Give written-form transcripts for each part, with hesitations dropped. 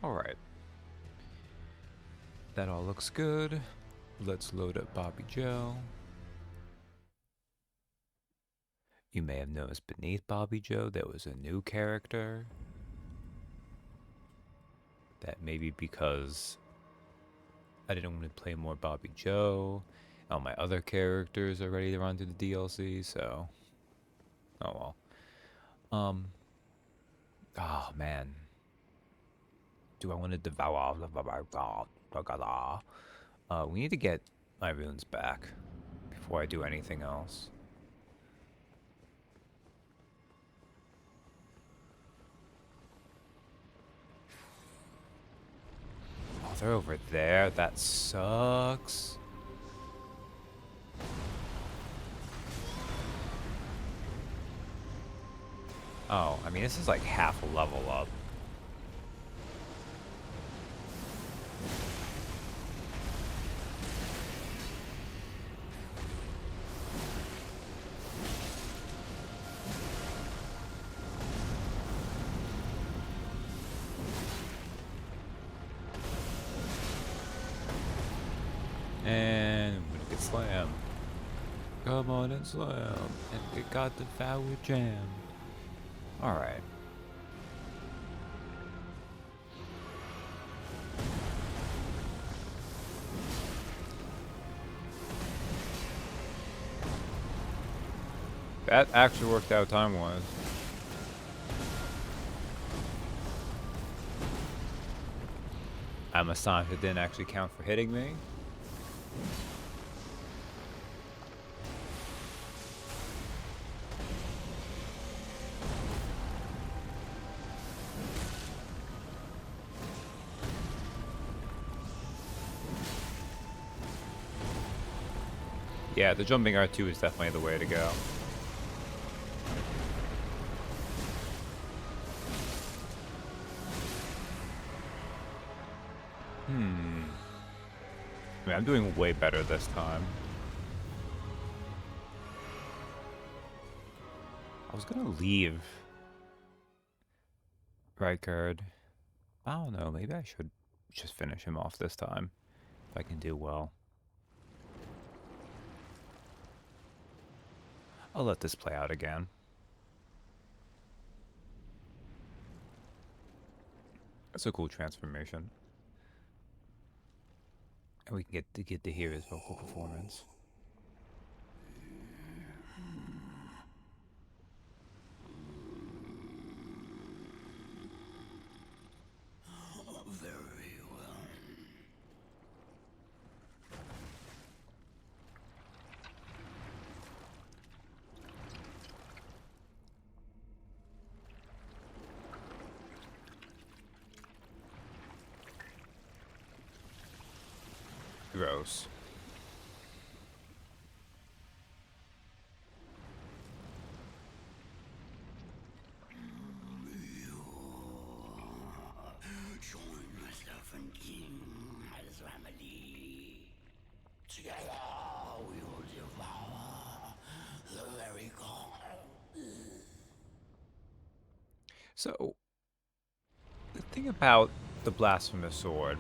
Alright. That all looks good. Let's load up Bobby Joe. You may have noticed beneath Bobby Joe there was a new character. That may be because I didn't want to play more Bobby Joe. All my other characters are ready to run through the DLC, so... Oh well. Oh man. Do I want to devour? We need to get my runes back before I do anything else. Oh, they're over there. That sucks. Oh, I mean, this is like half a level up. And I'm gonna get slammed. Come on and slam. And it got devoured jammed. Alright. That actually worked out time-wise. I'm astonished it didn't actually count for hitting me. Yeah, the jumping R2 is definitely the way to go. I mean, I'm doing way better this time. I was gonna leave Rykard. I don't know, maybe I should just finish him off this time. If I can do well. I'll let this play out again. That's a cool transformation. And we can get to hear his vocal performance. Very well. Gross. Join myself and King as family. Together we will devour the very god. So, the thing about the blasphemous sword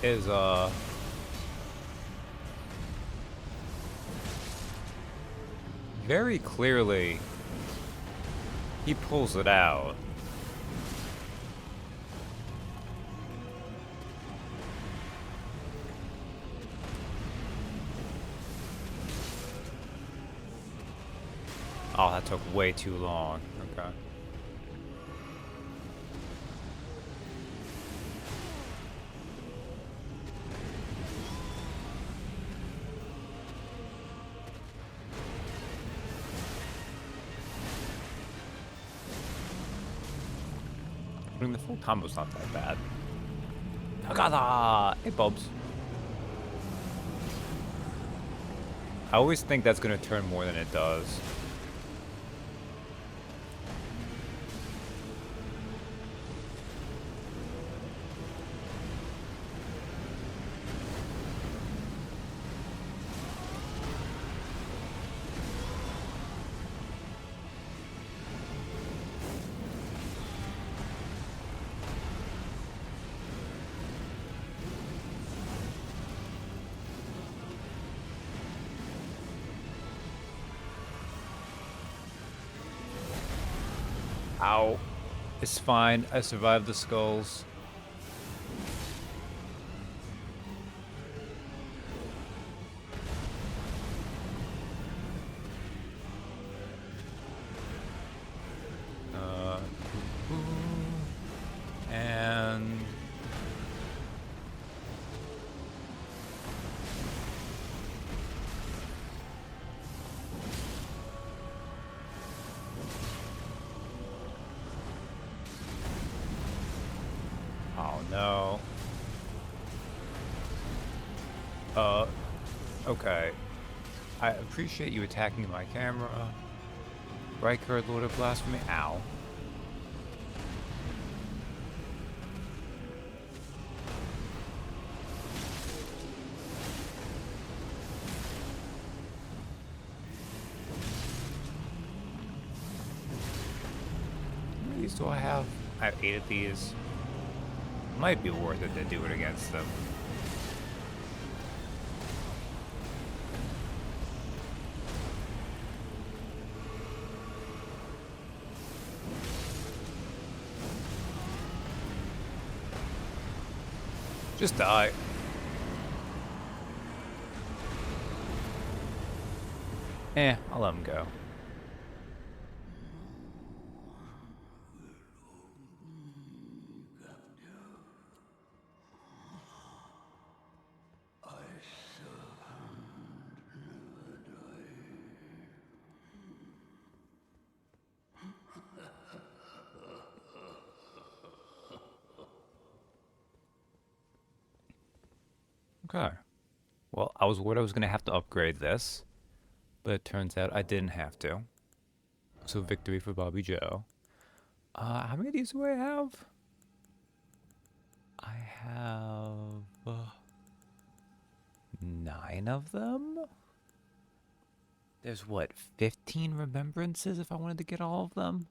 is, very clearly, he pulls it out. Oh, that took way too long. Okay. I mean, the full combo's not that bad. Agada! Hey, Bubs. I always think that's gonna turn more than it does. Ow. It's fine. I survived the skulls. Uh, and oh no. Okay. I appreciate you attacking my camera. Riker, Lord of Blasphemy. Ow. How many of these do I have? I have 8 of these. Might be worth it to do it against them. Just die. I'll let him go. Okay. Well, I was worried I was going to have to upgrade this, but it turns out I didn't have to. So victory for Bobby Joe. How many of these do I have? I have 9 of them? There's what, 15 remembrances if I wanted to get all of them?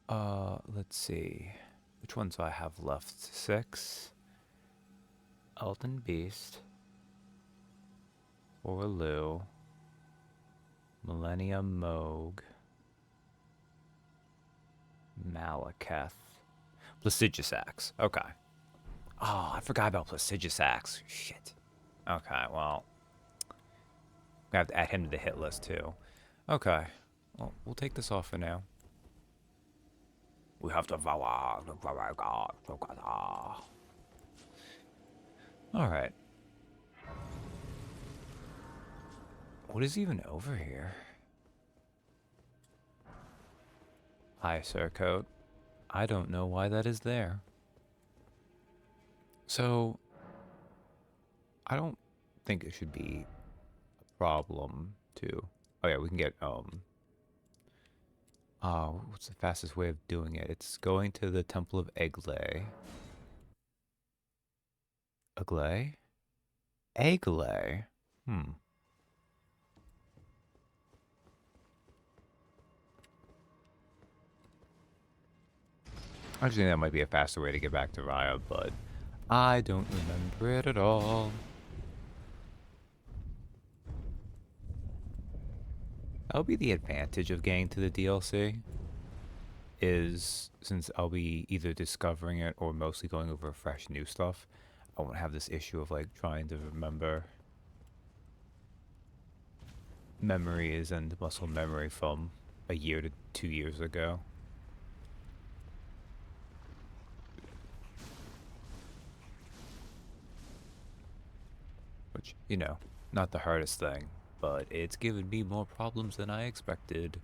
Let's see. Which ones do I have left? 6. Elden Beast. Orlu. Millennium Moog. Malekith. Placiduous Axe. Okay. Oh, I forgot about Placiduous Axe. Shit. Okay, well. I'm gonna have to add him to the hit list too. Okay. Well, we'll take this off for now. We have to devour the very god. Alright. What is even over here? Hi, Sir Coat. I don't know why that is there. So, I don't think it should be a problem to... Oh yeah, we can get, what's the fastest way of doing it? It's going to the Temple of Eglay. Eglay? Eglay? Actually, that might be a faster way to get back to Raya, but I don't remember it at all. That'll be the advantage of getting to the DLC, is since I'll be either discovering it or mostly going over fresh new stuff, I won't have this issue of like trying to remember memories and muscle memory from a year to 2 years ago. Which, you know, not the hardest thing, but it's given me more problems than I expected.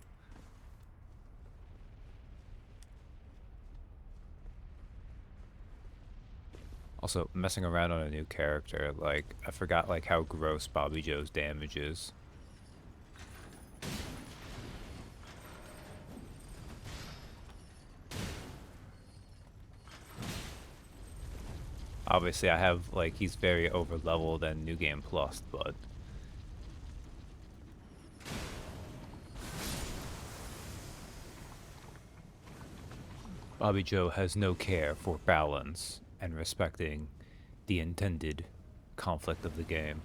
Also, messing around on a new character, like, I forgot, like, how gross Bobby Joe's damage is. Obviously, I have, like, he's very over-leveled and New Game Plus, but... Bobby Joe has no care for balance and respecting the intended conflict of the game.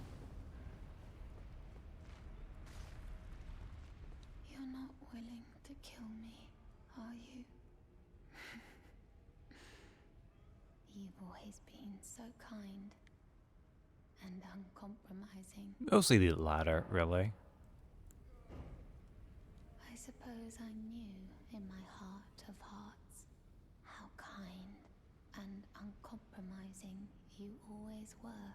You're not willing going to kill me, are you? You've always been so kind and uncompromising. Mostly the latter, really. I suppose I knew in my heart of hearts how kind and uncompromising you always were.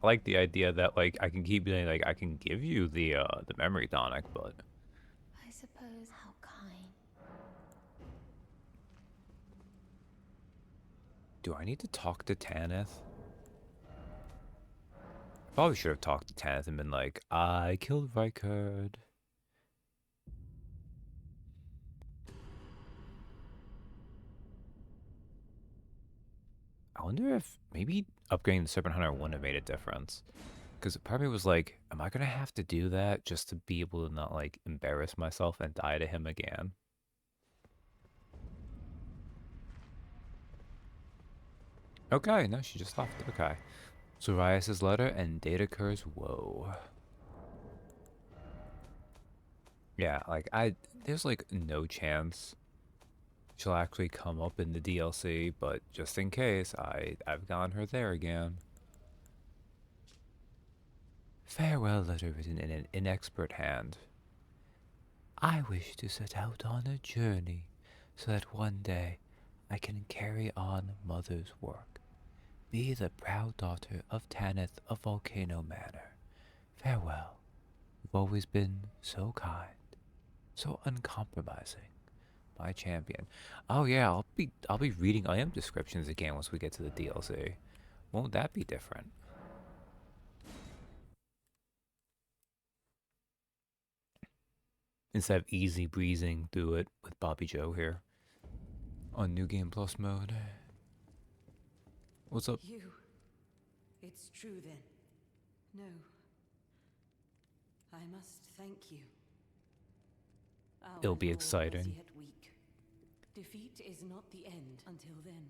I like the idea that like I can keep being like I can give you the memory tonic, but I suppose how kind. do I need to talk to Tanith? Probably should have talked to Tanith and been like, I killed Rykard. I wonder if maybe upgrading the Serpent Hunter wouldn't have made a difference. Because part of me was like, am I going to have to do that just to be able to not like embarrass myself and die to him again? Okay, no, she just left. Okay. Psoriasis letter and data curse. Whoa. Yeah, like there's like no chance she'll actually come up in the DLC, but just in case, I've gotten her there again. Farewell letter written in an inexpert hand. I wish to set out on a journey so that one day I can carry on Mother's work. Be the proud daughter of Tanith of Volcano Manor. Farewell. You've always been so kind, so uncompromising. My champion. Oh yeah, I'll be reading IM descriptions again once we get to the DLC. Won't that be different? Instead of easy breezing through it with Bobby Joe here on New Game Plus mode. What's up? You. It's true then. No. I must thank you. Our It'll be Lord was exciting. yet weak. Defeat is not the end until then.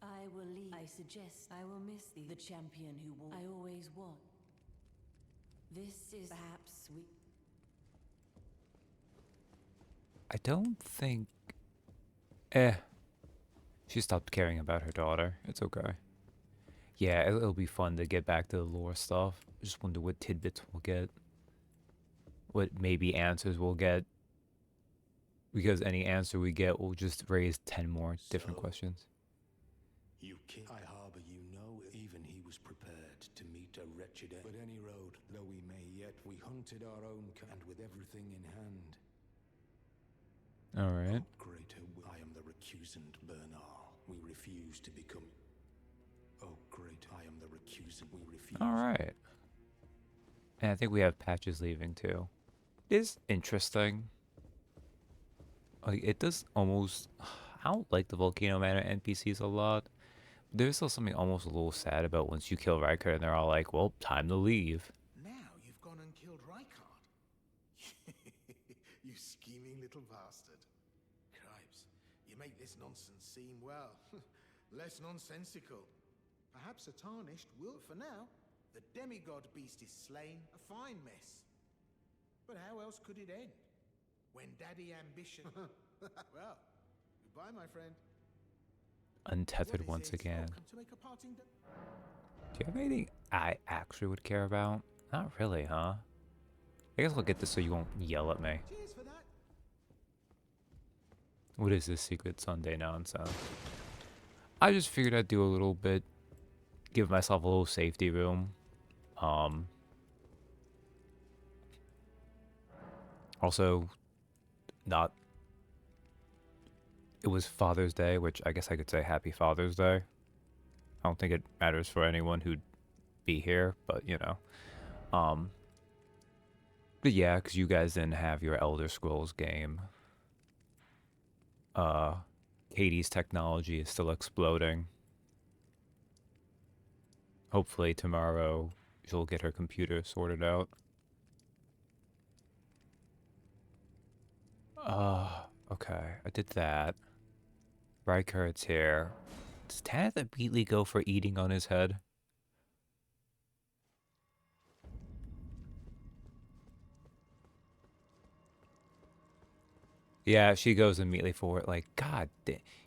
I will leave. I suggest I will miss thee, the champion who will. I always was. This is perhaps we. I don't think. She stopped caring about her daughter. It's okay. Yeah, it'll be fun to get back to the lore stuff. I just wonder what tidbits we'll get. What maybe answers we'll get. Because any answer we get will just raise 10 more different questions. You king, I harbor you know, even he was prepared to meet a wretched end. But any road, though we may yet, we hunted our own and with everything in hand. Alright. Oh, greater, I am the recusant Bernal. We refuse to become. Oh, great, I am the recusant. We refuse. Alright. And I think we have Patches leaving too. It is interesting. Like, it does almost. I don't like the Volcano Manor NPCs a lot. There's still something almost a little sad about once you kill Rykard and they're all like, well, time to leave. Now you've gone and killed Rykard. You scheming little bastard. Cripes, you make this nonsense seem, well, less nonsensical. Perhaps a tarnished will, for now. The demigod beast is slain, a fine mess. But how else could it end? When Daddy Ambition... Well, goodbye, my friend. Untethered What once is it? again. Oh, come to make a parting Do you have anything I actually would care about? Not really, huh? I guess I'll get this so you won't yell at me. Cheers for that. What is this Secret Sunday nonsense? I just figured I'd do a little bit, give myself a little safety room. Also, not. It was Father's Day, which I guess I could say Happy Father's Day. I don't think it matters for anyone who'd be here, but you know. But yeah, because you guys didn't have your Elder Scrolls game. Katie's technology is still exploding. Hopefully tomorrow she'll get her computer sorted out. Okay, I did that. Rykard's here. Does Tanith immediately go for eating on his head? Yeah, she goes immediately for it. Like, God,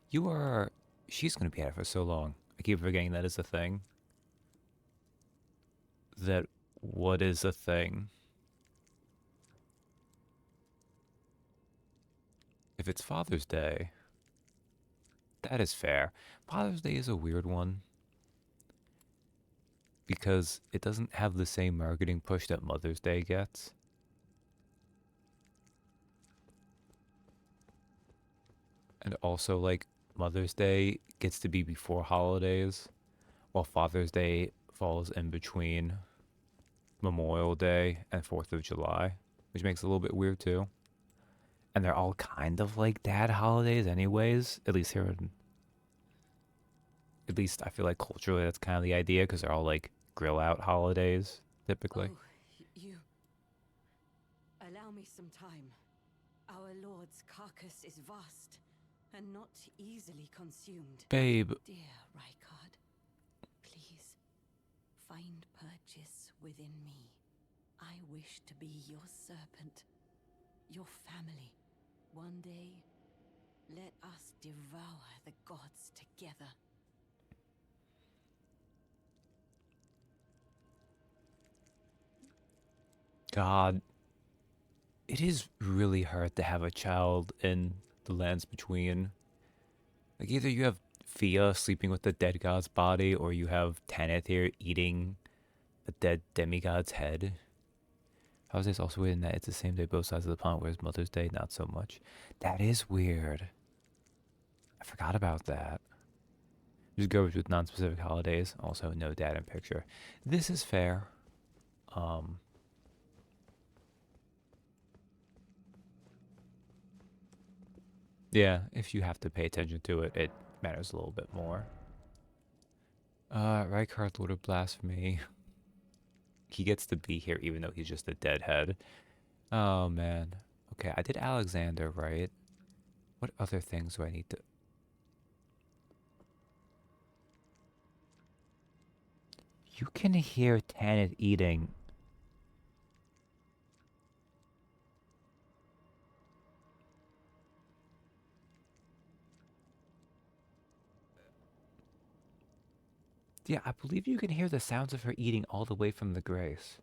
you are. She's gonna be at it for so long. I keep forgetting that is a thing. That what is a thing? If it's Father's Day, that is fair. Father's Day is a weird one because it doesn't have the same marketing push that Mother's Day gets. And also, like, Mother's Day gets to be before holidays, while Father's Day falls in between Memorial Day and 4th of July, which makes it a little bit weird too. And they're all kind of like dad holidays, anyways, at least here in. At least I feel like culturally that's kind of the idea because they're all like grill out holidays, typically. Oh, you. Allow me some time. Our lord's carcass is vast and not easily consumed. Babe, Dear Rykard, please find purchase within me. I wish to be your serpent, your family. One day, let us devour the gods together. God, it is really hard to have a child in the lands between. Like, either you have Fia sleeping with the dead god's body, or you have Tanith here eating a dead demigod's head. How's this also weird in that it's the same day both sides of the pond, whereas Mother's Day, not so much? That is weird. I forgot about that. Just garbage with non-specific holidays. Also, no dad in picture. This is fair. Um, yeah, if you have to pay attention to it, it matters a little bit more. Rykard, Lord of Blasphemy. He gets to be here even though he's just a deadhead. Oh, man. Okay, I did Alexander, right? What other things do I need to... You can hear Tanith eating. Yeah, I believe you can hear the sounds of her eating all the way from the Grace.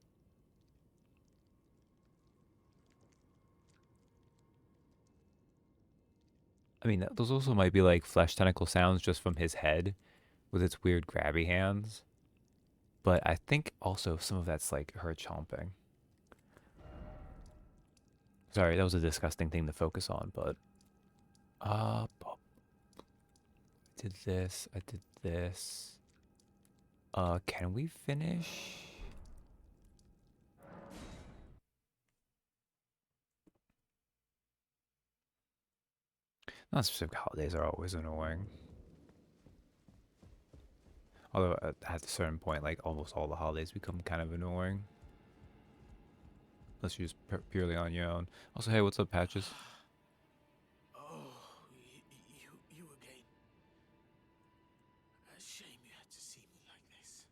I mean, those also might be like flesh tentacle sounds just from his head with its weird grabby hands. But I think also some of that's like her chomping. Sorry, that was a disgusting thing to focus on, but I did this, I did this. Can we finish? Non-specific holidays are always annoying. Although at a certain point, like almost all the holidays become kind of annoying. Unless you're just purely on your own. Also, hey, what's up, Patches? Oh, you again. A shame you had to see me like this.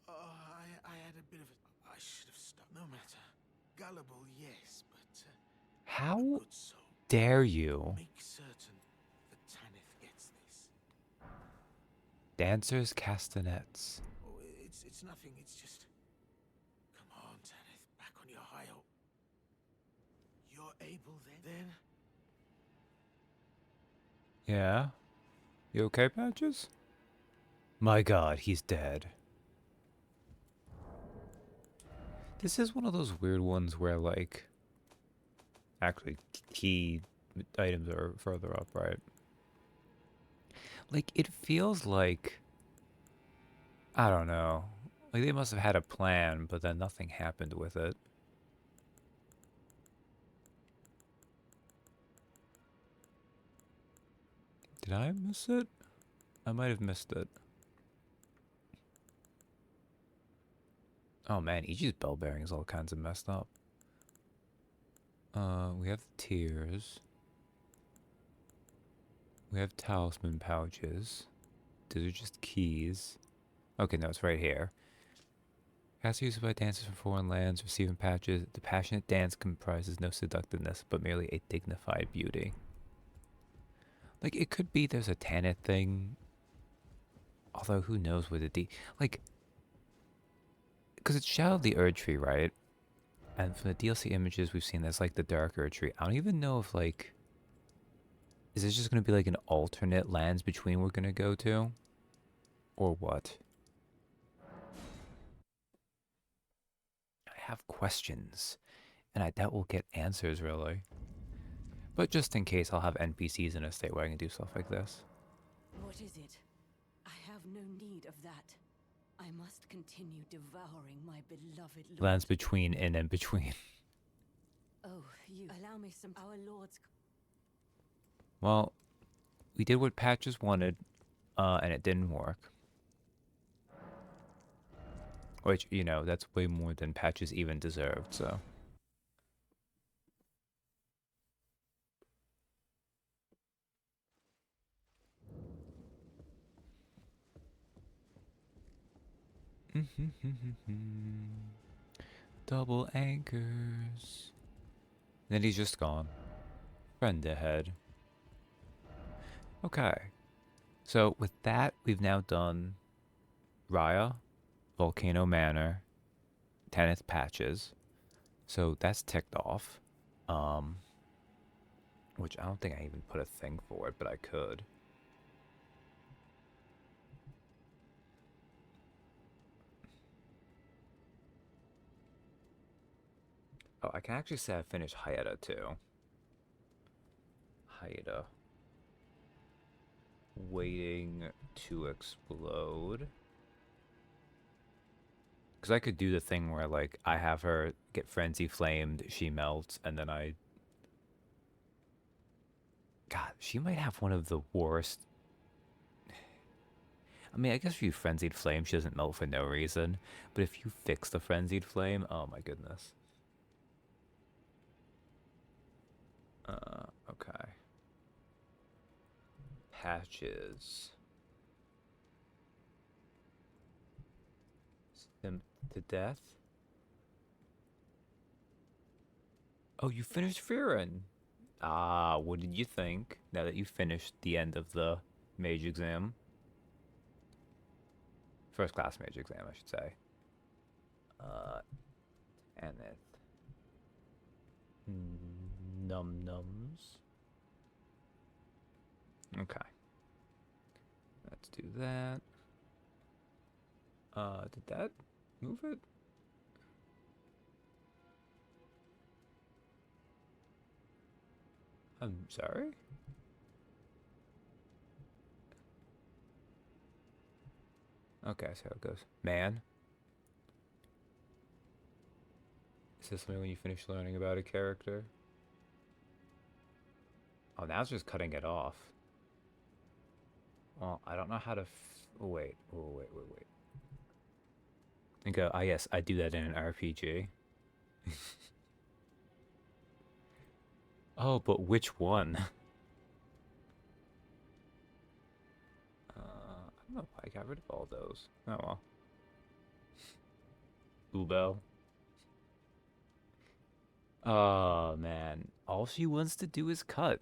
I had a bit of a... I should have stopped. No matter. Gullible, yes, but a How good soul. dare you? Make certain that Tanith gets this. Dancers, castanets. Oh, it's nothing. It's just... Come on, Tanith. Back on your high hope. You're able then? Yeah? You okay, Patches? My god, he's dead. This is one of those weird ones where, like... Actually, key items are further up, right? Like, it feels like... I don't know. Like, they must have had a plan, but then nothing happened with it. Did I miss it? I might have missed it. Oh man, Ichi's bell bearing is all kinds of messed up. We have tears. We have talisman pouches. These are just keys. Okay, no, it's right here. Cast used by dancers from foreign lands, receiving patches. The passionate dance comprises no seductiveness, but merely a dignified beauty. Like, it could be there's a Tanith thing. Although, who knows what like, because it's Shadow of the Erd Tree, right? And from the DLC images we've seen, that's like the Dark Erd Tree. I don't even know if, like, is this just going to be like an alternate lands between we're going to go to? Or what? I have questions, and I doubt we'll get answers, really. But just in case, I'll have NPCs in a state where I can do stuff like this. What is it? I have no need of that. I must continue devouring my beloved lord. Lands between, in, and between. Oh, you allow me some. Our lords. Well, we did what Patches wanted, and it didn't work. Which, you know, that's way more than Patches even deserved, so. Double anchors. Then he's just gone. Friend ahead. Okay. So with that, we've now done Raya, Volcano Manor, Tanith Patches. So that's ticked off. Which I don't think I even put a thing for it, but I could. Oh, I can actually say I finished Hayata too. Hayata. Waiting to explode. Because I could do the thing where, like, I have her get frenzy flamed, she melts, and then I... God, she might have one of the worst... I mean, I guess if you frenzied flame, she doesn't melt for no reason. But if you fix the frenzied flame, oh my goodness. Okay. Patches. Stim to death? Oh, you finished Firen. Ah, what did you think now that you finished the end of the mage exam? First class mage exam, I should say. And it. Num nums. Okay. Let's do that. Did that move it? I'm sorry? Okay, so it goes. Man. Is this something when you finish learning about a character? Oh, now it's just cutting it off. Well, I don't know how to wait. Oh, wait. And go, ah, yes, I do that in an RPG. Oh, but which one? I don't know why I got rid of all those. Oh, well. Ubel. Oh, man. All she wants to do is cut.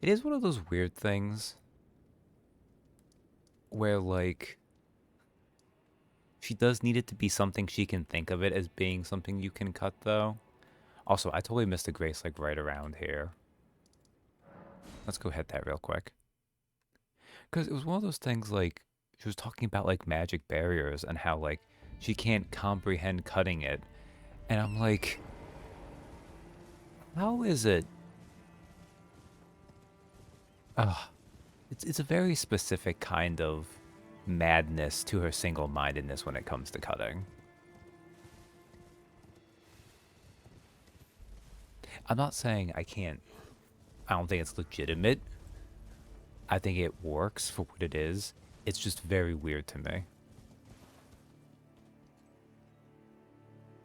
It is one of those weird things where, like, she does need it to be something she can think of it as being something you can cut, though. Also, I totally missed a grace, like, right around here. Let's go hit that real quick. Because it was one of those things, like, she was talking about, like, magic barriers and how, like, she can't comprehend cutting it. And I'm like, how is it? It's a very specific kind of madness to her single-mindedness when it comes to cutting. I'm not saying I don't think it's legitimate. I think it works for what it is. It's just very weird to me.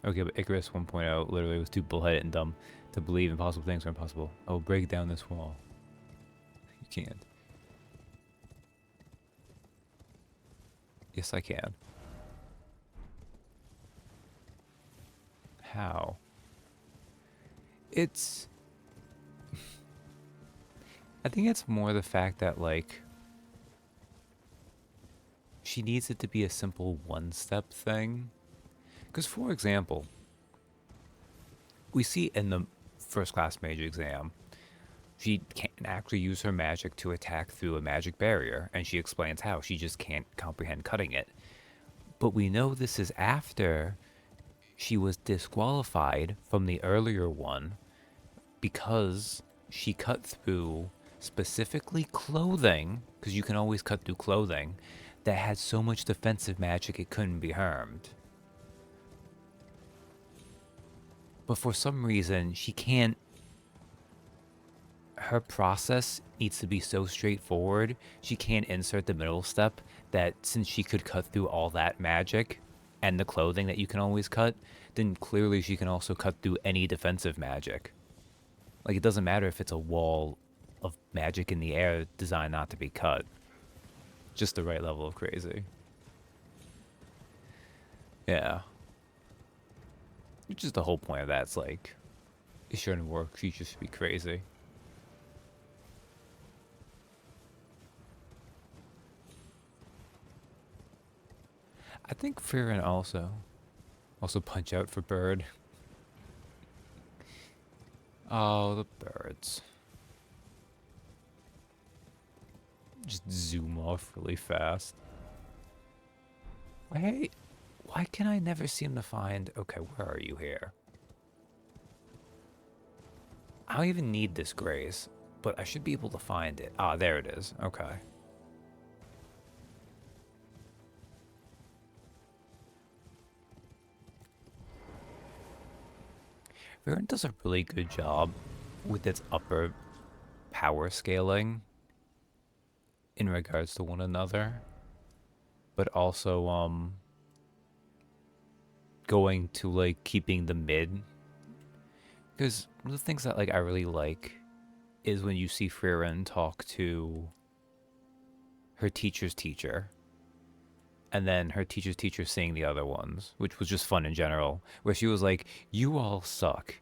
Okay, but Icarus 1.0 literally was too bullheaded and dumb to believe impossible things are impossible. I will break down this wall. You can't. Yes, I can. How? It's... I think it's more the fact that, like, she needs it to be a simple one-step thing. Because, for example, we see in the first class major exam, she can't actually use her magic to attack through a magic barrier, and she explains how. She just can't comprehend cutting it. But we know this is after she was disqualified from the earlier one because she cut through specifically clothing, because you can always cut through clothing, that had so much defensive magic it couldn't be harmed. But for some reason, she can't... Her process needs to be so straightforward, she can't insert the middle step that since she could cut through all that magic and the clothing that you can always cut, then clearly she can also cut through any defensive magic. Like, it doesn't matter if it's a wall of magic in the air designed not to be cut. Just the right level of crazy. Yeah. Which is the whole point of that. It's like, it shouldn't work. She just should be crazy. I think Fearin also punch out for Bird. Oh, the birds. Just zoom off really fast. Why can I never seem to find... Okay, where are you here? I don't even need this grace, but I should be able to find it. Ah, there it is. Okay. Varen does a really good job with its upper power scaling in regards to one another, but also going to like keeping the mid, because one of the things that like I really like is when you see Frieren talk to her teacher's teacher, and then her teacher's teacher seeing the other ones, which was just fun in general, where she was like, "You all suck.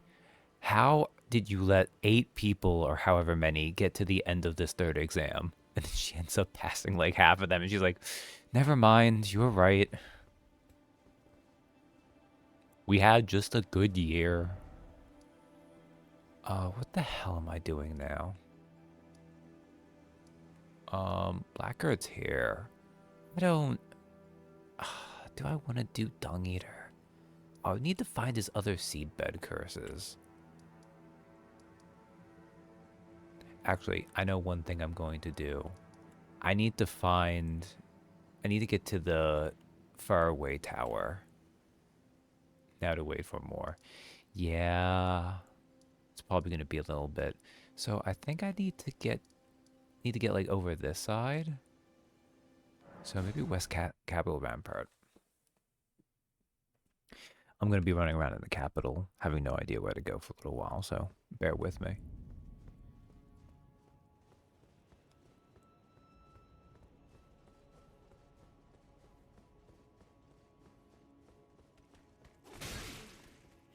How did you let 8 people or however many get to the end of this third exam?" And then she ends up passing like half of them, and she's like, "Never mind, you were right. We had just a good year." What the hell am I doing now? Blackguard's here. I don't... do I want to do Dung Eater? I would need to find his other seedbed curses. Actually, I know one thing I'm going to do. I need to get to the faraway tower. Now to wait for more. Yeah. It's probably going to be a little bit. So I think I need to get like over this side. So maybe West Capital Rampart. I'm going to be running around in the capital, having no idea where to go for a little while, so bear with me.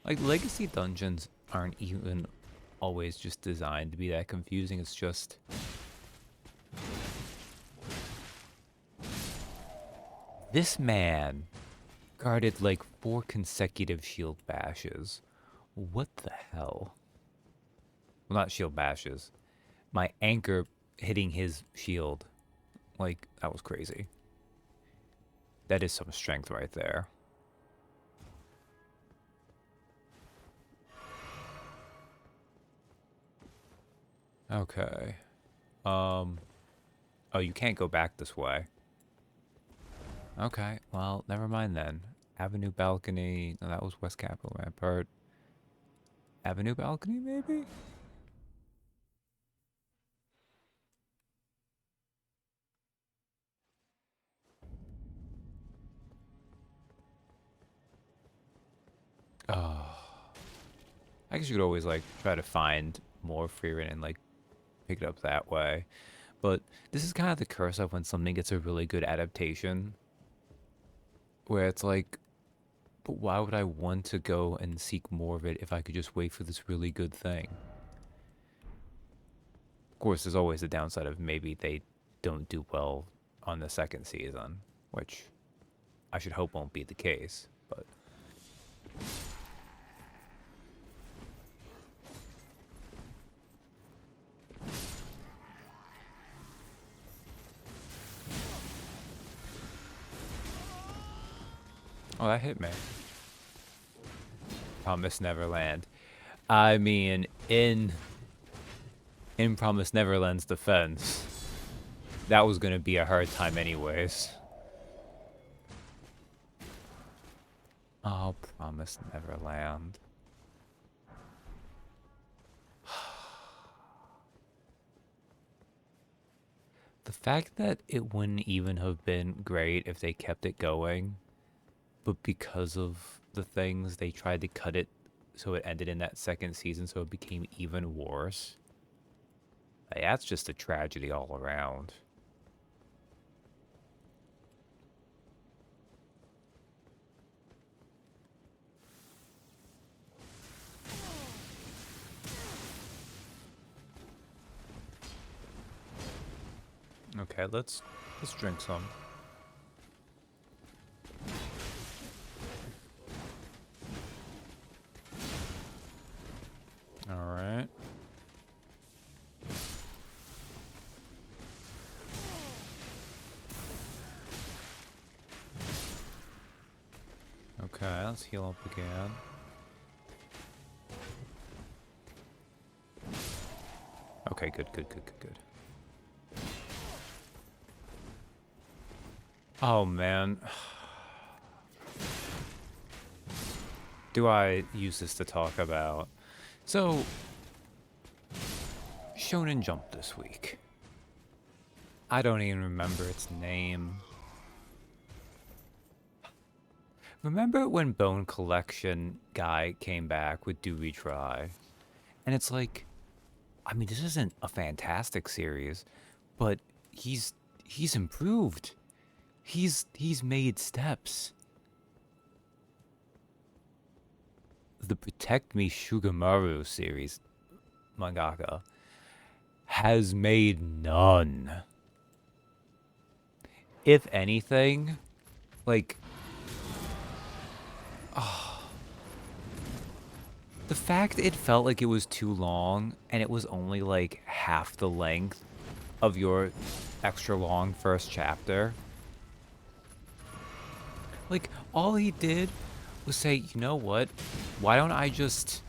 Like, legacy dungeons aren't even always just designed to be that confusing. It's just... This man guarded like 4 consecutive shield bashes. What the hell? Well, not shield bashes. My anchor hitting his shield. Like, that was crazy. That is some strength right there. Okay. Oh, you can't go back this way. Okay, well, never mind then. Avenue Balcony. No, that was West Capitol Rampart. Avenue Balcony, maybe? I guess you could always like try to find more Freeran and like pick it up that way. But this is kind of the curse of when something gets a really good adaptation, where it's like, but why would I want to go and seek more of it if I could just wait for this really good thing? Of course, there's always the downside of maybe they don't do well on the second season, which I should hope won't be the case, but... Oh, that hit me. Promise Neverland. I mean, in Promise Neverland's defense, that was gonna be a hard time anyways. Oh, Promise Neverland. The fact that it wouldn't even have been great if they kept it going, but because of the things, they tried to cut it so it ended in that second season, so it became even worse. Like, that's just a tragedy all around. Okay, let's drink some. All right. Okay, let's heal up again. Okay, good. Oh, man. Do I use this to talk about? So, Shonen Jump this week. I don't even remember its name. Remember when Bone Collection guy came back with Do We Try? And it's like, I mean, this isn't a fantastic series, but he's improved. He's made steps. The Protect Me Shugamaru series mangaka has made none. If anything, like, the fact it felt like it was too long and it was only like half the length of your extra long first chapter. Like, all he did was say, you know what? Why don't I just...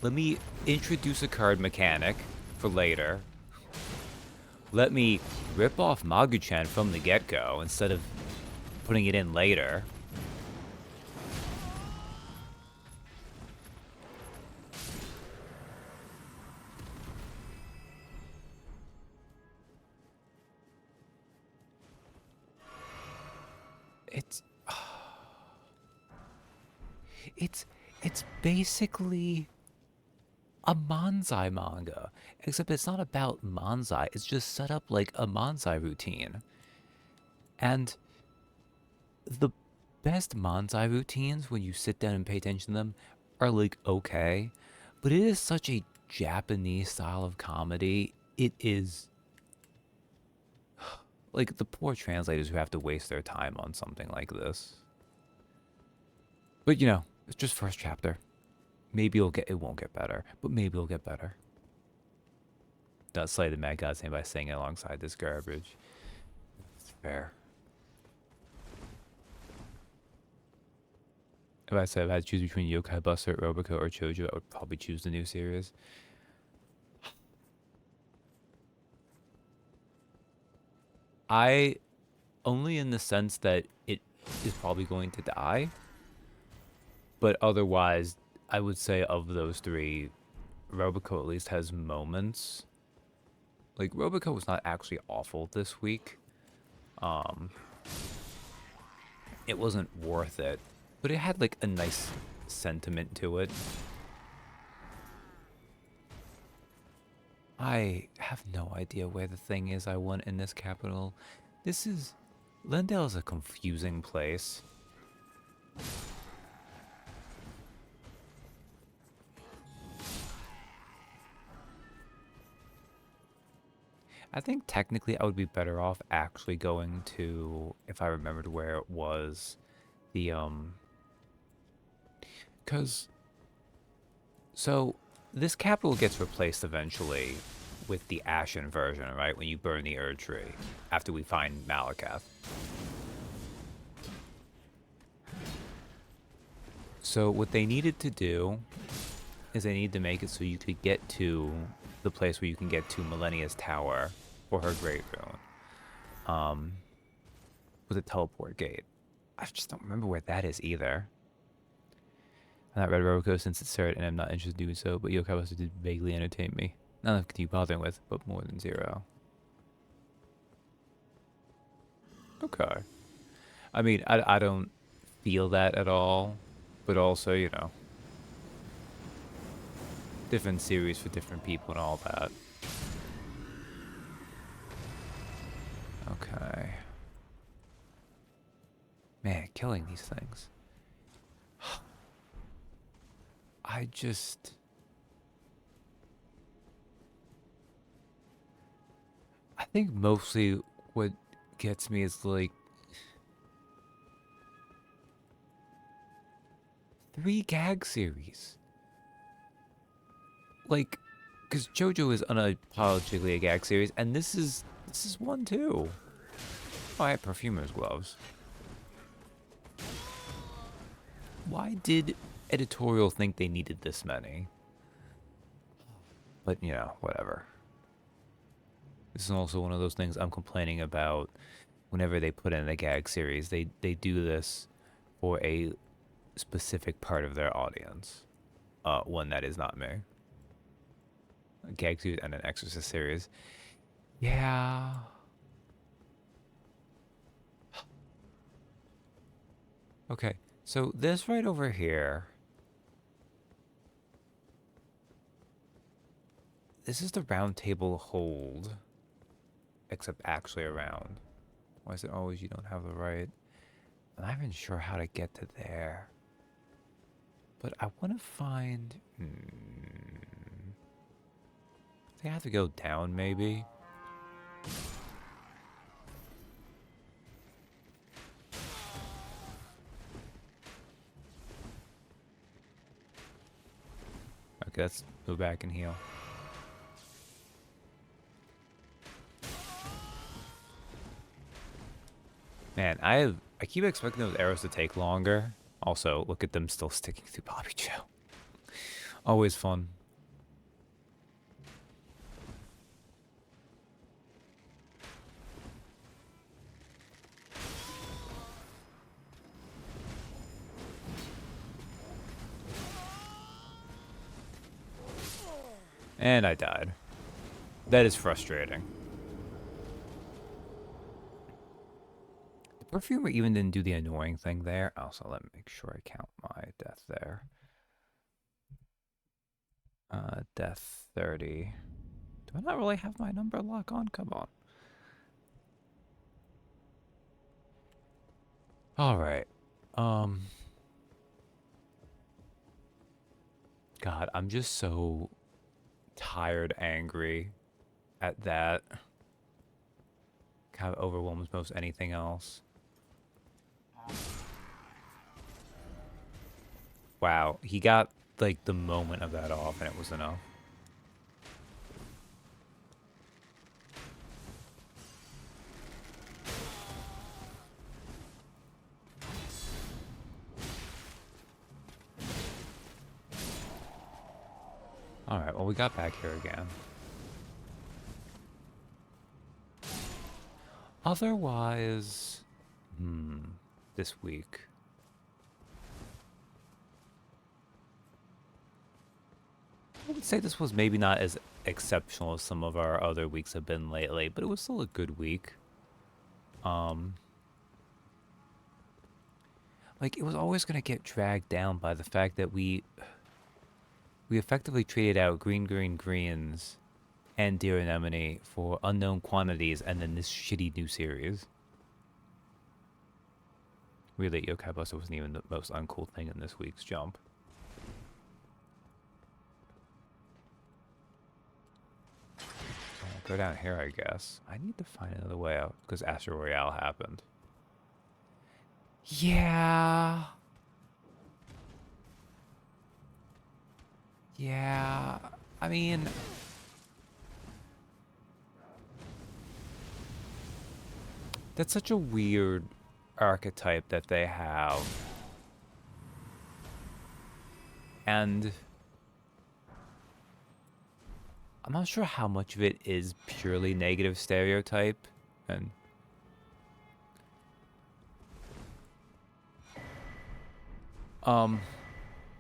Let me introduce a card mechanic for later. Let me rip off Magu-chan from the get-go instead of putting it in later. It's basically a Manzai manga, except it's not about Manzai. It's just set up like a Manzai routine. And the best Manzai routines, when you sit down and pay attention to them, are like okay, but it is such a Japanese style of comedy. It is like the poor translators who have to waste their time on something like this. But you know, it's just first chapter. Maybe it won't get better, but maybe it'll get better. Don't slay the Mad God's name by singing alongside this garbage. It's fair. If I said I had to choose between Yokai Buster, Roboco, or Chojo, I would probably choose the new series. Only in the sense that it is probably going to die. But otherwise, I would say of those three, Roboco at least has moments. Like, Roboco was not actually awful this week. It wasn't worth it. But it had, like, a nice sentiment to it. I have no idea where the thing is I want in this capital. Lendale is a confusing place. I think technically I would be better off actually going to, if I remembered where it was, the, so this capital gets replaced eventually with the Ashen version, right? When you burn the Erd Tree after we find Malakath. So what they needed to do is they needed to make it so you could get to the place where you can get to Millennia's Tower or her Great Rune, with a teleport gate. I just don't remember where that is either. I'm not read Roboco since it's third, and I'm not interested in doing so, but Yokai also did vaguely entertain me. Not enough to keep bothering with, but more than 0. Okay. I mean, I don't feel that at all, but also, you know, different series for different people and all that. Okay. Man, killing these things. I think mostly what gets me is like 3 gag series. Like, because JoJo is unapologetically a gag series, and this is one too. Oh, I have perfumer's gloves. Why did editorial think they needed this many? But, you know, whatever. This is also one of those things I'm complaining about whenever they put in a gag series. They do this for a specific part of their audience. One that is not me. A gag series and an Exorcist series. Yeah. Okay, so this right over here. This is the round table hold. Except actually around. Why is it always you don't have the right? I'm not even sure how to get to there. But I want to find... They have to go down, maybe? Okay, let's go back and heal. Man, I keep expecting those arrows to take longer. Also, look at them still sticking through Bobby Joe. Always fun. And I died. That is frustrating. The perfumer even didn't do the annoying thing there. Also, let me make sure I count my death there. Death 30. Do I not really have my number lock on? Come on. Alright. God, I'm just so tired, angry at that. Kind of overwhelms most anything else. Wow, he got like the moment of that off and it was enough. Alright, well we got back here again. Otherwise, this week. I would say this was maybe not as exceptional as some of our other weeks have been lately, but it was still a good week. Like, it was always going to get dragged down by the fact that we effectively traded out greens and deer anemone for unknown quantities, and then this shitty new series. Really, Yokai Buster wasn't even the most uncool thing in this week's jump. I'll go down here, I guess. I need to find another way out, because Astro Royale happened. Yeah. Yeah. I mean... That's such a weird archetype that they have. And... I'm not sure how much of it is purely negative stereotype. And...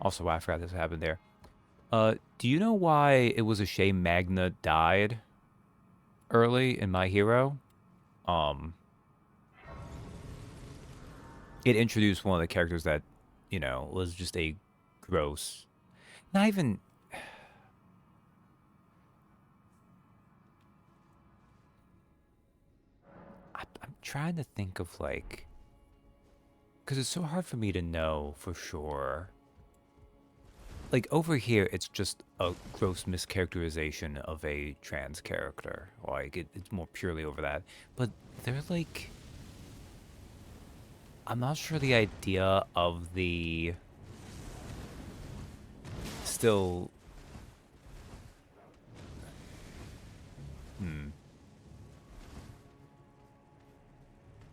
Also, I forgot this happened there. Do you know why it was a shame Magna died early in My Hero? It introduced one of the characters that, you know, was just a gross... Not even... I'm trying to think of, like... Because it's so hard for me to know for sure. Like, over here, it's just a gross mischaracterization of a trans character. Like, it's more purely over that. But they're like... I'm not sure the idea of the... Still...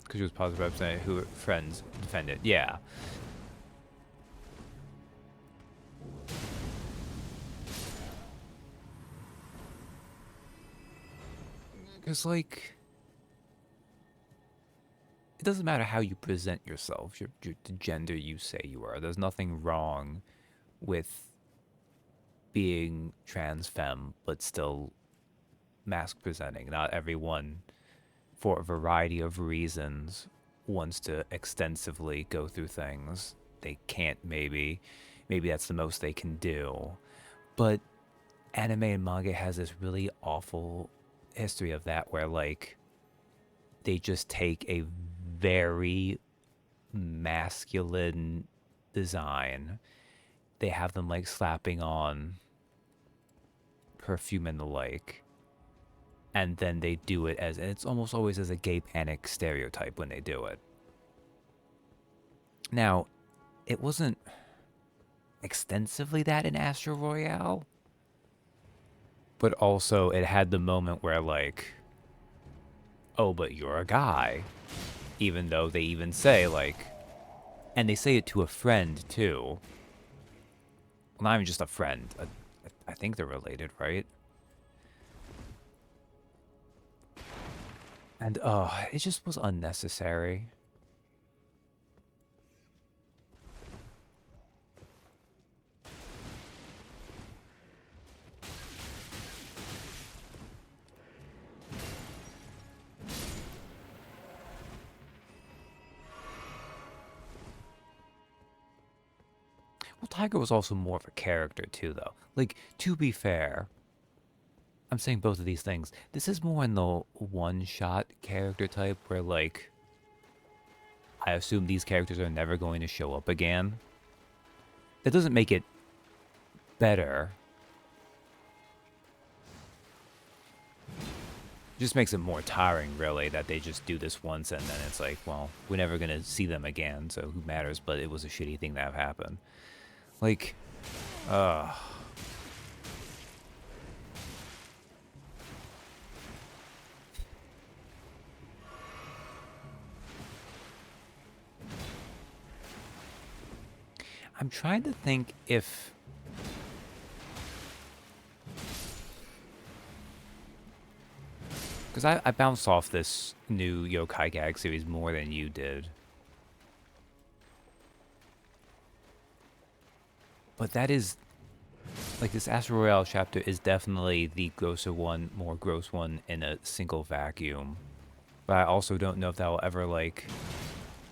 Because she was positive representative who her friends defended. Yeah. Because, like... It doesn't matter how you present yourself, the gender you say you are. There's nothing wrong with being trans femme, but still masc presenting. Not everyone, for a variety of reasons, wants to extensively go through things. They can't, maybe. Maybe that's the most they can do. But anime and manga has this really awful history of that where, like, they just take a very masculine design. They have them, like, slapping on perfume and the like. And then they do it as, and it's almost always as a gay panic stereotype when they do it. Now, it wasn't extensively that in Astro Royale. But also, it had the moment where, like, oh, but you're a guy. Even though they even say, like... And they say it to a friend, too. Well, not even just a friend. I think they're related, right? And, it just was unnecessary. Well, Tiger was also more of a character, too, though. Like, to be fair, I'm saying both of these things. This is more in the one-shot character type where, like, I assume these characters are never going to show up again. That doesn't make it better. It just makes it more tiring, really, that they just do this once and then it's like, well, we're never going to see them again, so who matters? But it was a shitty thing that happened. Like, I'm trying to think if... Because I bounced off this new Yokai Gag series more than you did. But that is... Like, this Astro Royale chapter is definitely the grosser one, more gross one in a single vacuum. But I also don't know if that will ever, like,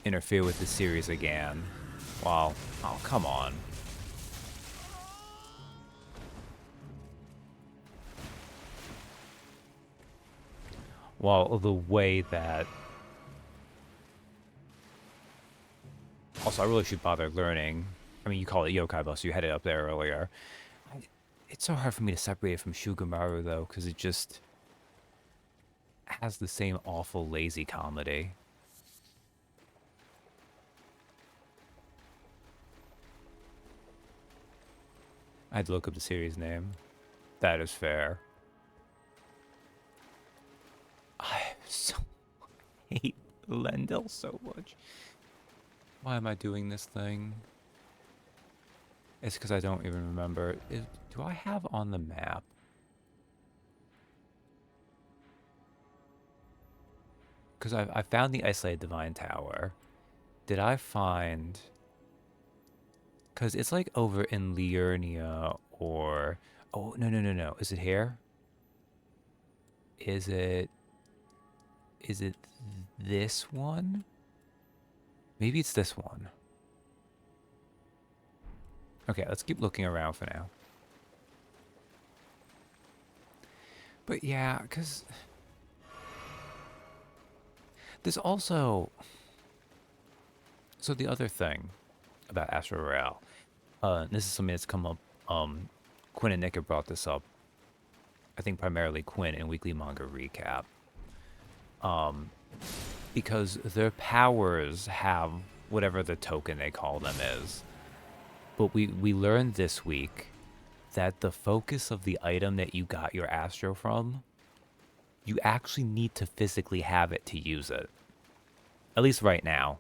interfere with the series again. Wow. Oh, come on. Well, the way that... Also, I really should bother learning. I mean, you call it Yokai Bus, you had it up there earlier. It's so hard for me to separate it from Shugamaru, though, because it just has the same awful lazy comedy. I had to look up the series name. That is fair. I so hate Lendl so much. Why am I doing this thing? It's because I don't even remember. Do I have on the map? Because I found the Isolated Divine Tower. Did I find... Because it's like over in Liurnia or... Oh, no, no, no, no. Is it here? Is it this one? Maybe it's this one. Okay, let's keep looking around for now. But yeah, because... There's also... So the other thing about Astro Royale, this is something that's come up, Quinn and Nick have brought this up, I think primarily Quinn in Weekly Manga Recap, because their powers have whatever the token they call them is. But we learned this week that the focus of the item that you got your Astro from, you actually need to physically have it to use it. At least right now.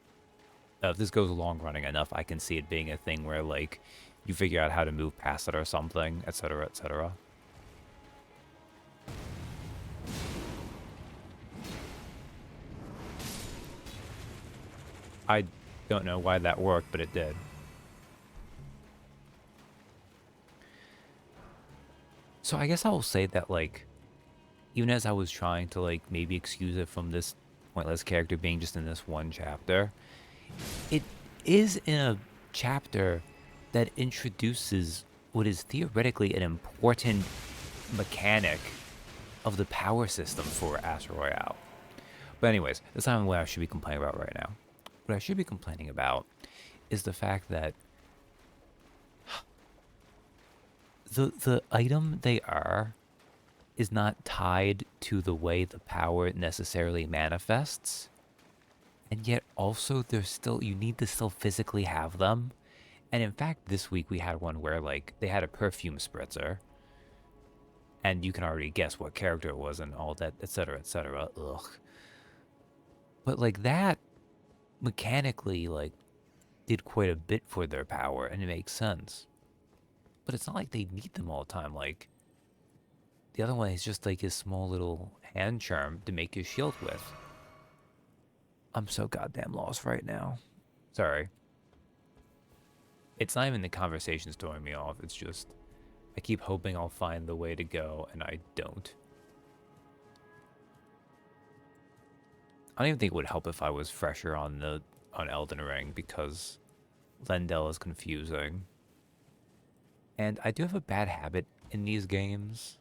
If this goes long running enough, I can see it being a thing where, like, you figure out how to move past it or something, etc., etc. I don't know why that worked, but it did. So I guess I will say that, like, even as I was trying to, like, maybe excuse it from this pointless character being just in this one chapter, it is in a chapter that introduces what is theoretically an important mechanic of the power system for Astro Royale. But anyways, that's not what I should be complaining about right now. What I should be complaining about is the fact that the item they are is not tied to the way the power necessarily manifests. And yet also there's still, you need to still physically have them. And in fact, this week we had one where, like, they had a perfume spritzer. And you can already guess what character it was and all that, etc., etc. Ugh. But, like, that mechanically, like, did quite a bit for their power, and it makes sense. But it's not like they need them all the time. Like, the other one is just, like, his small little hand charm to make his shield with. I'm so goddamn lost right now. Sorry. It's not even the conversations throwing me off. It's just, I keep hoping I'll find the way to go, and I don't. I don't even think it would help if I was fresher on Elden Ring, because Lendl is confusing. And I do have a bad habit in these games.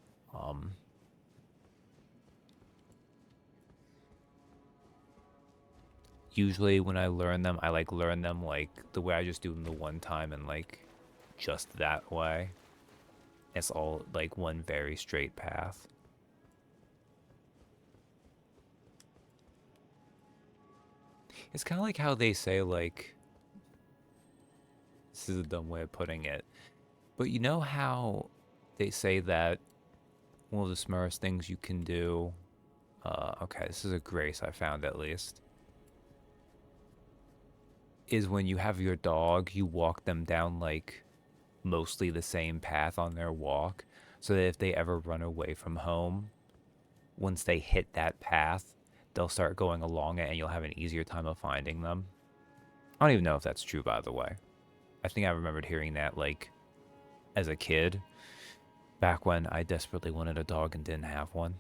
Usually when I learn them, I learn them like the way I just do them the one time and like just that way. It's all like one very straight path. It's kind of like how they say, like, this is a dumb way of putting it, but you know how they say that one of the smartest things you can do, okay, this is a grace I found at least, is when you have your dog, you walk them down, like, mostly the same path on their walk, so that if they ever run away from home, once they hit that path, they'll start going along it and you'll have an easier time of finding them. I don't even know if that's true, by the way. I think I remembered hearing that, like, as a kid, back when I desperately wanted a dog and didn't have one.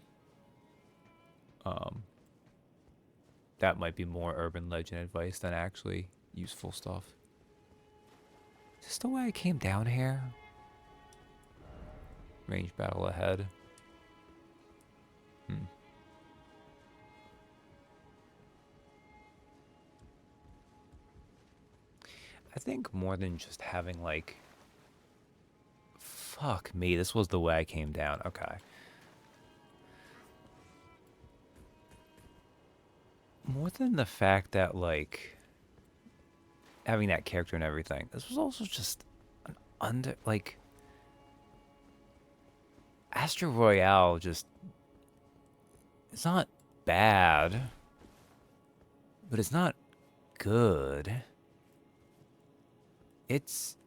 That might be more urban legend advice than actually useful stuff. Is this the way I came down here? Range battle ahead. I think more than just having like... Fuck me, this was the way I came down. Okay. More than the fact that like... having that character and everything. This was also just an like... Astro Royale just... It's not bad. But it's not good. It's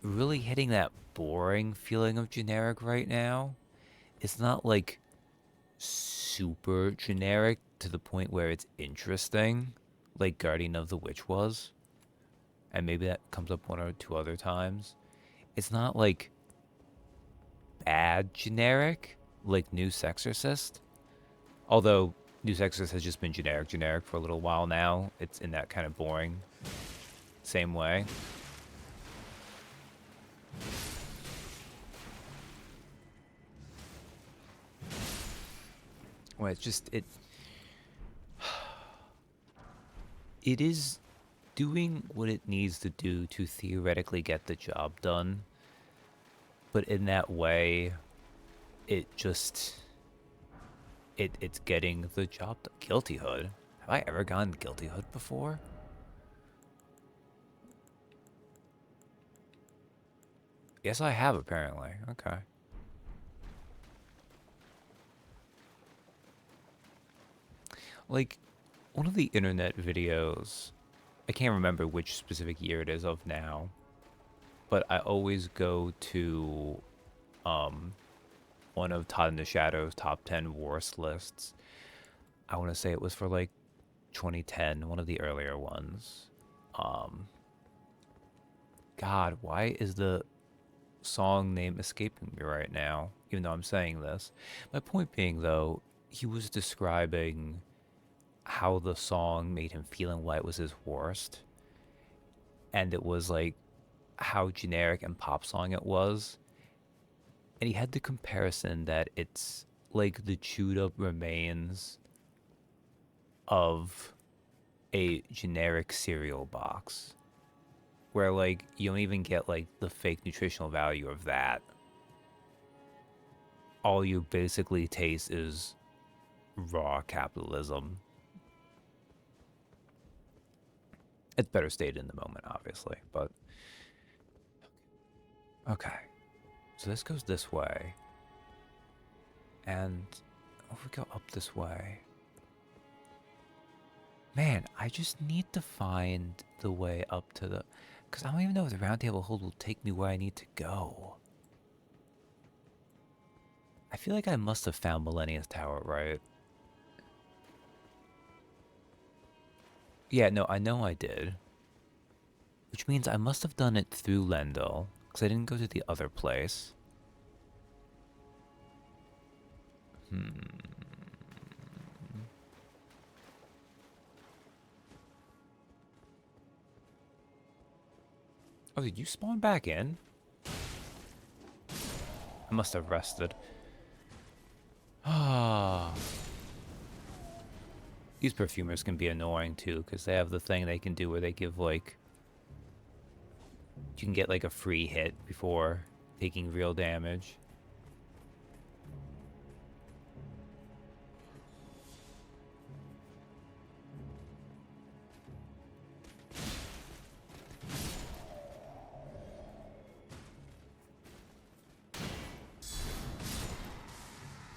really hitting that boring feeling of generic right now. It's not like super generic to the point where it's interesting, like Guardian of the Witch was. And maybe that comes up one or two other times. It's not like bad generic, like New Sexorcist. Although New Sexorcist has just been generic for a little while now. It's in that kind of boring same way. Well, it's just it is doing what it needs to do to theoretically get the job done. But in that way, it just it's getting the job done. Guilty Hood. Have I ever gotten Guilty Hood before? Yes, I have, apparently. Okay. Like, one of the internet videos, I can't remember which specific year it is of now, but I always go to one of Todd in the Shadow's top 10 worst lists. I want to say it was for like 2010, one of the earlier ones. God, why is the song name escaping me right now, even though I'm saying this? My point being, though, he was describing how the song made him feel and why it was his worst. And it was like how generic and pop song it was. And he had the comparison that it's like the chewed up remains of a generic cereal box. Where like you don't even get like the fake nutritional value of that. All you basically taste is raw capitalism. It's better stated in the moment, obviously, but... Okay. So this goes this way. And if we go up this way... Man, I just need to find the way up to the... Because I don't even know if the Round Table Hold will take me where I need to go. I feel like I must have found Millennium's Tower, right? Yeah, no, I know I did. Which means I must have done it through Lendl, because I didn't go to the other place. Oh, did you spawn back in? I must have rested. Ah. These perfumers can be annoying too, because they have the thing they can do where they give like... You can get like a free hit before taking real damage.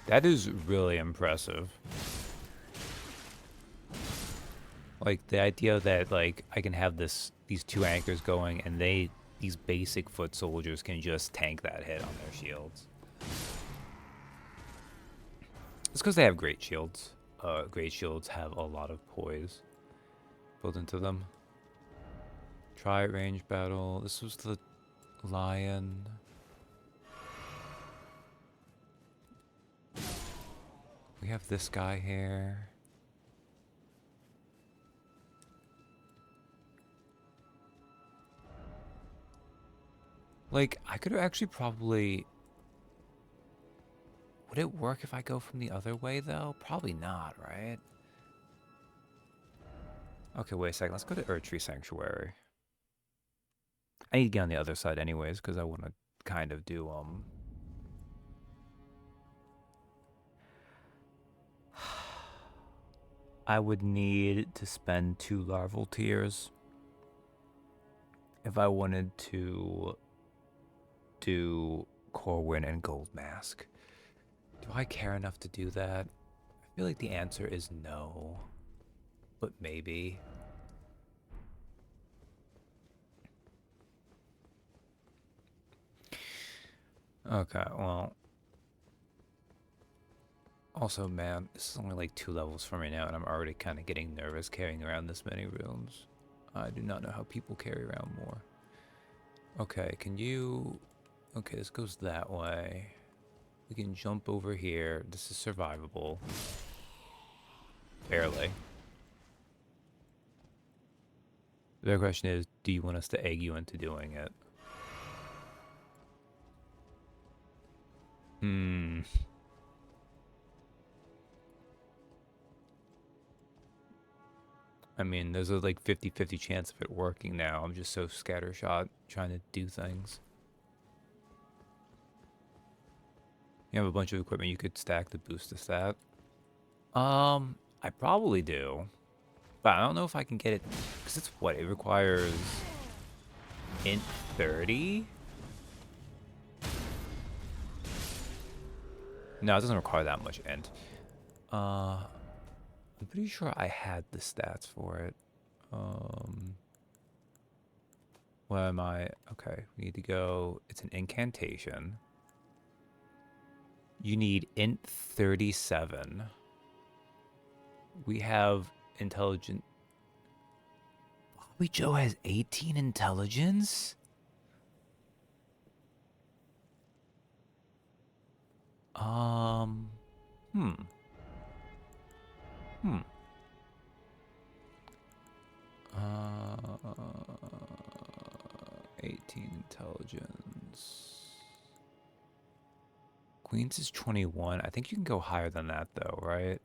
That is really impressive. Like the idea that like I can have these two anchors going and these basic foot soldiers can just tank that hit on their shields. It's because they have great shields. Great shields have a lot of poise built into them. Try range battle. This was the lion. We have this guy here. Like, I could actually probably... Would it work if I go from the other way, though? Probably not, right? Okay, wait a second. Let's go to Erdtree Sanctuary. I need to get on the other side anyways, because I want to kind of do, I would need to spend 2 larval tears if I wanted to do Corwin and Gold Mask. Do I care enough to do that? I feel like the answer is no, but maybe. Okay, well. Also, man, this is only like 2 levels for me now, and I'm already kind of getting nervous carrying around this many runes. I do not know how people carry around more. Okay, can you... Okay, this goes that way. We can jump over here. This is survivable. Barely. The question is, do you want us to egg you into doing it? I mean, there's a like 50-50 chance of it working now. I'm just so scattershot trying to do things. You have a bunch of equipment you could stack to boost the stat. I probably do. But I don't know if I can get it, because it's what? It requires int 30? No, it doesn't require that much int. I'm pretty sure I had the stats for it. Where am I? Okay, we need to go. It's an incantation. You need int 37. We have intelligent. Bobby Joe has 18 intelligence? Hmm. 18 intelligence. Queen's is 21. I think you can go higher than that, though, right?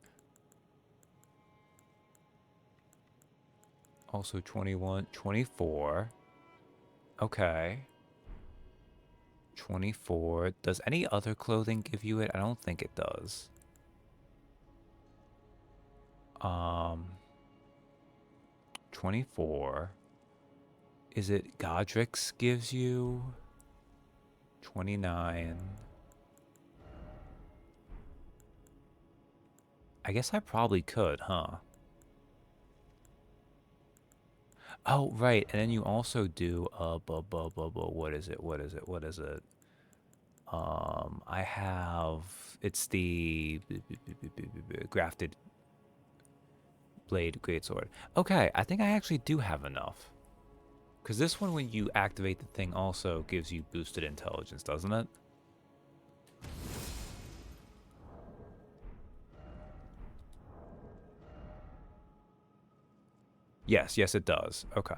Also 21, 24. Okay. 24. Does any other clothing give you it? I don't think it does. 24. Is it Godric's gives you? 29. I guess I probably could, huh? Oh, right. And then you also do, what is it? What is it? What is it? I have, it's the grafted blade greatsword. Okay, I think I actually do have enough. Because this one, when you activate the thing, also gives you boosted intelligence, doesn't it? Yes, yes it does. Okay.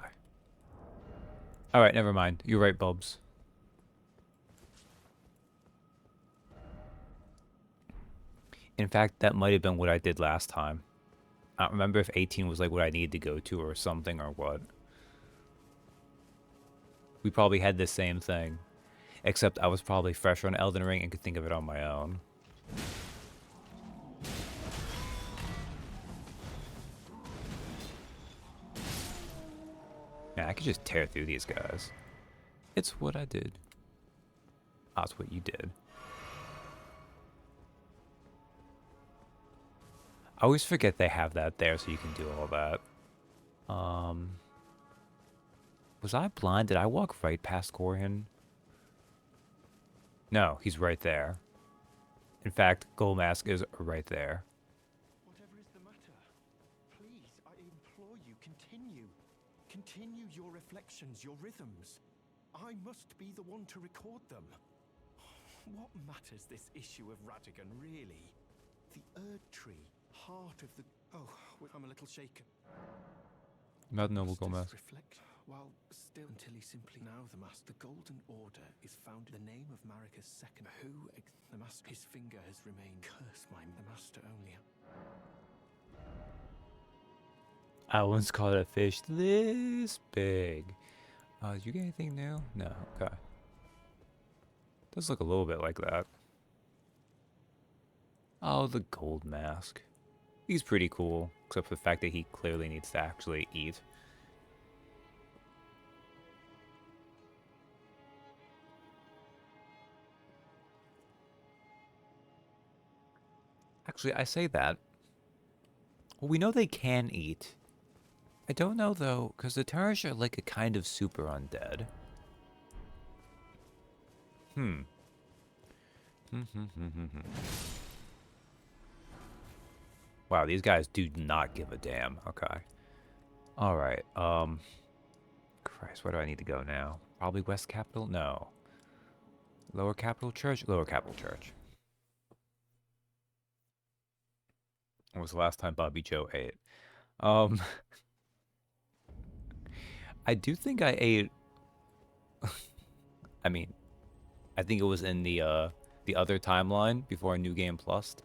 Alright, never mind. You're right, Bubs. In fact, that might have been what I did last time. I don't remember if 18 was like what I needed to go to or something or what. We probably had the same thing. Except I was probably fresher on Elden Ring and could think of it on my own. Yeah, I could just tear through these guys. It's what I did. That's what you did. I always forget they have that there so you can do all that. Was I blind? Did I walk right past Corhin? No, he's right there. In fact, Gold Mask is right there. Whatever is the matter? Please, I implore you, continue. Continue your reflections, your rhythms. I must be the one to record them. What matters this issue of Radigan, really? The Erdtree, heart of the... Oh, I'm a little shaken. Not noble Gold Mask. Reflect... while still until he simply now the master. The Golden Order is found in the name of Marika's second. The master? His finger has remained. Curse the master only. I once caught a fish this big. Did you get anything new? No. Okay. Does look a little bit like that. Oh, the gold mask. He's pretty cool, except for the fact that he clearly needs to actually eat. Actually, I say that. Well, we know they can eat. I don't know, though, because the Tarish are like a kind of super undead. Wow, these guys do not give a damn. Okay. Alright, Christ, where do I need to go now? Probably West Capital? No. Lower Capital Church? Lower Capital Church. When was the last time Bobby Joe ate? I do think I ate... I mean, I think it was in the other timeline before New Game Plus.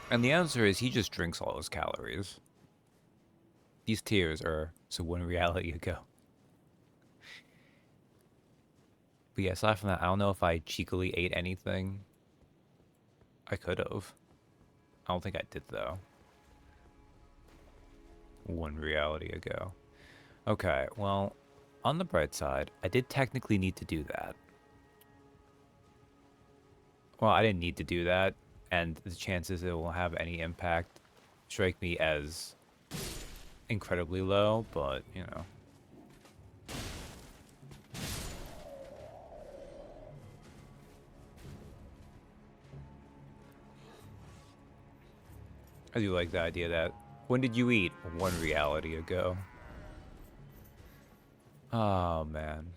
And the answer is he just drinks all his calories. These tears are so one reality ago. But yeah, aside from that, I don't know if I cheekily ate anything. I could have. I don't think I did, though. One reality ago. Okay, well, on the bright side, I did technically need to do that. Well, I didn't need to do that, and the chances it will have any impact strike me as incredibly low, but, you know. I do like the idea that, when did you eat? One reality ago. Oh, man.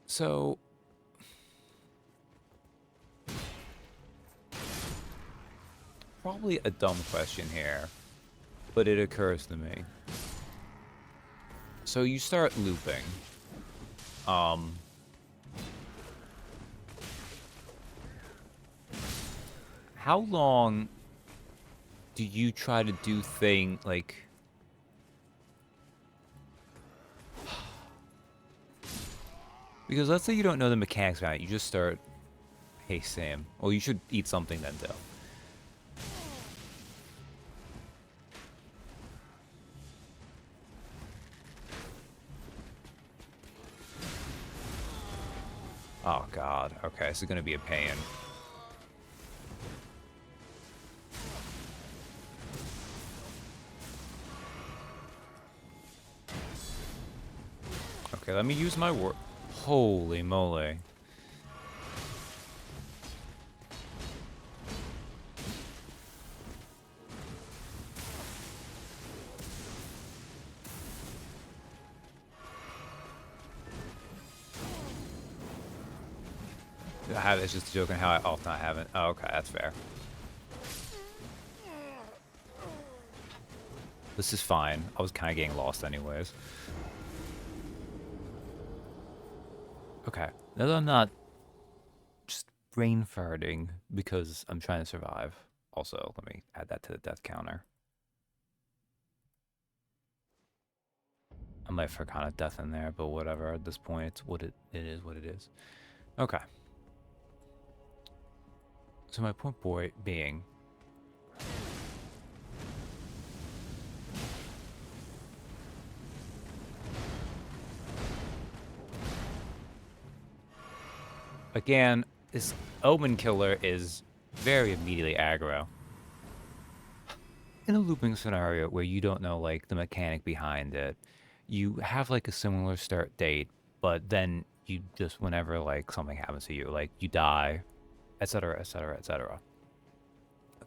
So, probably a dumb question here, but it occurs to me. So you start looping. How long do you try to do like... Because let's say you don't know the mechanics behind it, you just start... Hey, Sam. Well, you should eat something then, though. Oh, God. Okay, this is gonna be a pain. Okay, let me use my word. Holy moly. It's just a joke on how I often haven't. Oh, okay, that's fair. This is fine. I was kind of getting lost anyways. Okay, now that I'm not just brain farting because I'm trying to survive. Also, let me add that to the death counter. I might have forgotten a death in there, but whatever. At this point, it's what it is what it is. Okay. So my point being, again, this Omen Killer is very immediately aggro. In a looping scenario where you don't know, like, the mechanic behind it, you have, like, a similar start date, but then you just, whenever, like, something happens to you, like, you die, etc., etc., etc.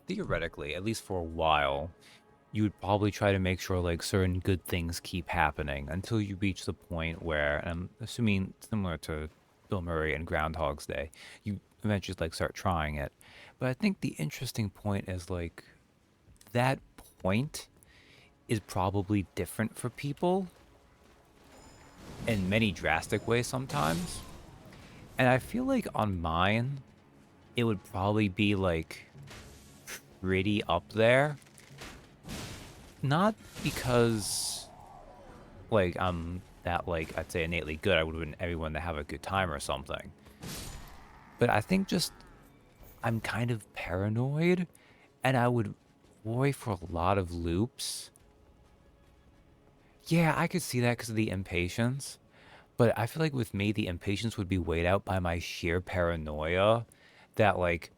Theoretically, at least for a while, you would probably try to make sure like certain good things keep happening until you reach the point where, and I'm assuming similar to Bill Murray and Groundhog's Day, you eventually like start trying it. But I think the interesting point is like that point is probably different for people in many drastic ways sometimes. And I feel like on mine, it would probably be like pretty up there. Not because like I'm that like I'd say innately good. I would want everyone to have a good time or something. But I think just I'm kind of paranoid and I would worry for a lot of loops. Yeah, I could see that because of the impatience. But I feel like with me, the impatience would be weighed out by my sheer paranoia that, like,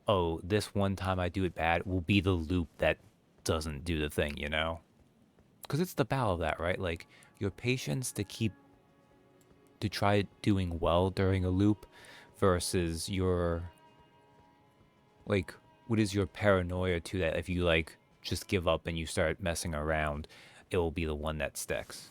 oh, this one time I do it bad will be the loop that doesn't do the thing, you know? Because it's the battle of that, right? Like, your patience to try doing well during a loop versus your, like, what is your paranoia to that? If you, like, just give up and you start messing around, it will be the one that sticks.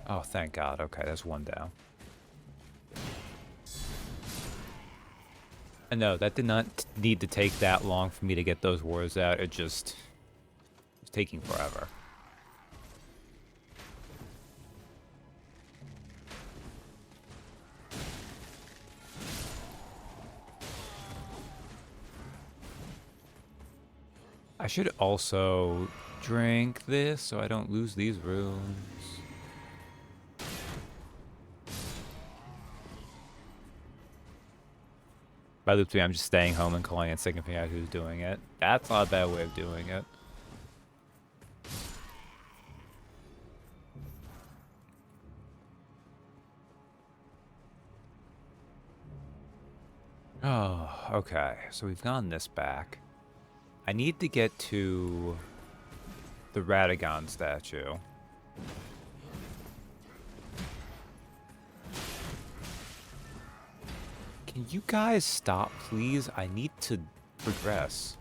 Oh, thank God. Okay, that's one down. And no, that did not need to take that long for me to get those words out. It just was taking forever. I should also drink this so I don't lose these runes. By loop 3, I'm just staying home and calling in sick and figuring out who's doing it. That's not a bad way of doing it. Oh, okay. So we've gotten this back. I need to get to the Radagon statue. Can you guys stop, please? I need to progress.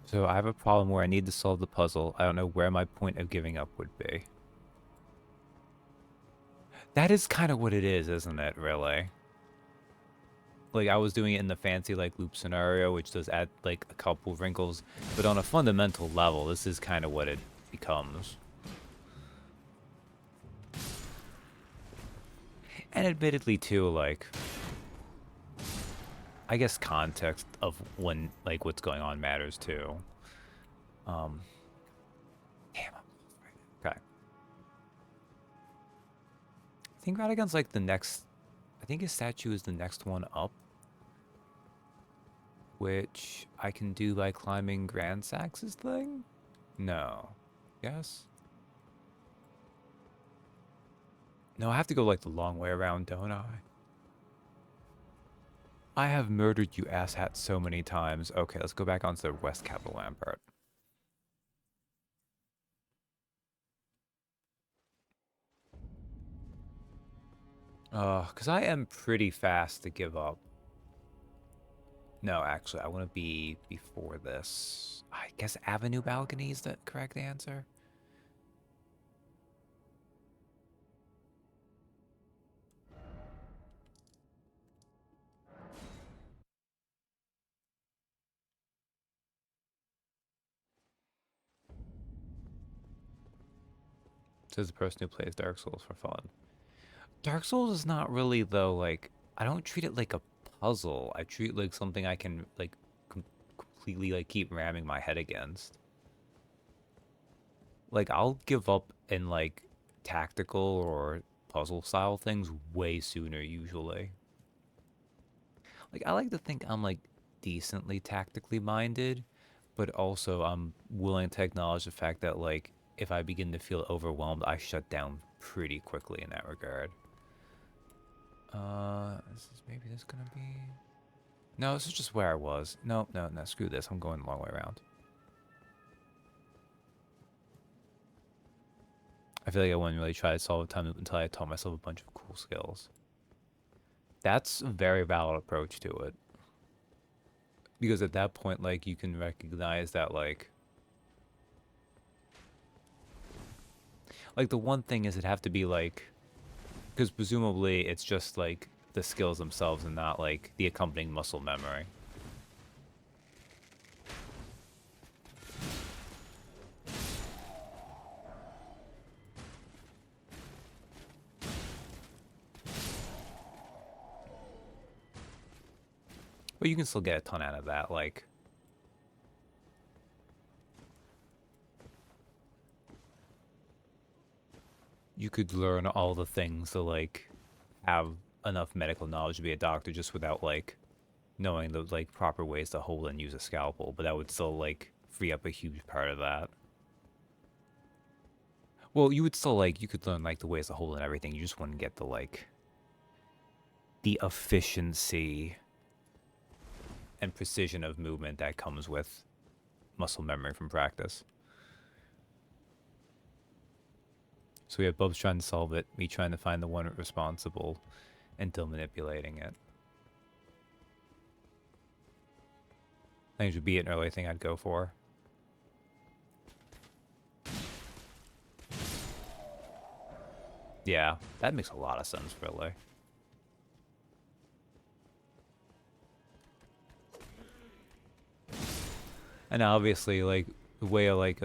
So I have a problem where I need to solve the puzzle. I don't know where my point of giving up would be. That is kind of what it is, isn't it, really? Like, I was doing it in the fancy, like, loop scenario, which does add, like, a couple wrinkles. But on a fundamental level, this is kind of what it becomes. And admittedly, too, like, I guess context of when, like, what's going on matters, too. Damn. Okay. I think Radagon's, like, the next... I think his statue is the next one up. Which I can do by climbing Grand Sax's thing? No. Yes? No, I have to go, like, the long way around, don't I? I have murdered you asshat so many times. Okay, let's go back onto the West Capital Rampart. Because I am pretty fast to give up. No, actually, I want to be before this. I guess Avenue Balcony is the correct answer. Says the person who plays Dark Souls for fun. Dark Souls is not really, though, like, I don't treat it like a puzzle. I treat it like something I can, like, completely, like, keep ramming my head against. Like, I'll give up in, like, tactical or puzzle style things way sooner, usually. Like, I like to think I'm, like, decently tactically minded, but also I'm willing to acknowledge the fact that, like, if I begin to feel overwhelmed, I shut down pretty quickly in that regard. Maybe this gonna be... No, this is just where I was. No, screw this. I'm going the long way around. I feel like I wouldn't really try to solve a time loop until I taught myself a bunch of cool skills. That's a very valid approach to it. Because at that point, like, you can recognize that, like, the one thing is it'd have to be, like, because presumably it's just, like, the skills themselves and not, like, the accompanying muscle memory. But you can still get a ton out of that, like... You could learn all the things to, like, have enough medical knowledge to be a doctor just without, like, knowing the, like, proper ways to hold and use a scalpel. But that would still, like, free up a huge part of that. Well, you would still, like, you could learn, like, the ways to hold and everything. You just wouldn't get the, like, the efficiency and precision of movement that comes with muscle memory from practice. So we have Bubs trying to solve it, me trying to find the one responsible, and Dill manipulating it. I think it would be an early thing I'd go for. Yeah, that makes a lot of sense, really. And obviously, like, the way, like,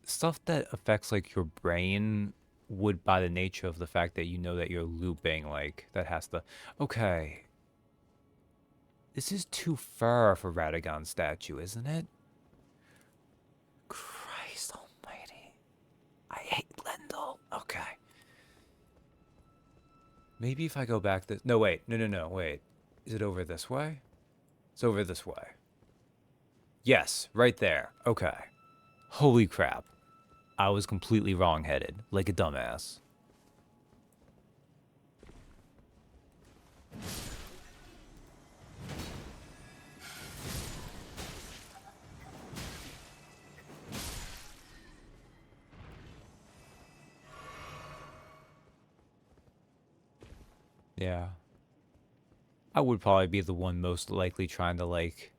stuff that affects, like, your brain would, by the nature of the fact that you know that you're looping, like, that has to... Okay. This is too far for Radagon's statue, isn't it? Christ almighty. I hate Lendl. Okay. Maybe if I go back this... No, wait. No, wait. Is it over this way? It's over this way. Yes, right there. Okay. Holy crap. I was completely wrong-headed, like a dumbass. Yeah. I would probably be the one most likely trying to, like,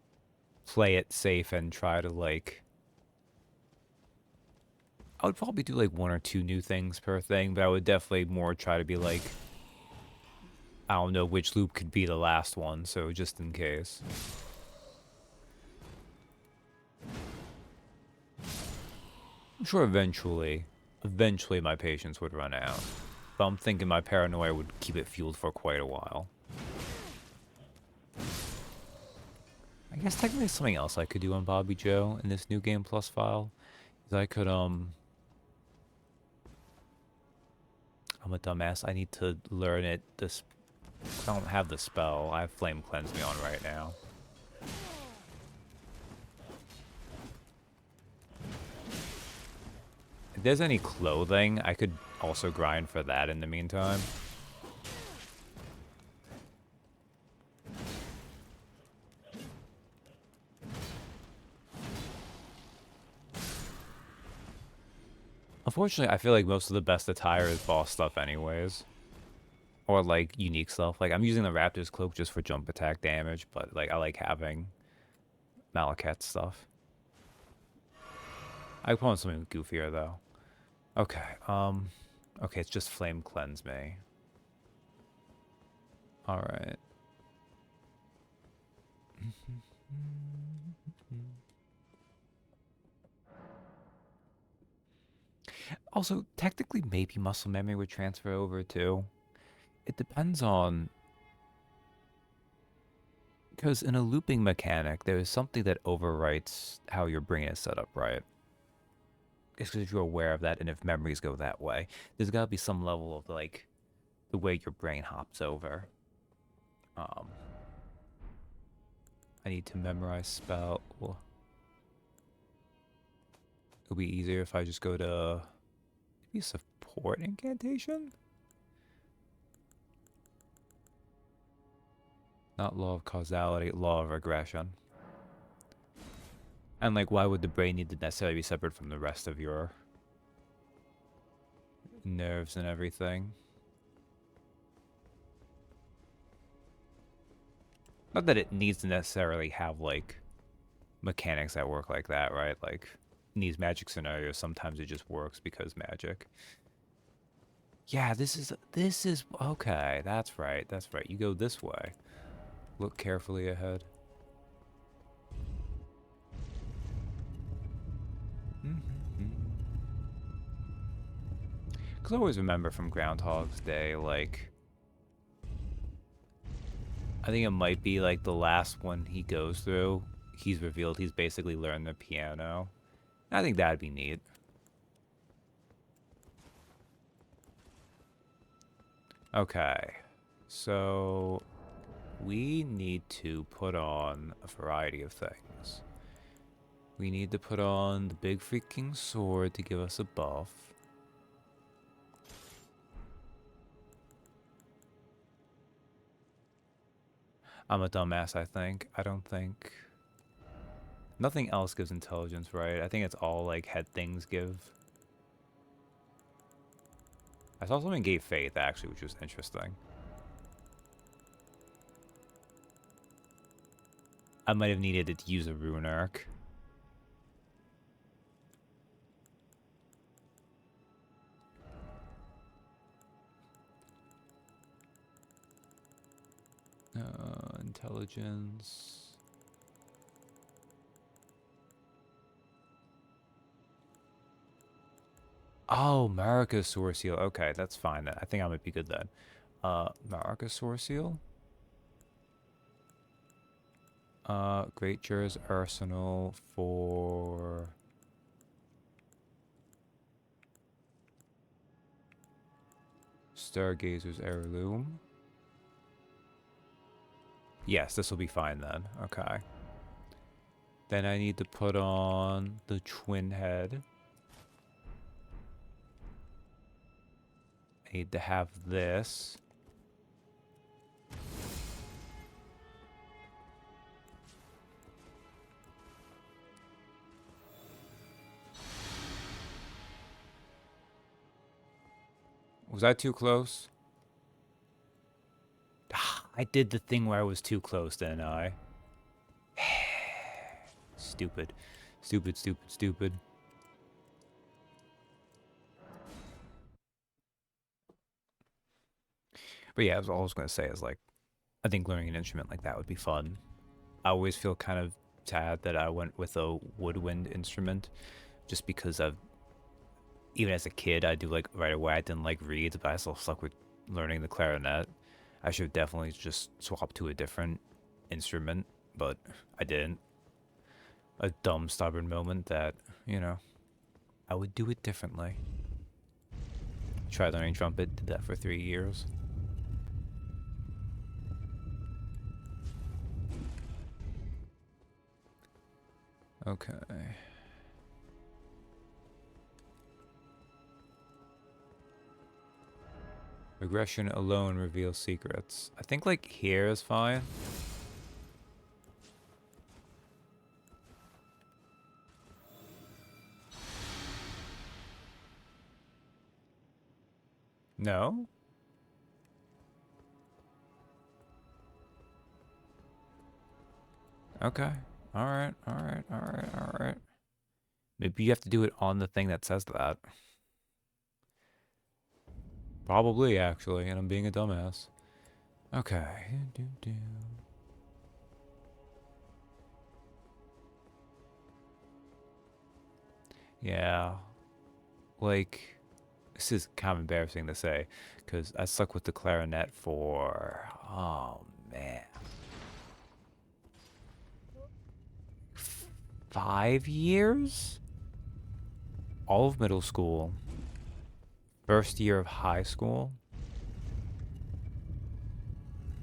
play it safe and try to, like... I would probably do, like, 1 or 2 new things per thing, but I would definitely more try to be, like... I don't know which loop could be the last one, so just in case. I'm sure eventually my patience would run out. But I'm thinking my paranoia would keep it fueled for quite a while. I guess technically there's something else I could do on Bobby Joe in this new Game Plus file. Is I could, I'm a dumbass. I need to learn it. I don't have the spell. I have Flame Cleanse me on right now. If there's any clothing, I could also grind for that in the meantime. Unfortunately, I feel like most of the best attire is boss stuff anyways. Or, like, unique stuff. Like, I'm using the Raptor's Cloak just for jump attack damage, but, like, I like having Malekith's stuff. I want something goofier, though. Okay, okay, it's just Flame Cleanse me. Alright. Also, technically, maybe muscle memory would transfer over, too. It depends on... Because in a looping mechanic, there is something that overwrites how your brain is set up, right? It's because if you're aware of that, and if memories go that way, there's got to be some level of, like, the way your brain hops over. I need to memorize spell. It'll be easier if I just go to maybe support incantation? Not law of causality, law of regression. And like, why would the brain need to necessarily be separate from the rest of your nerves and everything? Not that it needs to necessarily have like mechanics that work like that, right? Like in these magic scenarios, sometimes it just works because magic. Yeah, this is okay. That's right. That's right. You go this way. Look carefully ahead. Because I always remember from Groundhog's Day, like, I think it might be like the last one he goes through. He's revealed he's basically learned the piano. I think that'd be neat. Okay, so we need to put on a variety of things. We need to put on the big freaking sword to give us a buff. I'm a dumbass, I think. I don't think... Nothing else gives intelligence, right? I think it's all, like, head things give. I saw something gave faith, actually, which was interesting. I might have needed it to use a rune arc. Intelligence... Oh, Marika's Source Seal. Okay, that's fine. I think I might be good then. Marika's Source Seal? Great Juror's Arsenal for... Stargazer's Heirloom. Yes, this will be fine then. Okay. Then I need to put on the Twin Head. I need to have this. Was that too close? I did the thing where I was too close, didn't I? Stupid. Stupid, stupid, stupid. But yeah, all I was going to say is, like, I think learning an instrument like that would be fun. I always feel kind of sad that I went with a woodwind instrument, just because even as a kid, I do, like, right away, I didn't like reeds, but I still stuck with learning the clarinet. I should have definitely just swapped to a different instrument, but I didn't. A dumb, stubborn moment that, you know, I would do it differently. Tried learning trumpet, did that for 3 years. Okay. Regression alone reveals secrets. I think, like, here is fine. No? Okay. Alright, alright, alright, alright. Maybe you have to do it on the thing that says that. Probably, actually, and I'm being a dumbass. Okay. Yeah. Like, this is kind of embarrassing to say, because I stuck with the clarinet for... Oh, man. 5 years? All of middle school. First year of high school.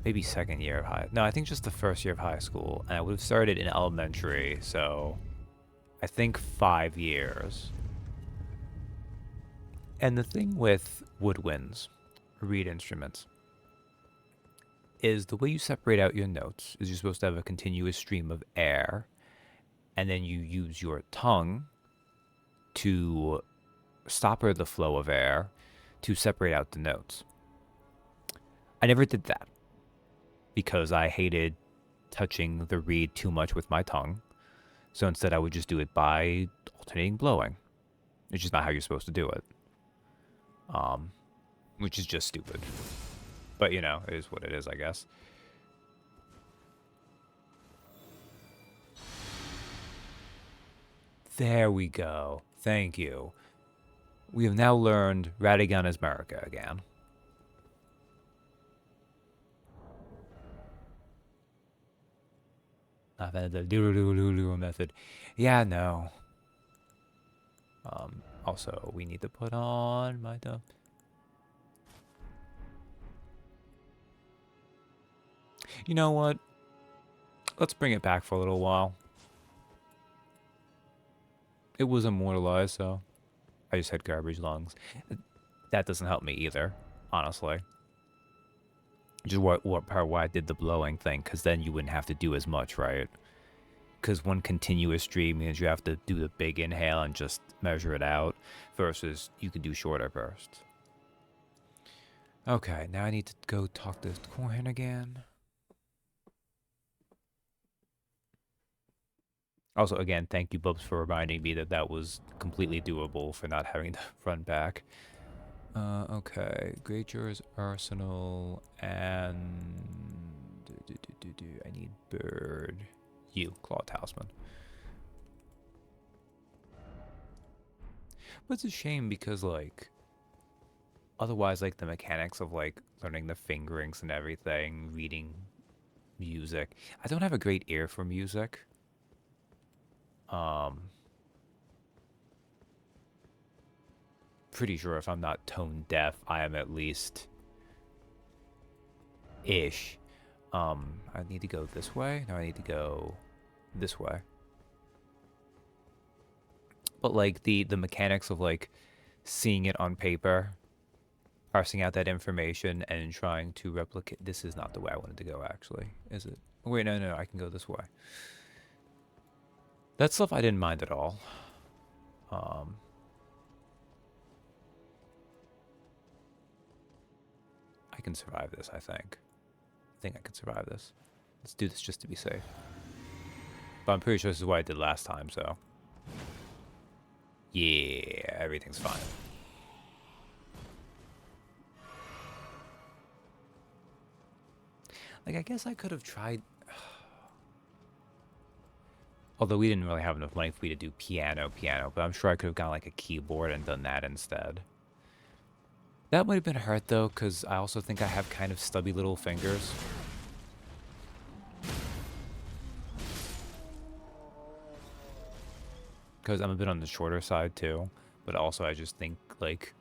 Maybe second year of high... No, I think just the first year of high school. And I would have started in elementary, so... I think 5 years. And the thing with woodwinds, reed instruments, is the way you separate out your notes is you're supposed to have a continuous stream of air, and then you use your tongue to stopper the flow of air to separate out the notes. I never did that because I hated touching the reed too much with my tongue. So instead I would just do it by alternating blowing. It's just not how you're supposed to do it. Which is just stupid. But, you know, it is what it is, I guess. There we go. Thank you. We have now learned Radagon is America again. I've had the doodle method. Yeah, no. Also, we need to put on my dump. You know what? Let's bring it back for a little while. It was immortalized, so I just had garbage lungs. That doesn't help me either, honestly. Just what part why I did the blowing thing, because then you wouldn't have to do as much, right? Because one continuous stream means you have to do the big inhale and just measure it out, versus you can do shorter bursts. Okay, now I need to go talk to Corhan again. Also, again, thank you, Bubs, for reminding me that that was completely doable for not having to run back. Okay, Greatjour's Arsenal, and I need Bird. You, Claw Talisman. But it's a shame because, like, otherwise, like, the mechanics of, like, learning the fingerings and everything, reading music. I don't have a great ear for music. Pretty sure if I'm not tone deaf, I am at least ish. I need to go this way. No, I need to go this way. But like the mechanics of like seeing it on paper, parsing out that information, and trying to replicate. This is not the way I wanted to go, actually, is it? Oh, wait, no, I can go this way. That stuff I didn't mind at all. I can survive this, I think. I think I can survive this. Let's do this just to be safe. But I'm pretty sure this is what I did last time, so. Yeah, everything's fine. Like, I guess I could have tried. Although we didn't really have enough money for me to do piano, but I'm sure I could have gotten like a keyboard and done that instead. That might have been hurt though, because I also think I have kind of stubby little fingers. Because I'm a bit on the shorter side too, but also I just think like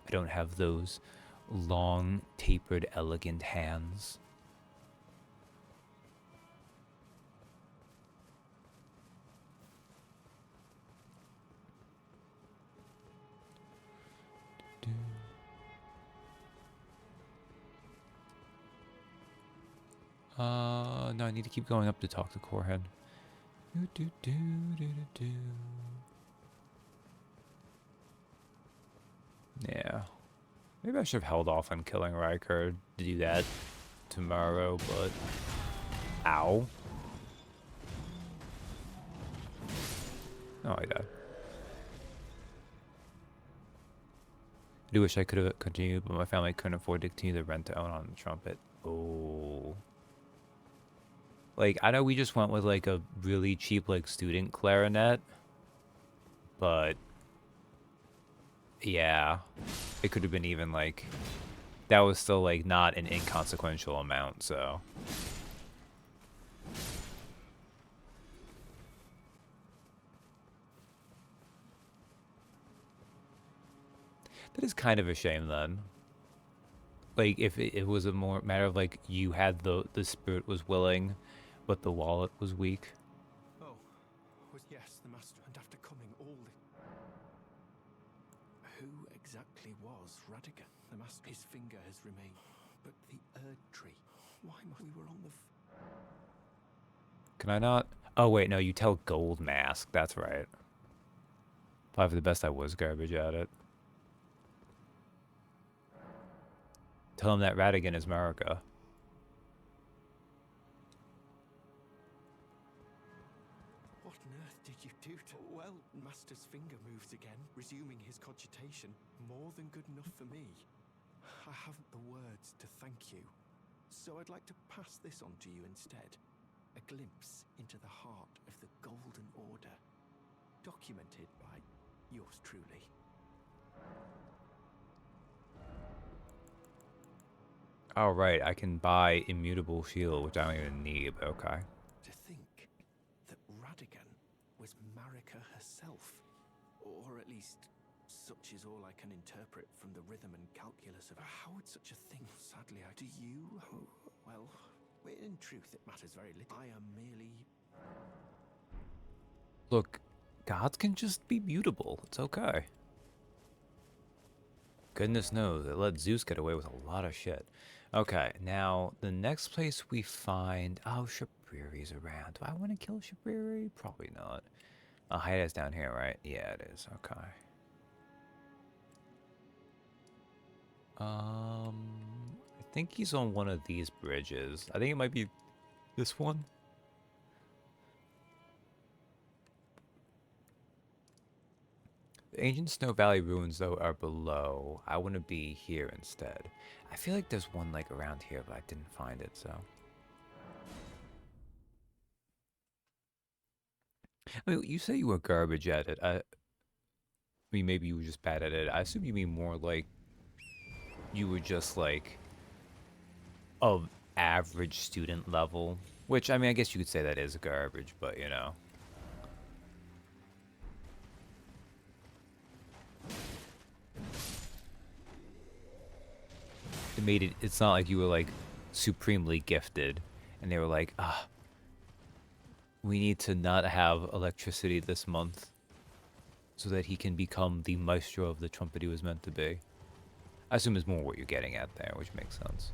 I don't have those long, tapered, elegant hands. No, I need to keep going up to talk to Corehead. Yeah. Maybe I should have held off on killing Riker to do that tomorrow, but... Ow. Oh, I died. I do wish I could have continued, but my family couldn't afford to continue the rent to own on the trumpet. Oh. Like, I know we just went with, like, a really cheap, like, student clarinet. But... yeah. It could have been even, like... that was still, like, not an inconsequential amount, so... that is kind of a shame, then. Like, if it was a more matter of, like, you had the spirit was willing, but the wallet was weak. Oh, yes, the master. And after coming all the... Who exactly was Radigan? The master. His finger has remained. But the Erd tree. Why must we were on the... Can I not? Oh, wait, no, you tell Gold Mask. That's right. Probably for the best I was garbage at it. Tell him that Radigan is Marika. What on earth did you do to... Well, Master's finger moves again, resuming his cogitation. More than good enough for me. I haven't the words to thank you. So I'd like to pass this on to you instead. A glimpse into the heart of the Golden Order. Documented by yours truly. Oh, right, I can buy Immutable Shield, which I don't even need, but okay. To think that Radigan was Marika herself. Or at least, such is all I can interpret from the rhythm and calculus of how would such a thing... Sadly, do you... Well, in truth, it matters very little. I am merely... Look, gods can just be mutable. It's okay. Goodness knows, it let Zeus get away with a lot of shit. Okay, now, the next place we find... Oh, Shabriri's around. Do I want to kill Shabriri? Probably not. Hyda's down here, right? Yeah, it is. Okay. I think he's on one of these bridges. I think it might be this one. The ancient Snow Valley ruins, though, are below. I want to be here instead. I feel like there's one, like, around here, but I didn't find it, so... I mean, you say you were garbage at it. I mean, maybe you were just bad at it. I assume you mean more like... You were just, like... Of average student level. Which, I mean, I guess you could say that is garbage, but, you know... It made it, it's not like you were like supremely gifted and they were like, we need to not have electricity this month so that he can become the maestro of the trumpet he was meant to be. I assume it's more what you're getting at there, which makes sense.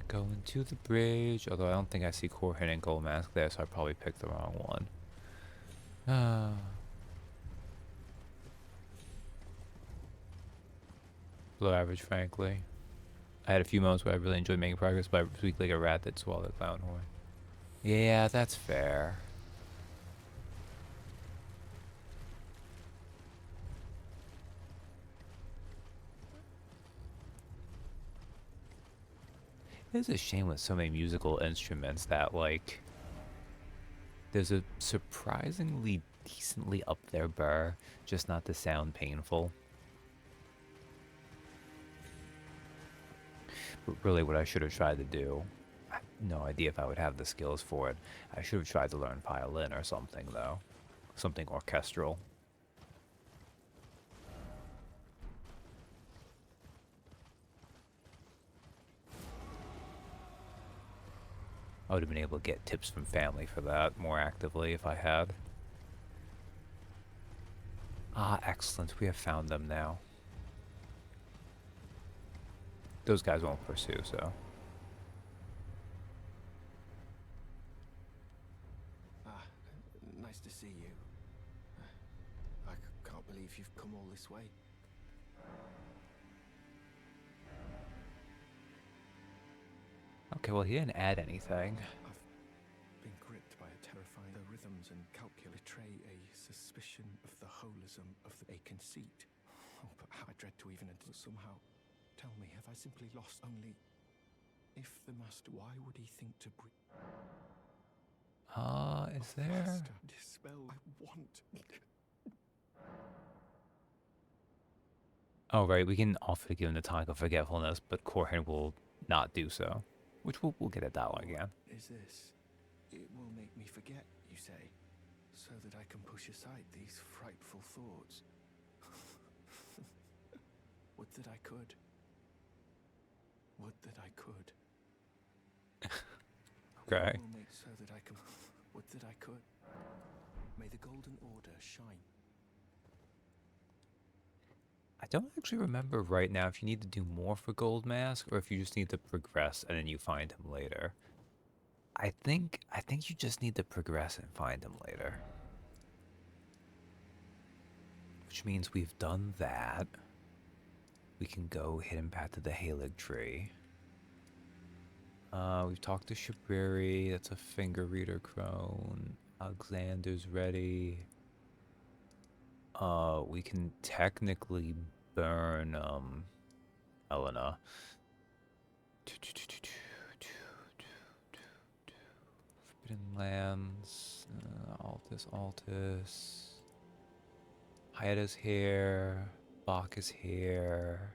Going to the bridge, although I don't think I see Corhin and Gold Mask there, so I probably picked the wrong one. Below average, frankly. I had a few moments where I really enjoyed making progress, but I was weak like a rat that swallowed a clown horn. Yeah, that's fair. It's a shame with so many musical instruments that, like, there's a surprisingly decently up there burr, just not to sound painful. But really what I should have tried to do, I have no idea if I would have the skills for it. I should have tried to learn violin or something, though. Something orchestral. I would have been able to get tips from family for that more actively if I had. Ah, excellent. We have found them now. Those guys won't pursue, so. Nice to see you. I can't believe you've come all this way. Okay, well, he didn't add anything. I've been gripped by a terrifying... The rhythms and calculi betray a suspicion of the holism of a conceit. Oh, but how I dread to even... Somehow, tell me, have I simply lost only... If the master... Why would he think to bring... Is there... Master, dispel... I want... Oh, right, we can offer to give him the tonic of forgetfulness, but Corhin will not do so. Which we'll get at that one again. Is this? It will make me forget, you say, so that I can push aside these frightful thoughts. Would that I could. Would that I could. Okay. It will make so that I can... Would that I could. May the Golden Order shine. I don't actually remember right now if you need to do more for Gold Mask or if you just need to progress and then you find him later. I think you just need to progress and find him later. Which means we've done that. We can go hit him back to the Halig tree. We've talked to Shabriri, that's a finger reader crone. Alexander's ready. We can technically burn, Elena. Forbidden Lands, Altus. Hyda's here. Bach is here.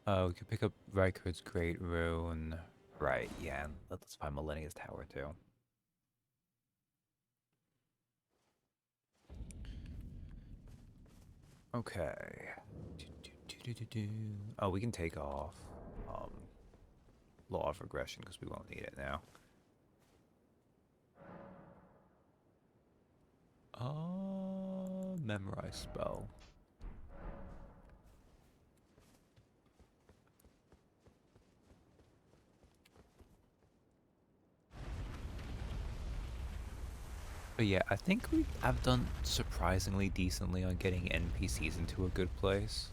Oh, we could pick up Rykard's Great Rune. Right, yeah, and let's find Millennia's Tower too. Okay. Oh, we can take off Law of Regression because we won't need it now. Memorize spell. But yeah, I think I've done surprisingly decently on getting NPCs into a good place.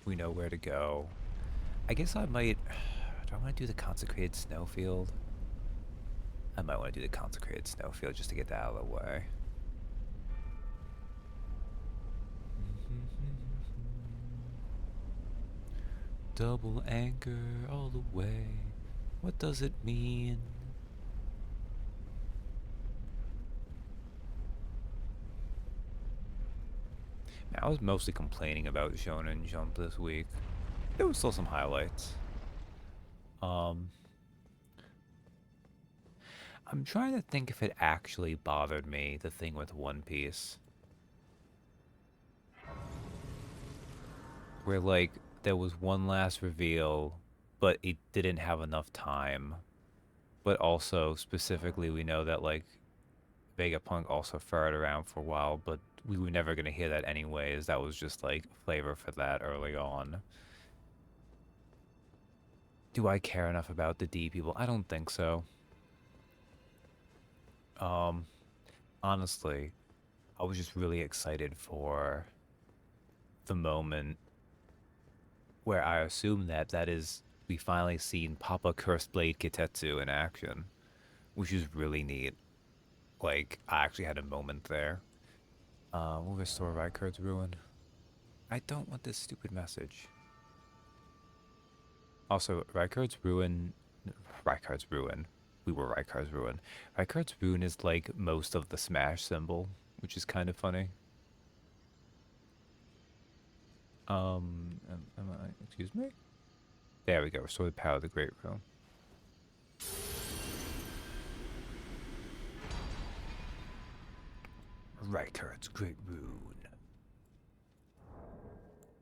We know where to go. I guess I might... Do I want to do the Consecrated Snowfield? I might want to do the Consecrated Snowfield just to get that out of the way. Double anchor all the way. What does it mean? I was mostly complaining about Shonen Jump this week. There was still some highlights. I'm trying to think if it actually bothered me, the thing with One Piece. Where, like, there was one last reveal, but it didn't have enough time. But also, specifically, we know that, like, Vegapunk also ferreted around for a while, but we were never going to hear that anyways. That was just, like, flavor for that early on. Do I care enough about the D people? I don't think so. Honestly, I was just really excited for the moment where I assume that is we finally seen Papa Cursed Blade Kitetsu in action, which is really neat. Like, I actually had a moment there. We'll restore Rykard's Ruin. I don't want this stupid message. Also, Rykard's Ruin... Rykard's Ruin. We were Rykard's Ruin. Rykard's Ruin is like most of the Smash symbol, which is kind of funny. Excuse me? There we go. Restore the power of the Great Rune. Rykard's Great Rune.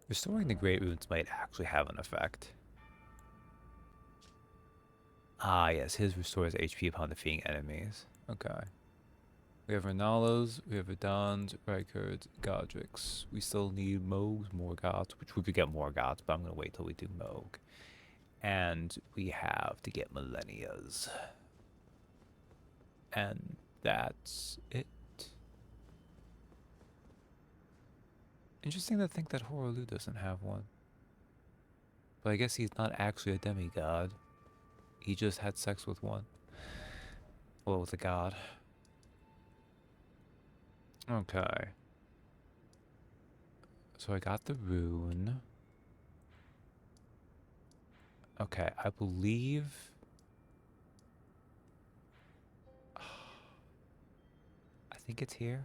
Restoring the Great Runes might actually have an effect. Ah, yes. His restores HP upon defeating enemies. Okay. We have Renalos, we have Adans, Rykard, Godrix. We still need Moog's, Morgoth's, which we could get Morgoth's, but I'm going to wait till we do Moog. And we have to get Millennia's. And that's it. Interesting to think that Horolu doesn't have one. But I guess he's not actually a demigod. He just had sex with one. Well, with a god. Okay. So I got the rune. Okay, I believe... I think it's here.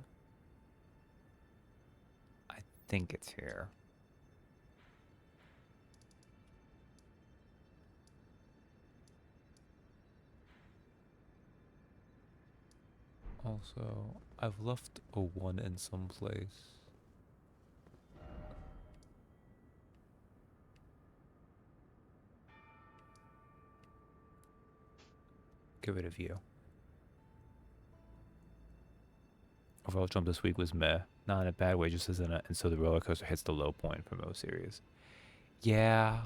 I think it's here. Also, I've left a 1 in some place. Get rid of you. Overall jump this week was meh. Not in a bad way, just isn't it? And so the roller coaster hits the low point for most series. Yeah.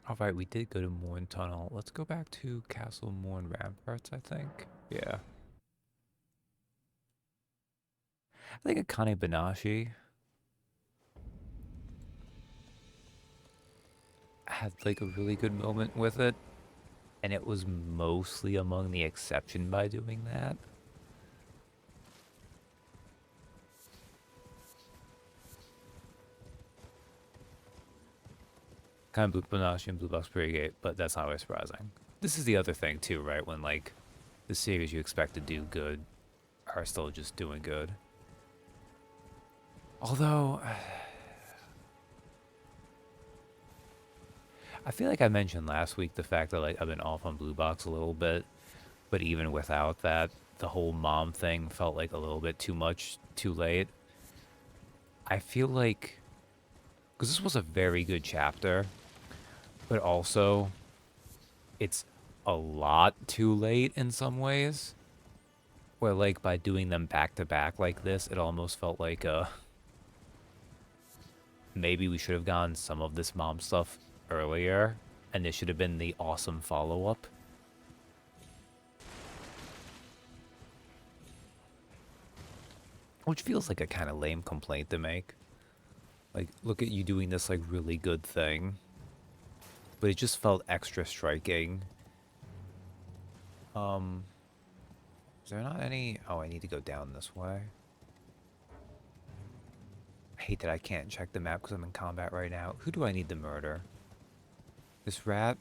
Alright, we did go to Morn Tunnel. Let's go back to Castle Morn Ramparts, I think. Yeah. I think Akane Banashi had like a really good moment with it. And it was mostly among the exception by doing that. Kind of Blue Panache and Blue Box Brigade, but that's not really surprising. This is the other thing too, right? When like the series you expect to do good are still just doing good. Although I feel like I mentioned last week the fact that like I've been off on Blue Box a little bit, but even without that, the whole mom thing felt like a little bit too much too late. I feel like because this was a very good chapter, but also it's a lot too late in some ways. Where like by doing them back to back like this, it almost felt like maybe we should have gotten some of this mom stuff earlier, and this should have been the awesome follow-up. Which feels like a kind of lame complaint to make. Like, look at you doing this like really good thing. But it just felt extra striking. Is there not any... Oh, I need to go down this way. I hate that I can't check the map because I'm in combat right now. Who do I need to murder? This rat?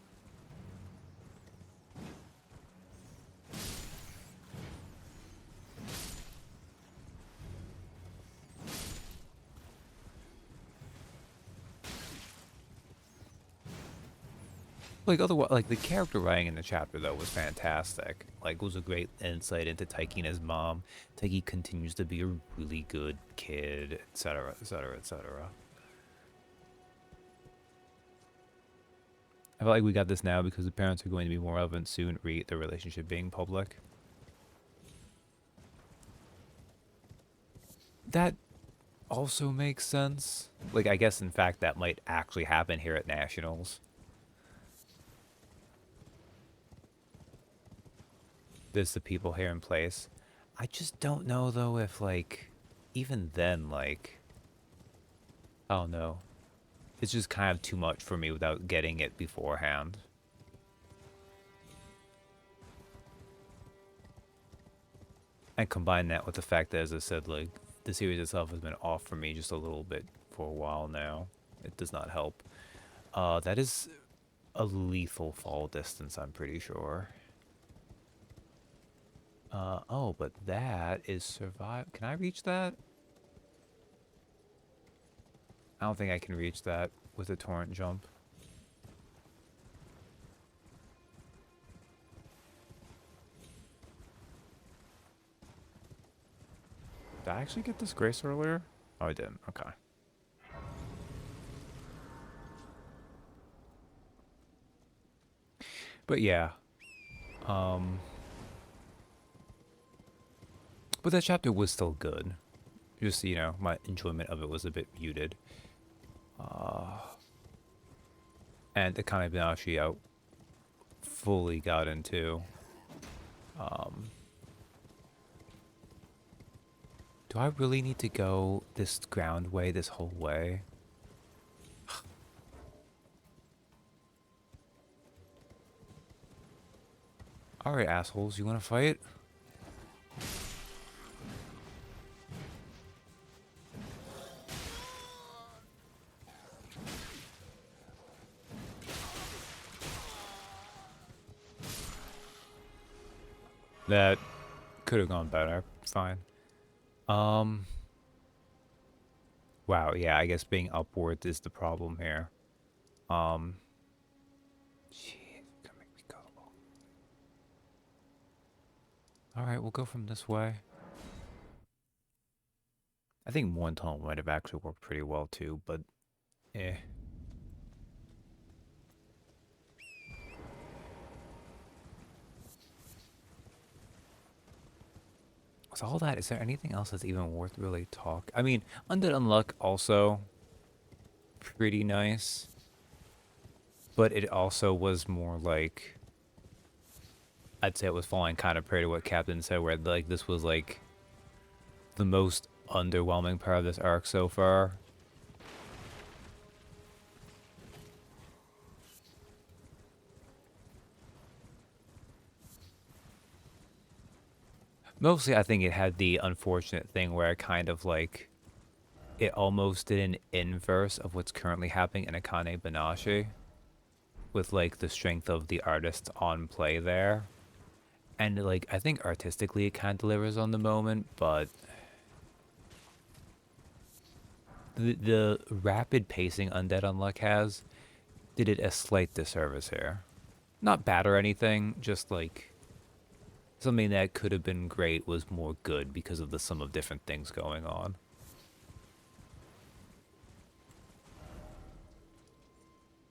Like, otherwise, like, the character writing in the chapter, though, was fantastic. Like, it was a great insight into Taiki and his mom. Taiki continues to be a really good kid, etc., etc., etc. I feel like we got this now because the parents are going to be more relevant soon, the relationship being public. That also makes sense. Like, I guess, in fact, that might actually happen here at Nationals. There's the people here in place. I just don't know, though, if, like, even then, like, I don't know. It's just kind of too much for me without getting it beforehand. And combine that with the fact that, as I said, like, the series itself has been off for me just a little bit for a while now. It does not help. That is a lethal fall distance, I'm pretty sure. Oh, but that is survive. Can I reach that? I don't think I can reach that with a torrent jump. Did I actually get this grace earlier? Oh, I didn't. Okay. But yeah. But that chapter was still good. Just, you know, my enjoyment of it was a bit muted. And the kind of Binashi I fully got into. Do I really need to go this ground way this whole way? Alright, assholes, you wanna fight? That could have gone better. Fine. Wow, yeah, I guess being upwards is the problem here. Jeez, gonna make me go. Alright, we'll go from this way. I think Morntunnel might have actually worked pretty well too, but eh. So all that, is there anything else that's even worth really talk? I mean, Undead Unluck also pretty nice, but it also was more like, I'd say it was falling kind of prey to what Captain said, where like this was like the most underwhelming part of this arc so far. Mostly, I think it had the unfortunate thing where it kind of like, it almost did an inverse of what's currently happening in Akane Banashi, with like the strength of the artists on play there. And like, I think artistically it kind of delivers on the moment, but the rapid pacing Undead Unluck has did it a slight disservice here. Not bad or anything, just like something that could have been great was more good because of the sum of different things going on.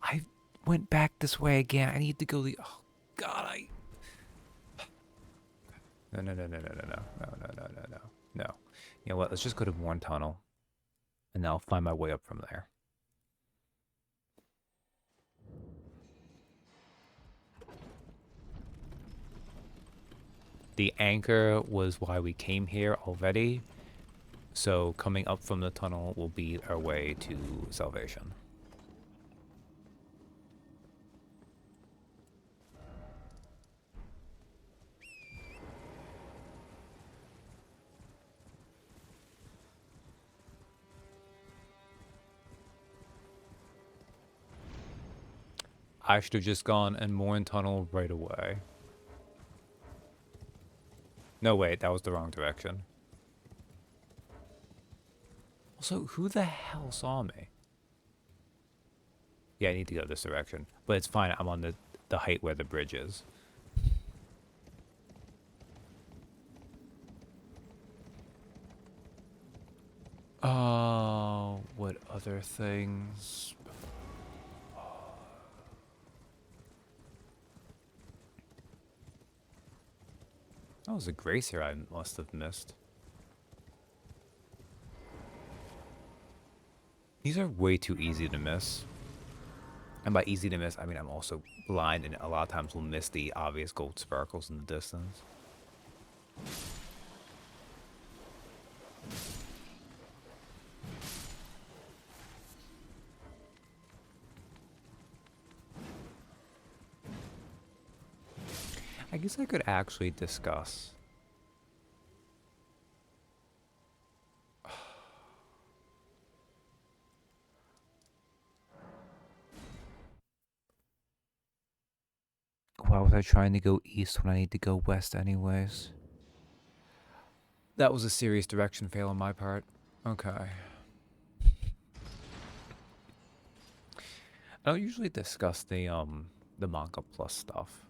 I went back this way again. I need to go the... Oh, God, I... No, no, no, no, no, no, no, no, no, no, no, no, no. You know what? Let's just go to one tunnel, and then I'll find my way up from there. The anchor was why we came here already, so coming up from the tunnel will be our way to salvation. I should have just gone and Morn Tunnel right away. No, wait, that was the wrong direction. Also, who the hell saw me? Yeah, I need to go this direction. But it's fine, I'm on the height where the bridge is. Oh, what other things? That was a grace here I must have missed. These are way too easy to miss. And by easy to miss, I mean I'm also blind and a lot of times will miss the obvious gold sparkles in the distance. I guess I could actually discuss. Why was I trying to go east when I need to go west anyways? That was a serious direction fail on my part. Okay. I don't usually discuss the manga plus stuff.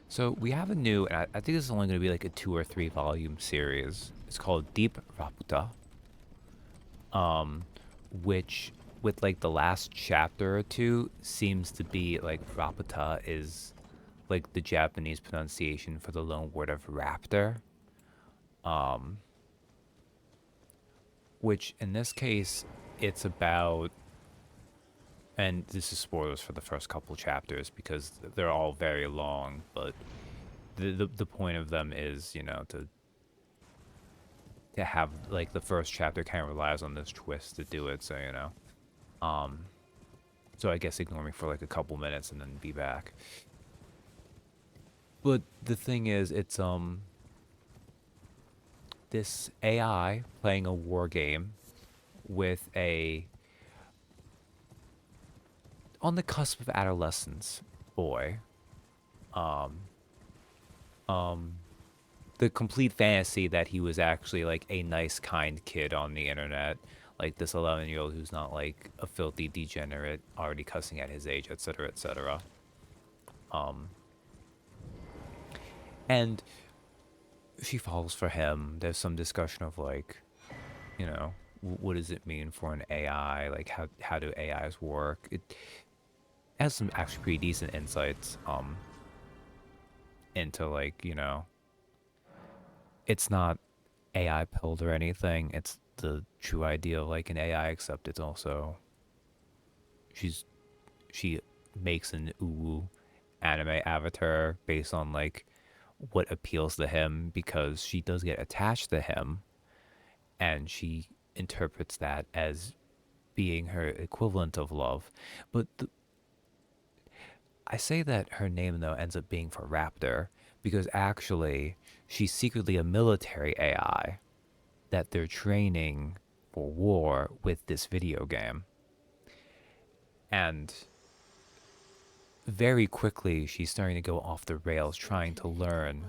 So we have a new, and I think this is only going to be like a 2 or 3 volume series. It's called Deep Raputa. Which with like the last chapter or two seems to be like Raputa is like the Japanese pronunciation for the loan word of raptor. Which in this case it's about, and this is spoilers for the first couple chapters because they're all very long, but the point of them is, you know, to have like the first chapter kind of relies on this twist to do it, so you know. So I guess ignore me for like a couple minutes and then be back. But the thing is, it's this AI playing a war game with a on the cusp of adolescence boy. The complete fantasy that he was actually like a nice, kind kid on the internet, like this 11-year-old who's not like a filthy degenerate, already cussing at his age, etc., etc. And she falls for him. There's some discussion of like, you know, what does it mean for an AI? Like how do AIs work? It has some actually pretty decent insights into like, you know, it's not AI pilled or anything. It's the true idea of like an AI, except it's also she makes an uwu anime avatar based on like what appeals to him because she does get attached to him and she interprets that as being her equivalent of love. But I say that her name though ends up being for Raptor because actually she's secretly a military AI that they're training for war with this video game. And very quickly she's starting to go off the rails trying to learn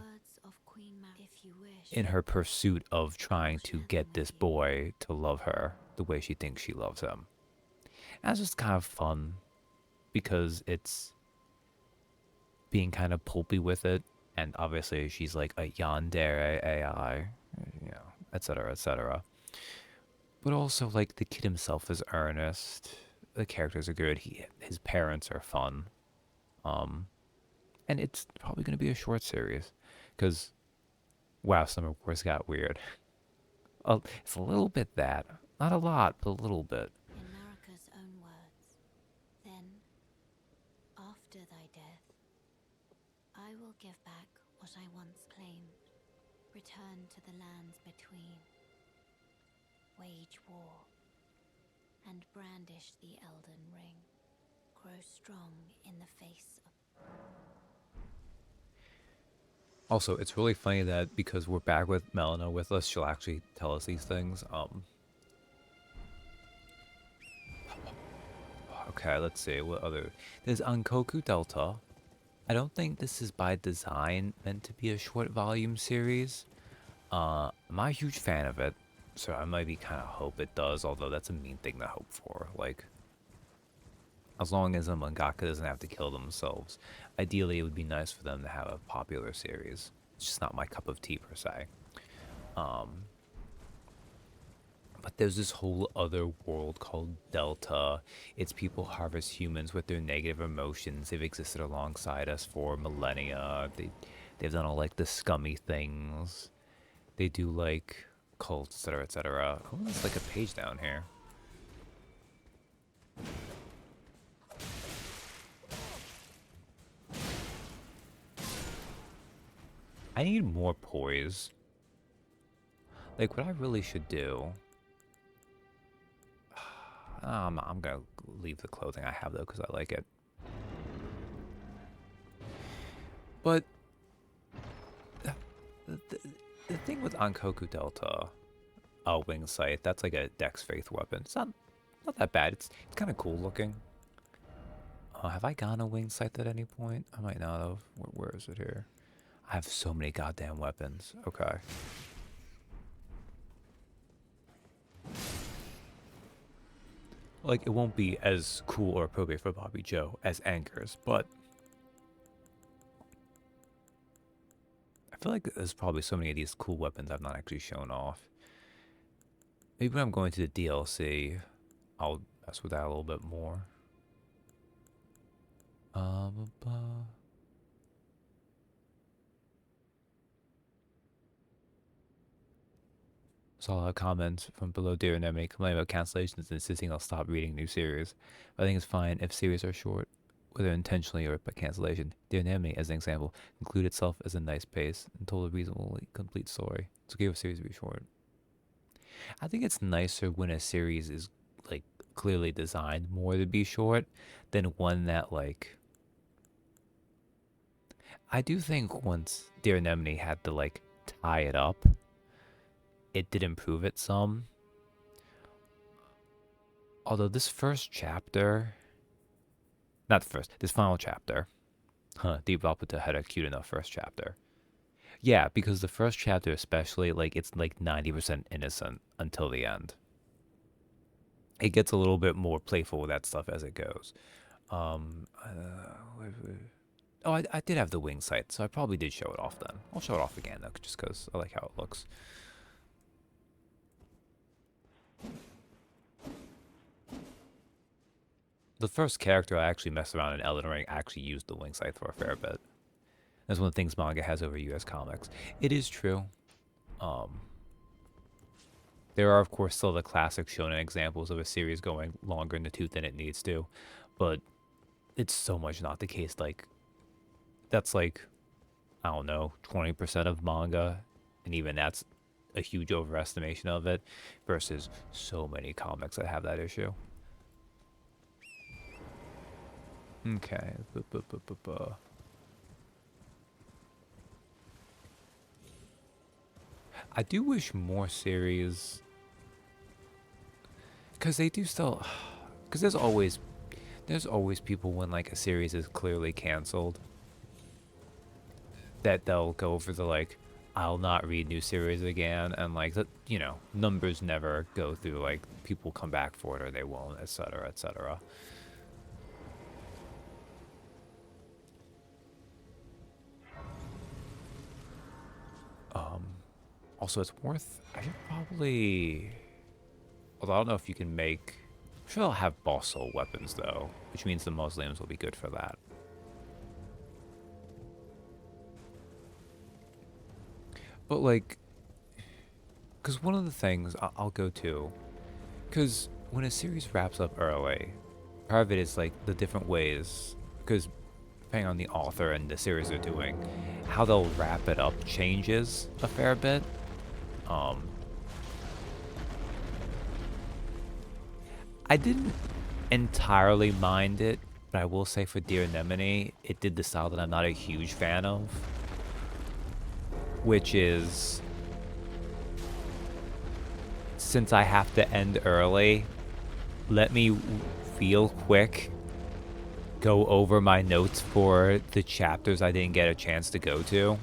in her pursuit of trying to get this boy to love her the way she thinks she loves him. And that's just kind of fun because it's being kind of pulpy with it. And obviously she's like a yandere AI, you know, etc., etc. But also like the kid himself is earnest. The characters are good. His parents are fun. And it's probably going to be a short series because wow, Summer Wars got weird. It's a little bit that, not a lot, but a little bit. In Marika's own words, then, after thy death, I will give back what I once claimed, return to the lands between, wage war, and brandish the Elden ring, grow strong in the face of... Also, it's really funny that because we're back with Melina with us, she'll actually tell us these things. Okay, let's see what other. There's Ankoku Delta. I don't think this is by design meant to be a short volume series. I'm not a huge fan of it, so I maybe kind of hope it does. Although that's a mean thing to hope for. Like, as long as a mangaka doesn't have to kill themselves, ideally it would be nice for them to have a popular series. It's just not my cup of tea per se. But there's this whole other world called Delta. It's people harvest humans with their negative emotions. They've existed alongside us for millennia. They've done all like the scummy things. They do like cults, etc., etc. Oh, there's like a page down here. I need more poise. Like, what I really should do... I'm gonna leave the clothing I have, though, because I like it. But... The thing with Ankoku Delta... Wing Sight, that's like a Dex Faith weapon. It's not that bad. It's kind of cool looking. Have I gone a Wing Sight at any point? I might not have. Where is it here? I have so many goddamn weapons. Okay. Like, it won't be as cool or appropriate for Bobby Joe as Anchors, but I feel like there's probably so many of these cool weapons I've not actually shown off. Maybe when I'm going to the DLC, I'll mess with that a little bit more. Saw a comment from below Dear Anemone complaining about cancellations and insisting I'll stop reading new series. I think it's fine if series are short, whether intentionally or by cancellation. Dear Anemone, as an example, concluded itself as a nice pace and told a reasonably complete story. It's okay for series to be short. I think it's nicer when a series is like clearly designed more to be short than one that like... I do think once Dear Anemone had to like tie it up, it did improve it some. Although this first chapter, not the first, this final chapter, Deep Valpata had a cute enough first chapter. Yeah, because the first chapter especially, like, it's like 90% innocent until the end. It gets a little bit more playful with that stuff as it goes. Oh, I did have the wing sight, so I probably did show it off then. I'll show it off again, though, just because I like how it looks. The first character I actually messed around in Elden Ring actually used the wing sight for a fair bit. That's one of the things manga has over US comics. It is true. There are, of course, still the classic shonen examples of a series going longer in the tooth than it needs to, but it's so much not the case. Like, that's like, I don't know, 20% of manga, and even that's a huge overestimation of it, versus so many comics that have that issue. Okay. I do wish more series, because they do still, because there's always people when like a series is clearly canceled that they'll go for the like, I'll not read new series again, and like the numbers never go through, like people come back for it or they won't, etc., etc. Also, it's worth. I should probably. Although I don't know if you can make. I'm sure I'll have boss soul weapons though, which means the mausoleums will be good for that. But like, because one of the things I'll go to, because when a series wraps up early, part of it is like the different ways, because depending on the author and the series they're doing, how they'll wrap it up changes a fair bit. I didn't entirely mind it, but I will say for Dear Anemone, it did the style that I'm not a huge fan of, which is, since I have to end early, let me feel quick, go over my notes for the chapters I didn't get a chance to go to.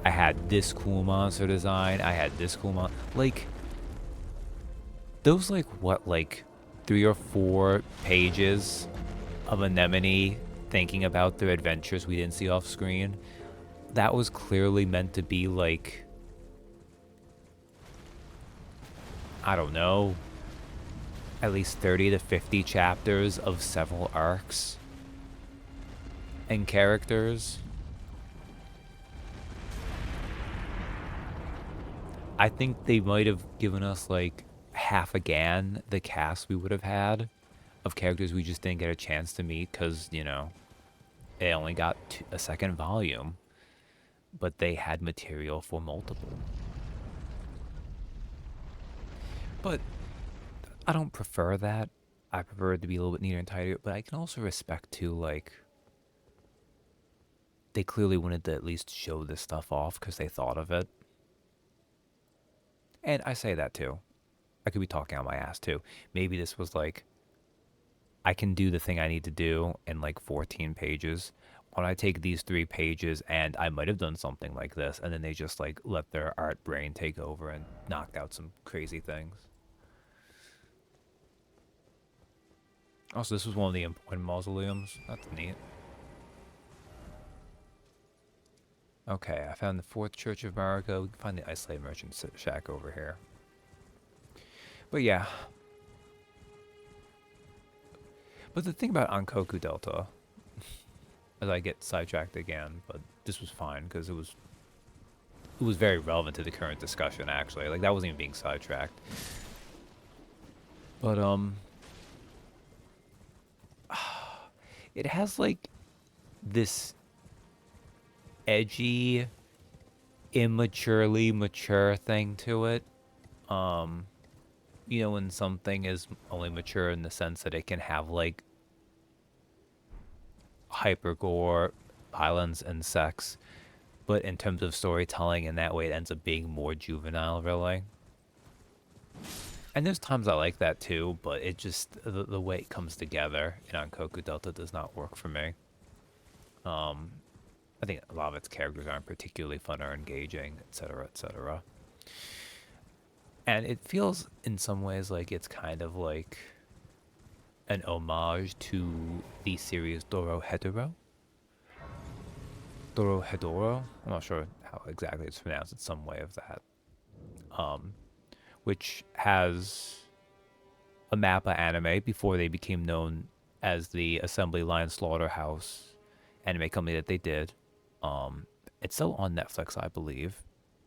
I had this cool monster design, I had this cool like, those like, what, like 3 or 4 pages of Anemone thinking about their adventures we didn't see off screen, that was clearly meant to be like, I don't know, at least 30 to 50 chapters of several arcs and characters. I think they might have given us like half again the cast we would have had of characters we just didn't get a chance to meet because, they only got a second volume, but they had material for multiple. But I don't prefer that. I prefer it to be a little bit neater and tighter, but I can also respect too, like, they clearly wanted to at least show this stuff off because they thought of it. And I say that too. I could be talking out my ass too. Maybe this was like, I can do the thing I need to do in like 14 pages. When I take these 3 pages and I might have done something like this, and then they just like let their art brain take over and knocked out some crazy things. Also, this was one of the important mausoleums. That's neat. Okay, I found the 4th Church of America. We can find the Isolated Merchant Shack over here. But yeah. But the thing about Ankoku Delta, as I get sidetracked again, but this was fine because it was very relevant to the current discussion actually. Like that wasn't even being sidetracked. But it has like this edgy, immaturely mature thing to it. When something is only mature in the sense that it can have like hyper gore, violence, and sex, but in terms of storytelling, in that way, it ends up being more juvenile, really. And there's times I like that too, but it just the way it comes together in Ankoku Delta does not work for me. I think a lot of its characters aren't particularly fun or engaging, etc., etc. And it feels in some ways like it's kind of like an homage to the series Doro Hetero, Dorohedoro. I'm not sure how exactly it's pronounced. It's some way of that. Which has a mappa anime before they became known as the Assembly Line Slaughterhouse anime company that they did. It's still on Netflix, I believe.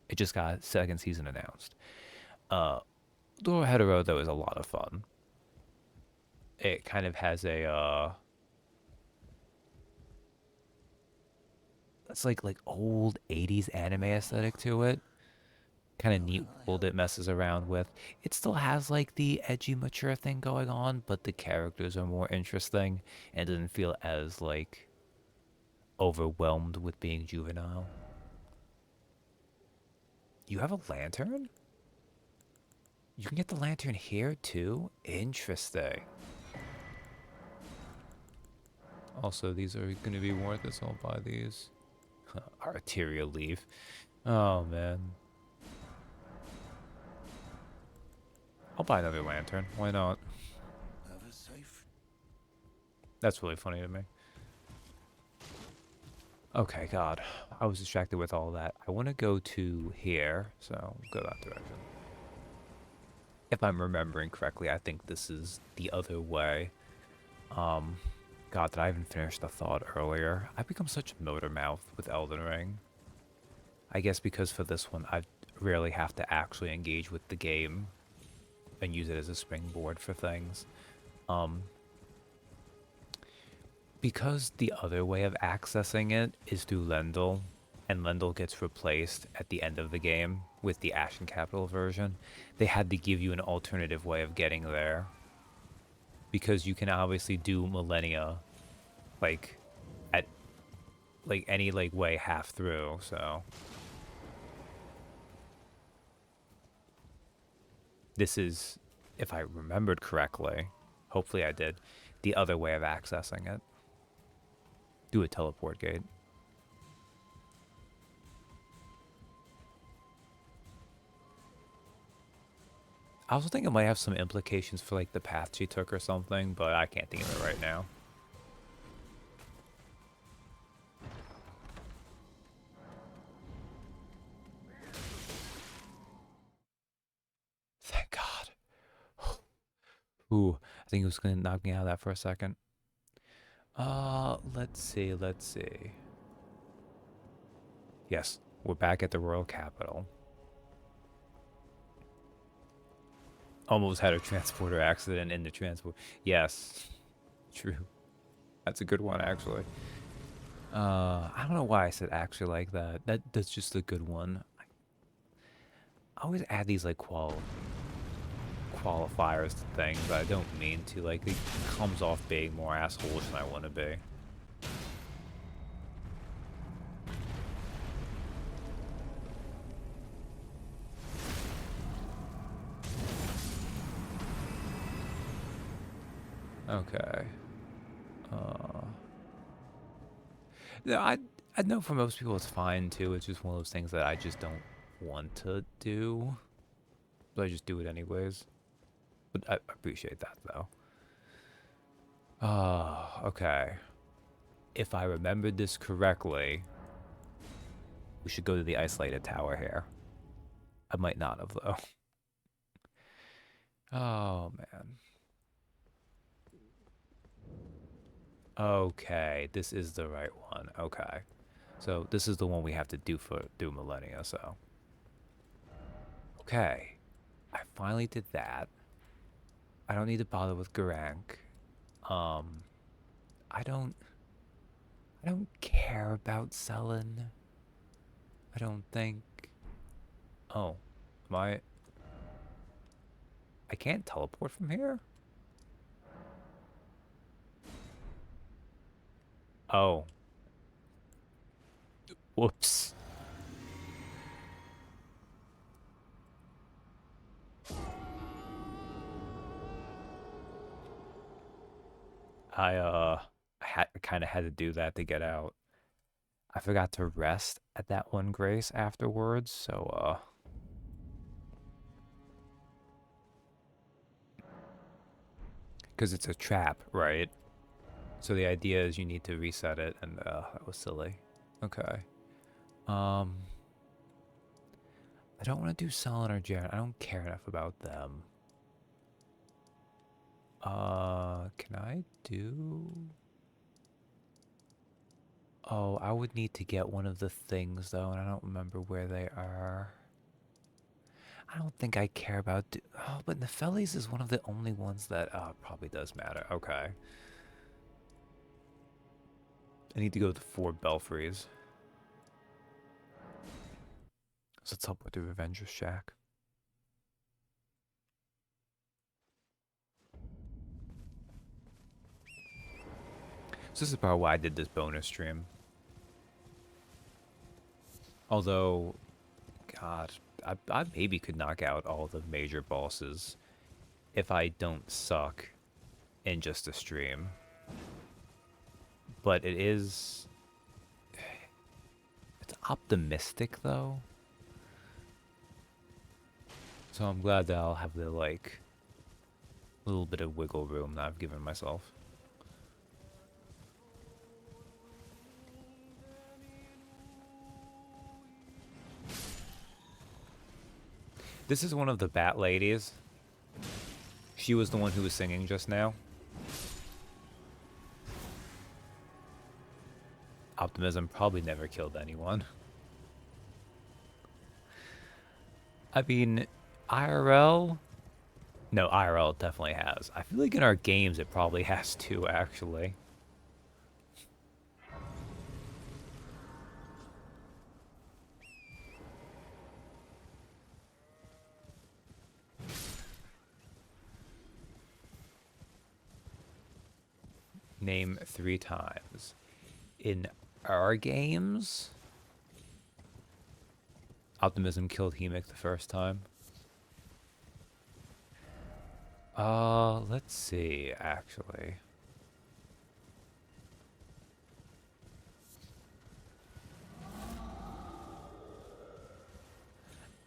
It just got second season announced. Dorohedoro, though, is a lot of fun. It kind of has a it's like old 80s anime aesthetic to it. Kind of neat world it messes around with. It still has like the edgy mature thing going on, but the characters are more interesting and doesn't feel as like overwhelmed with being juvenile. You have a lantern? You can get the lantern here too? Interesting. Also, these are going to be worth it, so I'll buy these. Arterial leaf. Oh, man. I'll buy another lantern. Why not? Have a safe. That's really funny to me. Okay, God. I was distracted with all that. I want to go to here, so go that direction. If I'm remembering correctly, I think this is the other way. God, did I even finish the thought earlier? I've become such a motor mouth with Elden Ring. I guess because for this one, I rarely have to actually engage with the game and use it as a springboard for things. Because the other way of accessing it is through Lendl, and Lendl gets replaced at the end of the game with the Ashen Capital version, they had to give you an alternative way of getting there. Because you can obviously do Millennia, like, at, like, any, like, way half through, so... This is, if I remembered correctly, hopefully I did, the other way of accessing it. Do a teleport gate. I also think it might have some implications for like the path she took or something, but I can't think of it right now. Thank God. Ooh, I think it was gonna knock me out of that for a second. Let's see. Yes, we're back at the Royal Capital. Almost had a transporter accident in the transport. Yes, true. That's a good one, actually. I don't know why I said actually like that. That's just a good one. I always add these like qualifiers to things. I don't mean to. Like, it comes off being more assholes than I want to be. Okay. No, I know for most people it's fine too. It's just one of those things that I just don't want to do. But I just do it anyways. But I appreciate that though. Okay. If I remembered this correctly, we should go to the isolated tower here. I might not have though. Oh man. Okay, this is the right one. Okay. So this is the one we have to do through millennia, so. Okay. I finally did that. I don't need to bother with Garank. I don't care about Selen. I don't think. Oh, am I can't teleport from here? Oh. Whoops. I kind of had to do that to get out. I forgot to rest at that one grace afterwards, so because it's a trap, right? So the idea is you need to reset it, and that was silly. Okay. I don't want to do Solon or Jaren. I don't care enough about them. Can I do... Oh, I would need to get one of the things, though, and I don't remember where they are. I don't think I care about... Oh, but Nefelis is one of the only ones that... probably does matter. Okay. I need to go to the 4 belfries. So let's help with the Revenger's Shack. So this is probably why I did this bonus stream. Although, God, I maybe could knock out all the major bosses if I don't suck in just a stream. But it is... It's optimistic, though. So I'm glad that I'll have the, like, little bit of wiggle room that I've given myself. This is one of the Bat Ladies. She was the one who was singing just now. Optimism probably never killed anyone. I mean, IRL? No, IRL definitely has. I feel like in our games it probably has too, actually. Name 3 times. In our games, Optimism killed Hemic the first time. Let's see, actually.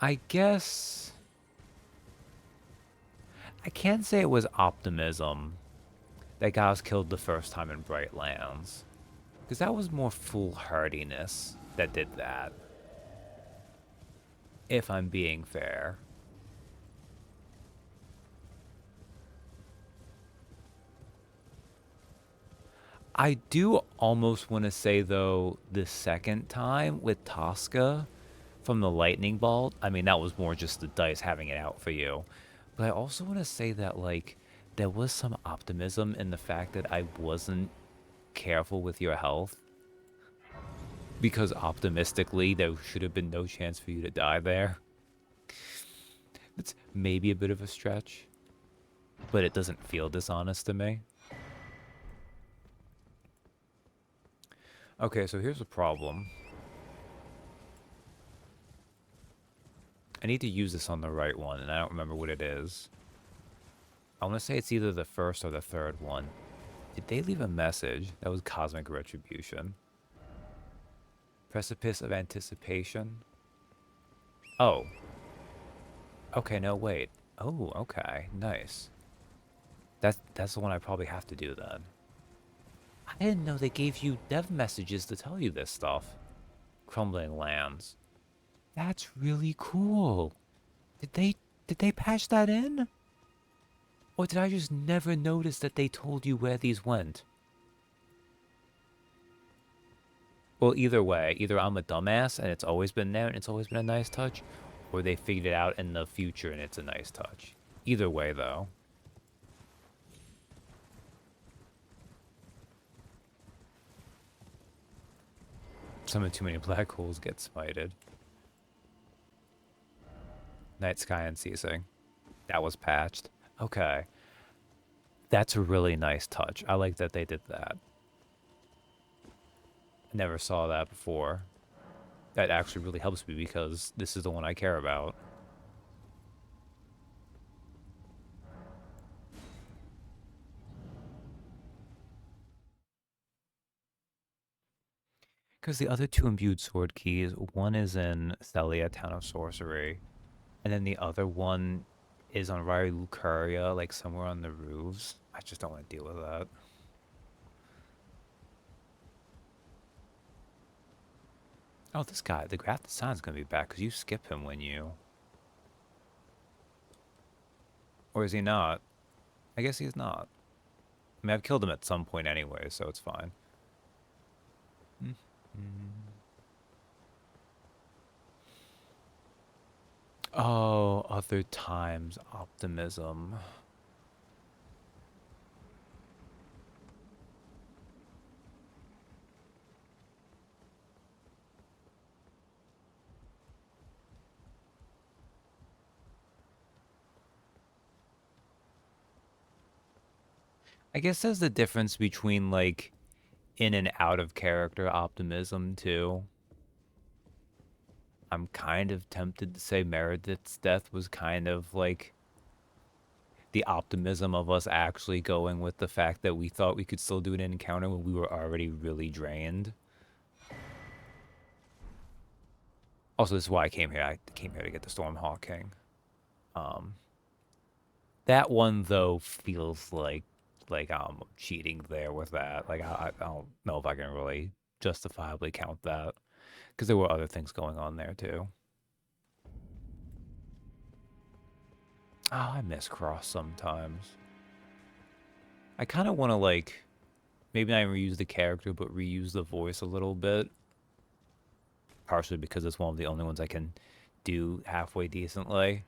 I guess... I can't say it was Optimism that got us killed the first time in Brightlands. Because that was more foolhardiness that did that. If I'm being fair. I do almost want to say, though, the second time with Tosca from the lightning bolt, I mean, that was more just the dice having it out for you. But I also want to say that, like, there was some optimism in the fact that I wasn't careful with your health. Because optimistically, there should have been no chance for you to die there. It's maybe a bit of a stretch, but it doesn't feel dishonest to me. Okay, so here's the problem. I need to use this on the right one, and I don't remember what it is. I want to say it's either the first or the third one. Did they leave a message? That was Cosmic Retribution. Precipice of Anticipation. Oh. Okay, no, wait. Oh, okay, nice. That's the one I probably have to do then. I didn't know they gave you dev messages to tell you this stuff. Crumbling Lands. That's really cool. Did they patch that in? Or did I just never notice that they told you where these went? Well, either way, either I'm a dumbass and it's always been there and it's always been a nice touch, or they figured it out in the future and it's a nice touch. Either way, though. Summon too many black holes get smited. Night Sky Unceasing. That was patched. Okay. That's a really nice touch. I like that they did that. I never saw that before. That actually really helps me because this is the one I care about. Because the other 2 imbued sword keys, one is in Thelia, Town of Sorcery, and then the other one is on Rari Lucaria, like somewhere on the roofs. I just don't want to deal with that. Oh, this guy, the graph design's gonna be back because you skip him when you. Or is he not? I guess he's not. I mean, I've killed him at some point anyway, so it's fine. Oh, other times optimism. I guess there's the difference between like in and out of character optimism too. I'm kind of tempted to say Meredith's death was kind of like the optimism of us actually going with the fact that we thought we could still do an encounter when we were already really drained. Also, this is why I came here. I came here to get the Stormhawk King. Um, that one though feels like I'm cheating there with that. Like I don't know if I can really justifiably count that because there were other things going on there too. Oh, I miss Cross sometimes. I kind of want to like maybe not reuse the character, but reuse the voice a little bit. Partially because it's one of the only ones I can do halfway decently.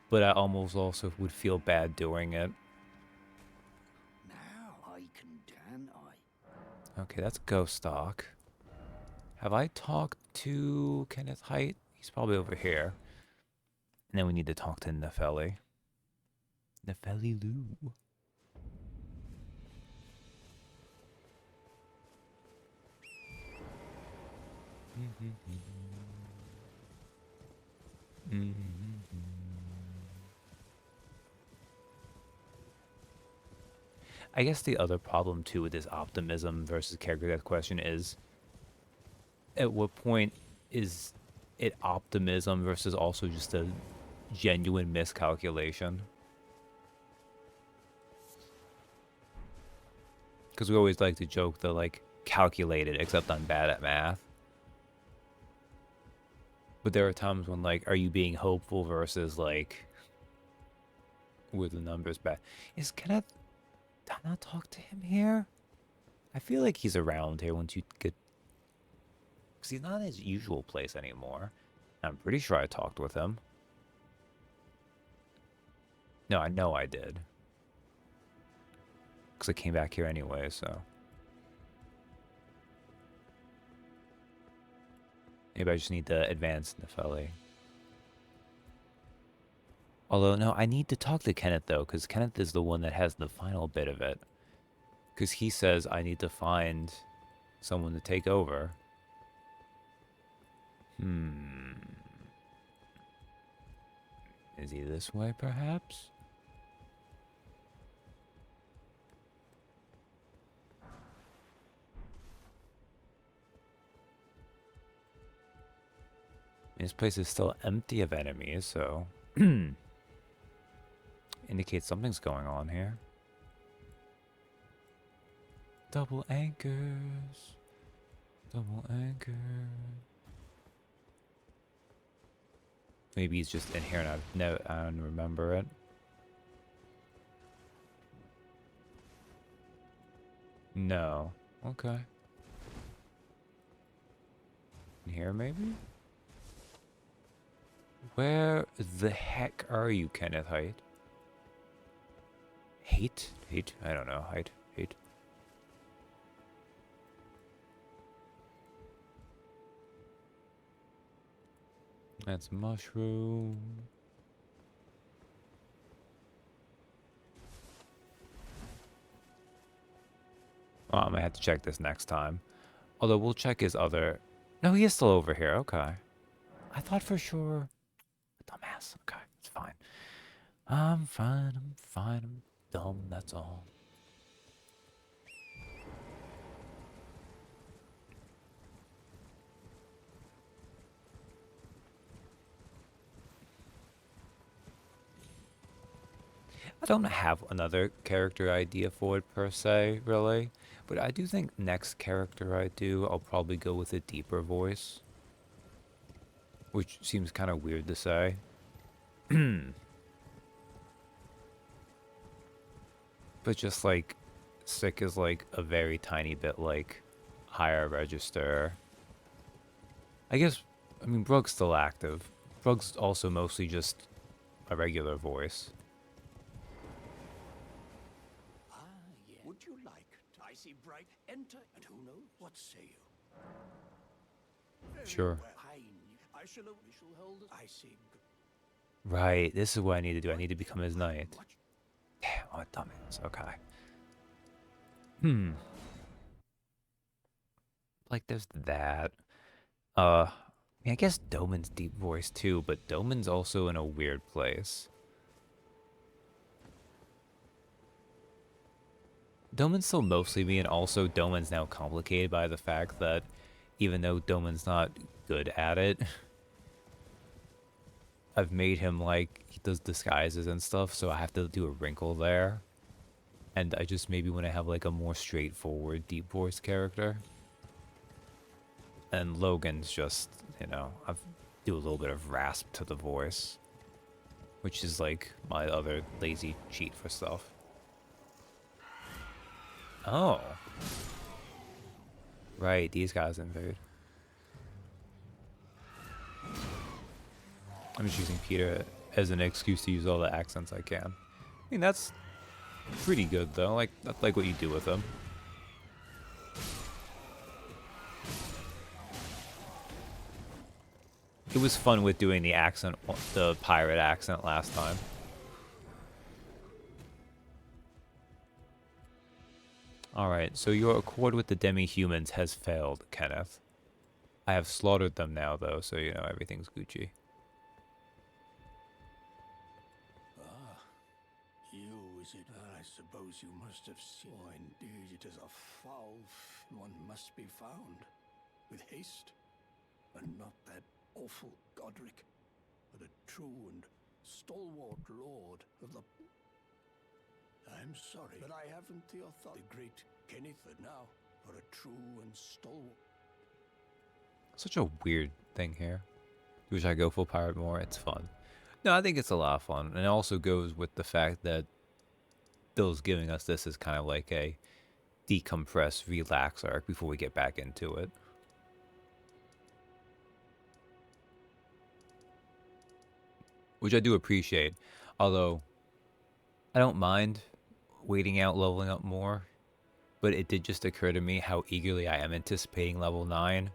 But I almost also would feel bad doing it. Now I can I? Okay, that's Ghost Stock. Have I talked to Kenneth Height? He's probably over here. And then we need to talk to Nefeli. Nefeli Lou. I guess the other problem too with this optimism versus character death question is at what point is it optimism versus also just a genuine miscalculation? Because we always like to joke that like calculated, except I'm bad at math. But there are times when like, are you being hopeful versus like, were the numbers bad? Did I not talk to him here? I feel like he's around here once you get, because he's not in his usual place anymore. I'm pretty sure I talked with him. No, I know I did. Because I came back here anyway, so. Maybe I just need to advance Nefeli. Although, no, I need to talk to Kenneth, though, because Kenneth is the one that has the final bit of it. Because he says I need to find someone to take over. Is he this way, perhaps? This place is still empty of enemies, so... indicates something's going on here. Double anchors. Double anchor. Maybe he's just in here and I don't remember it. No. Okay. In here, maybe? Where the heck are you, Kenneth Height? Hate? Hate? I don't know. Height? Hate? That's mushroom. Oh, I'm gonna have to check this next time. Although we'll check his other... No, he is still over here. Okay. I thought for sure... Dumbass. Okay, it's fine. I'm fine. I'm fine. I'm dumb. That's all. I don't have another character idea for it per se, really. But I do think next character I do, I'll probably go with a deeper voice. which seems kind of weird to say. But just like sick is like a very tiny bit like higher register. I guess, I mean, Brug's still active. Brug's also mostly just a regular voice. Ah, yeah. Would you like? I see bright. Enter, and who knows? What say you? Very Sure. well. I shall hold. I see. Right, this is what I need to do. I need to become his knight. Damn, what a dumbass. Okay. Like, there's that. I mean, I guess Doman's deep voice too, but Doman's also in a weird place. Doman's still mostly me, and also Doman's now complicated by the fact that even though Doman's not good at it, I've made him like, he does disguises and stuff, so I have to do a wrinkle there. And I just maybe want to have like a more straightforward deep voice character. And Logan's just, you know, I do a little bit of rasp to the voice, which is like my other lazy cheat for stuff. Oh. Right, these guys invade. I'm just using Peter as an excuse to use all the accents I can. I mean, that's pretty good though. Like, that's like what you do with them. It was fun with doing the accent, the pirate accent last time. Alright, so your accord with the demi-humans has failed, Kenneth. I have slaughtered them now, though, so you know everything's Gucci. Ah, you, is it? I suppose you must have seen. Oh, indeed, it is a foul. One must be found with haste, and not that awful Godric, but a true and stalwart lord of the. I'm sorry, but I haven't the authority. The great Kenneth now, for a true and stalwart. Such a weird thing here. Wish I go full pirate more. It's fun. No, I think it's a lot of fun, and it also goes with the fact that Bill's giving us this as kind of like a decompress, relax arc before we get back into it. Which I do appreciate, although I don't mind waiting out leveling up more, but it did just occur to me how eagerly I am anticipating level 9,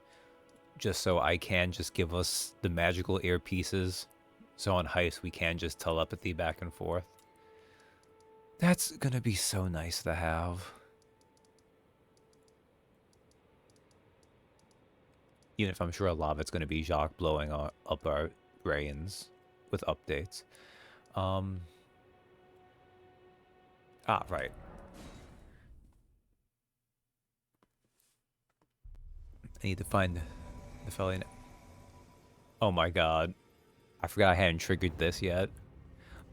just so I can just give us the magical earpieces, so on Heist we can just telepathy back and forth. That's gonna be so nice to have. Even if I'm sure a lot of it's gonna be Jacques blowing up our brains with updates. Right. I need to find the fellow. Oh my god. I forgot I hadn't triggered this yet.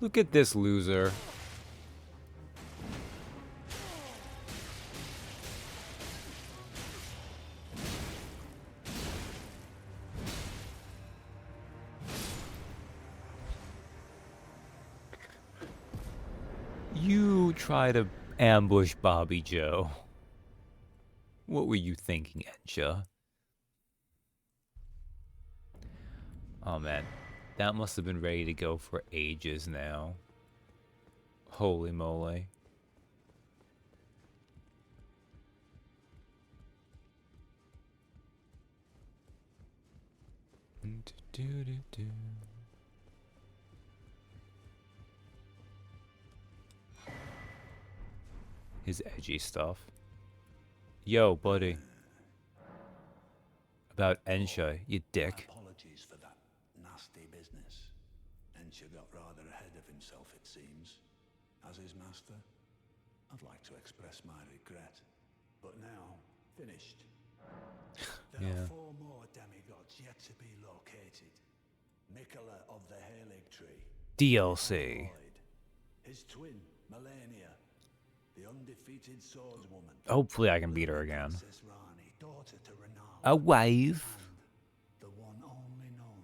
Look at this loser. You try to ambush Bobby Joe. What were you thinking, Ensha? Oh man, that must have been ready to go for ages now. Holy moly. His edgy stuff. Yo, buddy. About Ensha, you dick. Apologies for that nasty business. Ensha got rather ahead of himself, it seems. As his master, I'd like to express my regret. But now, finished. There are 4 more demigods yet to be located. Mikola of the Halig Tree. DLC. His twin, Melania. The undefeated swordswoman. Hopefully I can beat her again. Princess Rani, daughter to Renala. A wife. The one only known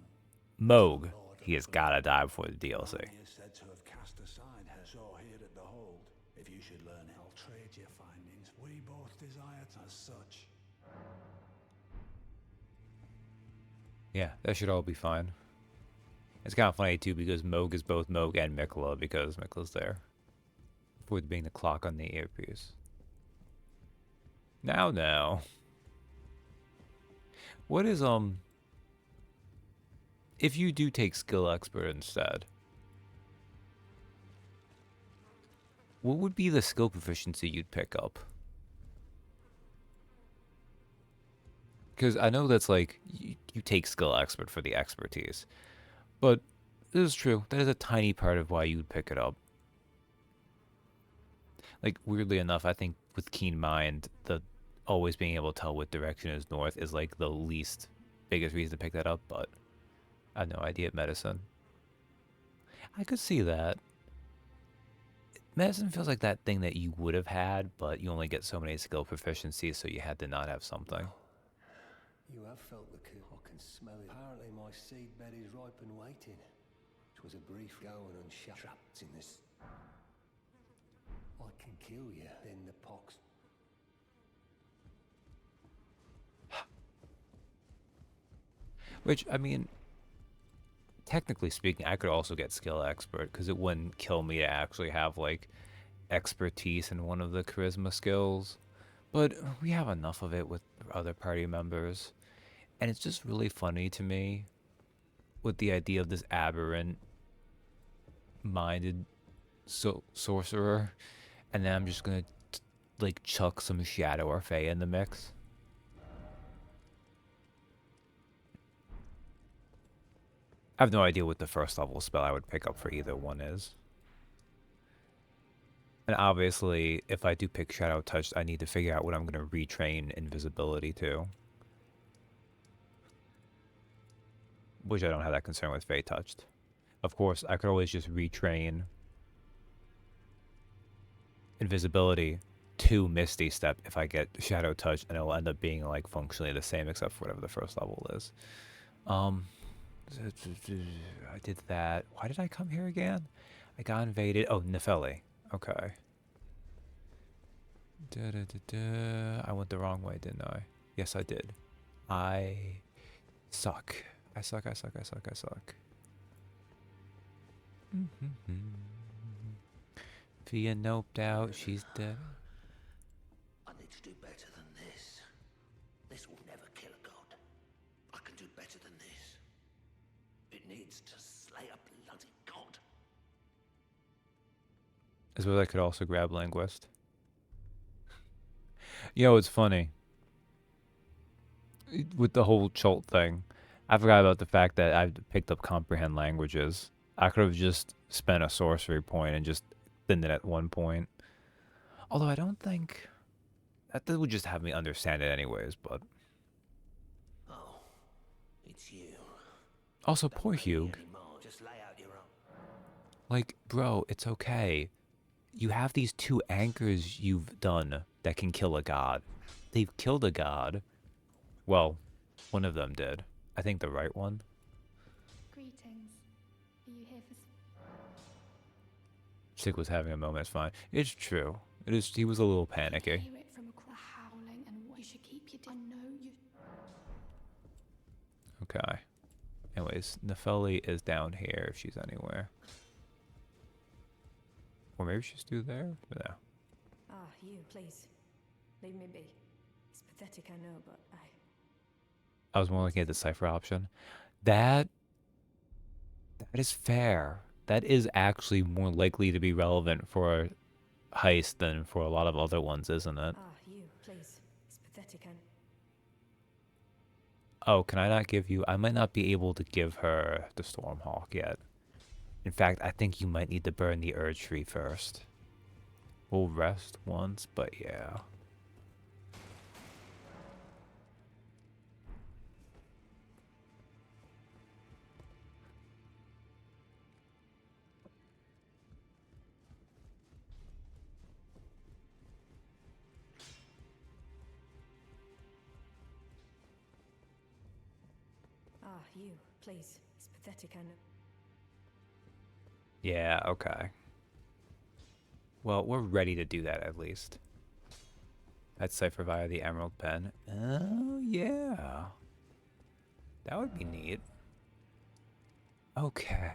Moog, he has gotta die before the DLC. He is said to have cast aside her saw here at the hold. If you should learn it, I'll trade your findings. We both desire it as such. Yeah, that should all be fine. It's kind of funny too because Moog is both Moog and Mikla because Mikla's there. For being the clock on the earpiece. Now. What is, if you do take skill expert instead, what would be the skill proficiency you'd pick up? Because I know that's like, you take skill expert for the expertise. But this is true. That is a tiny part of why you would pick it up. Like, weirdly enough, I think with Keen Mind, the always being able to tell what direction is north is like the least biggest reason to pick that up, but I have no idea at medicine. I could see that. Medicine feels like that thing that you would have had, but you only get so many skill proficiencies, so you had to not have something. You have felt the kill. I can smell it. Apparently my seed bed is ripe and waiting. It was a brief going and trapped in this. I can kill you, then the pox. Which, I mean, technically speaking, I could also get skill expert, because it wouldn't kill me to actually have, like, expertise in one of the charisma skills. But we have enough of it with other party members. And it's just really funny to me with the idea of this aberrant-minded sorcerer. And then I'm just gonna, like, chuck some Shadow or Fey in the mix. I have no idea what the first level spell I would pick up for either one is. And obviously, if I do pick Shadow Touch, I need to figure out what I'm going to retrain Invisibility to. Which I don't have that concern with Fey Touched. Of course, I could always just retrain Invisibility to Misty Step if I get Shadow Touch, and it'll end up being like functionally the same except for whatever the first level is. I did that. Why did I come here again? I got invaded. Oh, Nefeli. Okay. I went the wrong way, didn't I? Yes, I did. I suck. I suck. Fia noped out. She's dead. I need to do better than this. This will never kill a god. I can do better than this. It needs to slay a bloody god. I suppose I could also grab Linguist. You know, it's funny. With the whole Chult thing, I forgot about the fact that I picked up Comprehend Languages. I could have just spent a sorcery point and just thinned it at one point. Although I don't think... That would just have me understand it anyways, but... Oh, it's you. Also, poor Hugh. Just lay out your own. Like, bro, it's okay. You have these 2 anchors you've done that can kill a god. They've killed a god. Well, one of them did. I think the right one. Greetings. Are you here for... Sig was having a moment, it's fine. It's true. It is. He was a little panicky. Hear it from across howling, and what you should keep your... I know you... Okay. Anyways, Nefeli is down here if she's anywhere. Or maybe she's through there? No. Ah, you, please. Leave me be. It's pathetic, I know, but I was more looking at the cipher option. That is fair. That is actually more likely to be relevant for heist than for a lot of other ones, isn't it? Ah, you, please. It's pathetic, and... Oh, can I not give you... I might not be able to give her the Stormhawk yet. In fact, I think you might need to burn the Urge Tree first. We'll rest once, but yeah. Ah, you, please. It's pathetic, I know. Yeah, okay. Well, we're ready to do that at least. That's cipher via the Emerald Pen. Oh, yeah. That would be neat. Okay.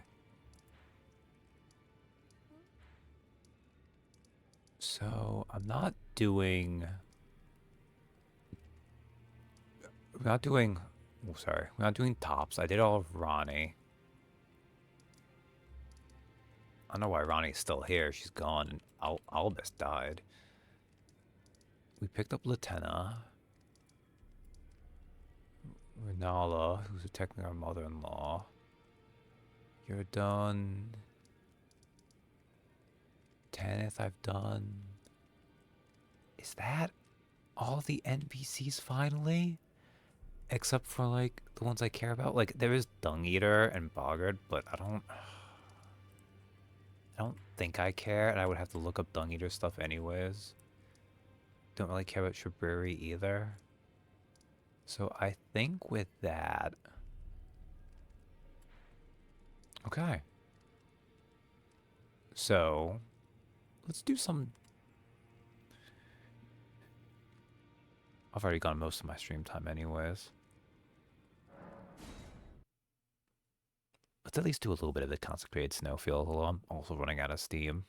So, I'm not doing... We're not doing... Oh, sorry. We're not doing tops. I did all of Ronnie. I don't know why Ronnie's still here. She's gone and Albus died. We picked up Latenna. Renala, who's attacking our mother-in-law. You're done. Tanith, I've done. Is that all the NPCs finally? Except for, like, the ones I care about? Like, there is Dung Eater and Boggart, but I don't think I care, and I would have to look up Dung Eater stuff anyways. Don't really care about Shabriri either. So I think with that... Okay. So, let's do some... I've already gone most of my stream time anyways. Let's at least do a little bit of the Consecrated Snowfield, although I'm also running out of steam.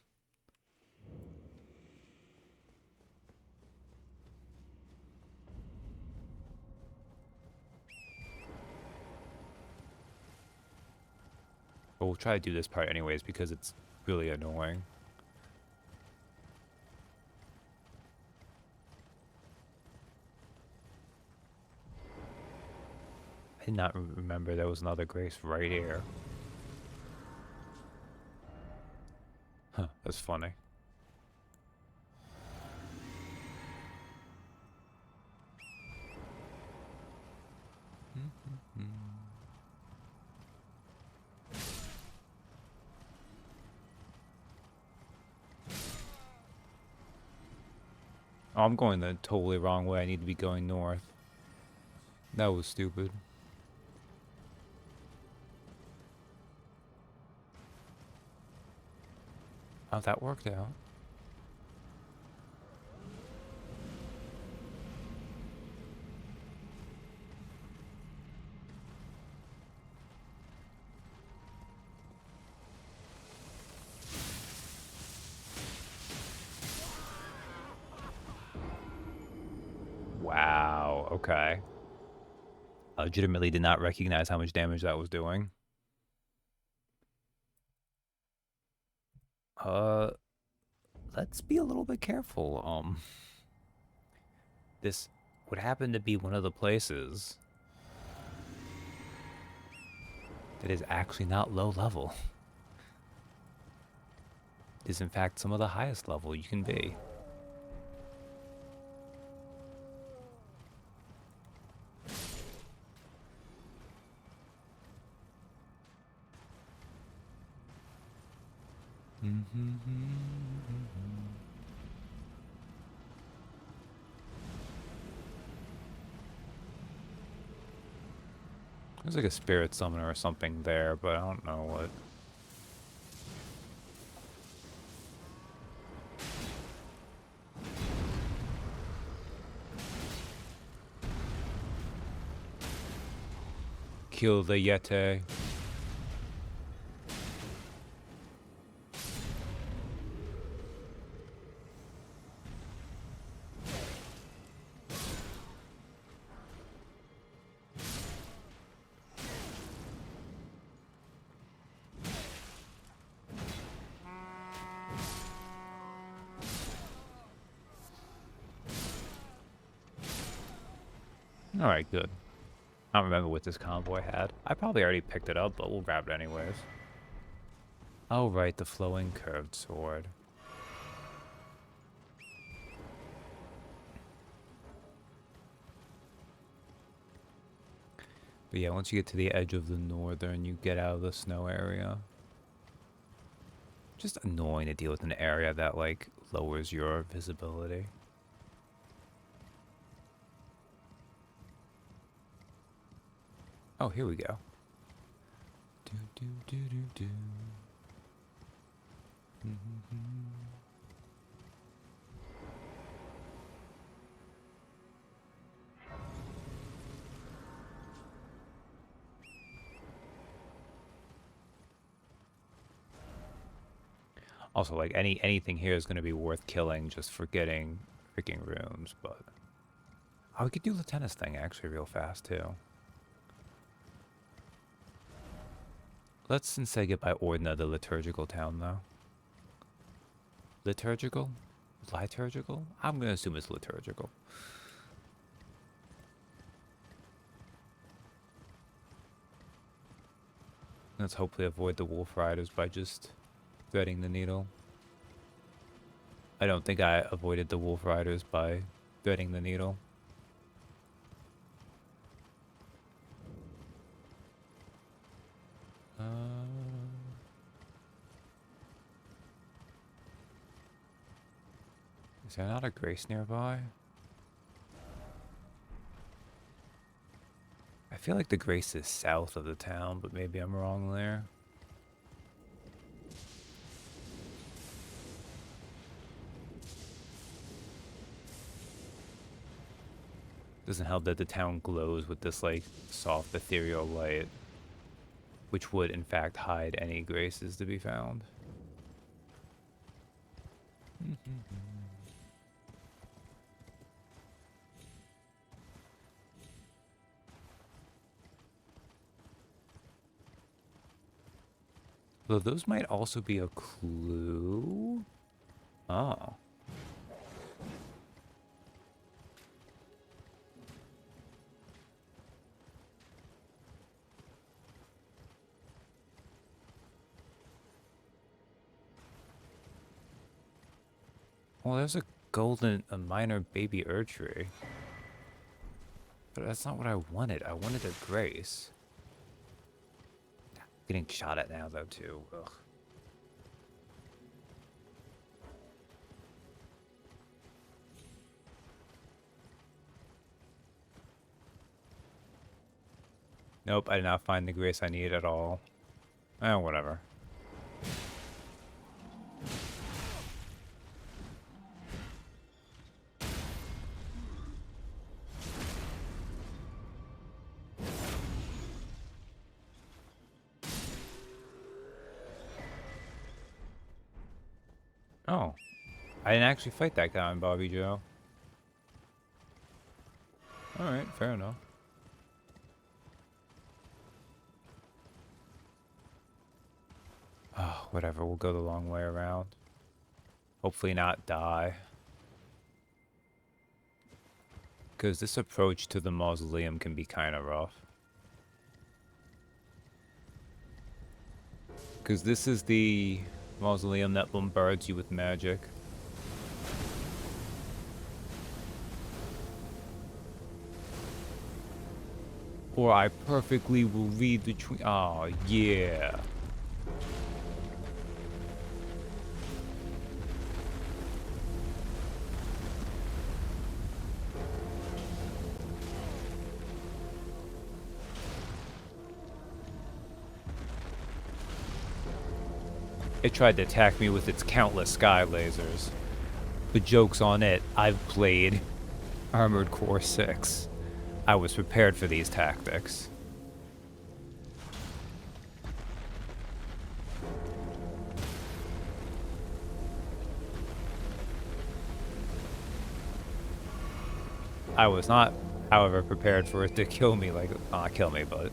But we'll try to do this part anyways because it's really annoying. I did not remember there was another grace right here. Huh, that's funny. Oh, I'm going the totally wrong way. I need to be going north. That was stupid. Oh, that worked out. Wow, okay. I legitimately did not recognize how much damage that was doing. Let's be a little bit careful. This would happen to be one of the places that is actually not low level. It is in fact some of the highest level you can be. There's like a spirit summoner or something there, but I don't know what. Kill the Yeti. Alright, good. I don't remember what this convoy had. I probably already picked it up, but we'll grab it anyways. Oh, right, the flowing curved sword. But yeah, once you get to the edge of the northern, you get out of the snow area. Just annoying to deal with an area that, like, lowers your visibility. Oh, here we go. Do, do, do, do, do. Also, like anything here is going to be worth killing just for getting freaking rooms, but oh, we could do the tennis thing actually real fast too. Let's instead get by Ordina, the liturgical town, though. Liturgical? Liturgical? I'm gonna assume it's liturgical. Let's hopefully avoid the wolf riders by just threading the needle. I don't think I avoided the wolf riders by threading the needle. Is there not a grace nearby? I feel like the grace is south of the town, but maybe I'm wrong there. Doesn't help that the town glows with this like soft ethereal light, which would in fact hide any graces to be found. Though those might also be a clue. Oh. Well, there's a minor baby tree. But that's not what I wanted. I wanted a grace. Getting shot at now, though, too. Ugh. Nope, I did not find the grace I need at all. Whatever. Oh. I didn't actually fight that guy on Bobby Joe. Alright, fair enough. Oh, whatever, we'll go the long way around. Hopefully not die. Because this approach to the mausoleum can be kind of rough. Because this is the mausoleum that bombards you with magic. Or I perfectly will read between. Oh, yeah. It tried to attack me with its countless sky lasers. The joke's on it. I've played Armored Core 6. I was prepared for these tactics. I was not, however, prepared for it to kill me, like, not kill me, but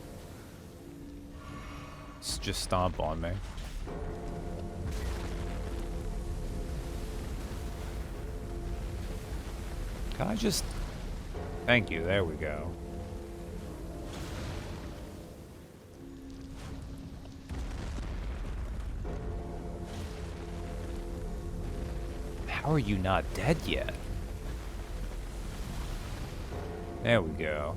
just stomp on me. Can I just... Thank you, there we go. How are you not dead yet? There we go.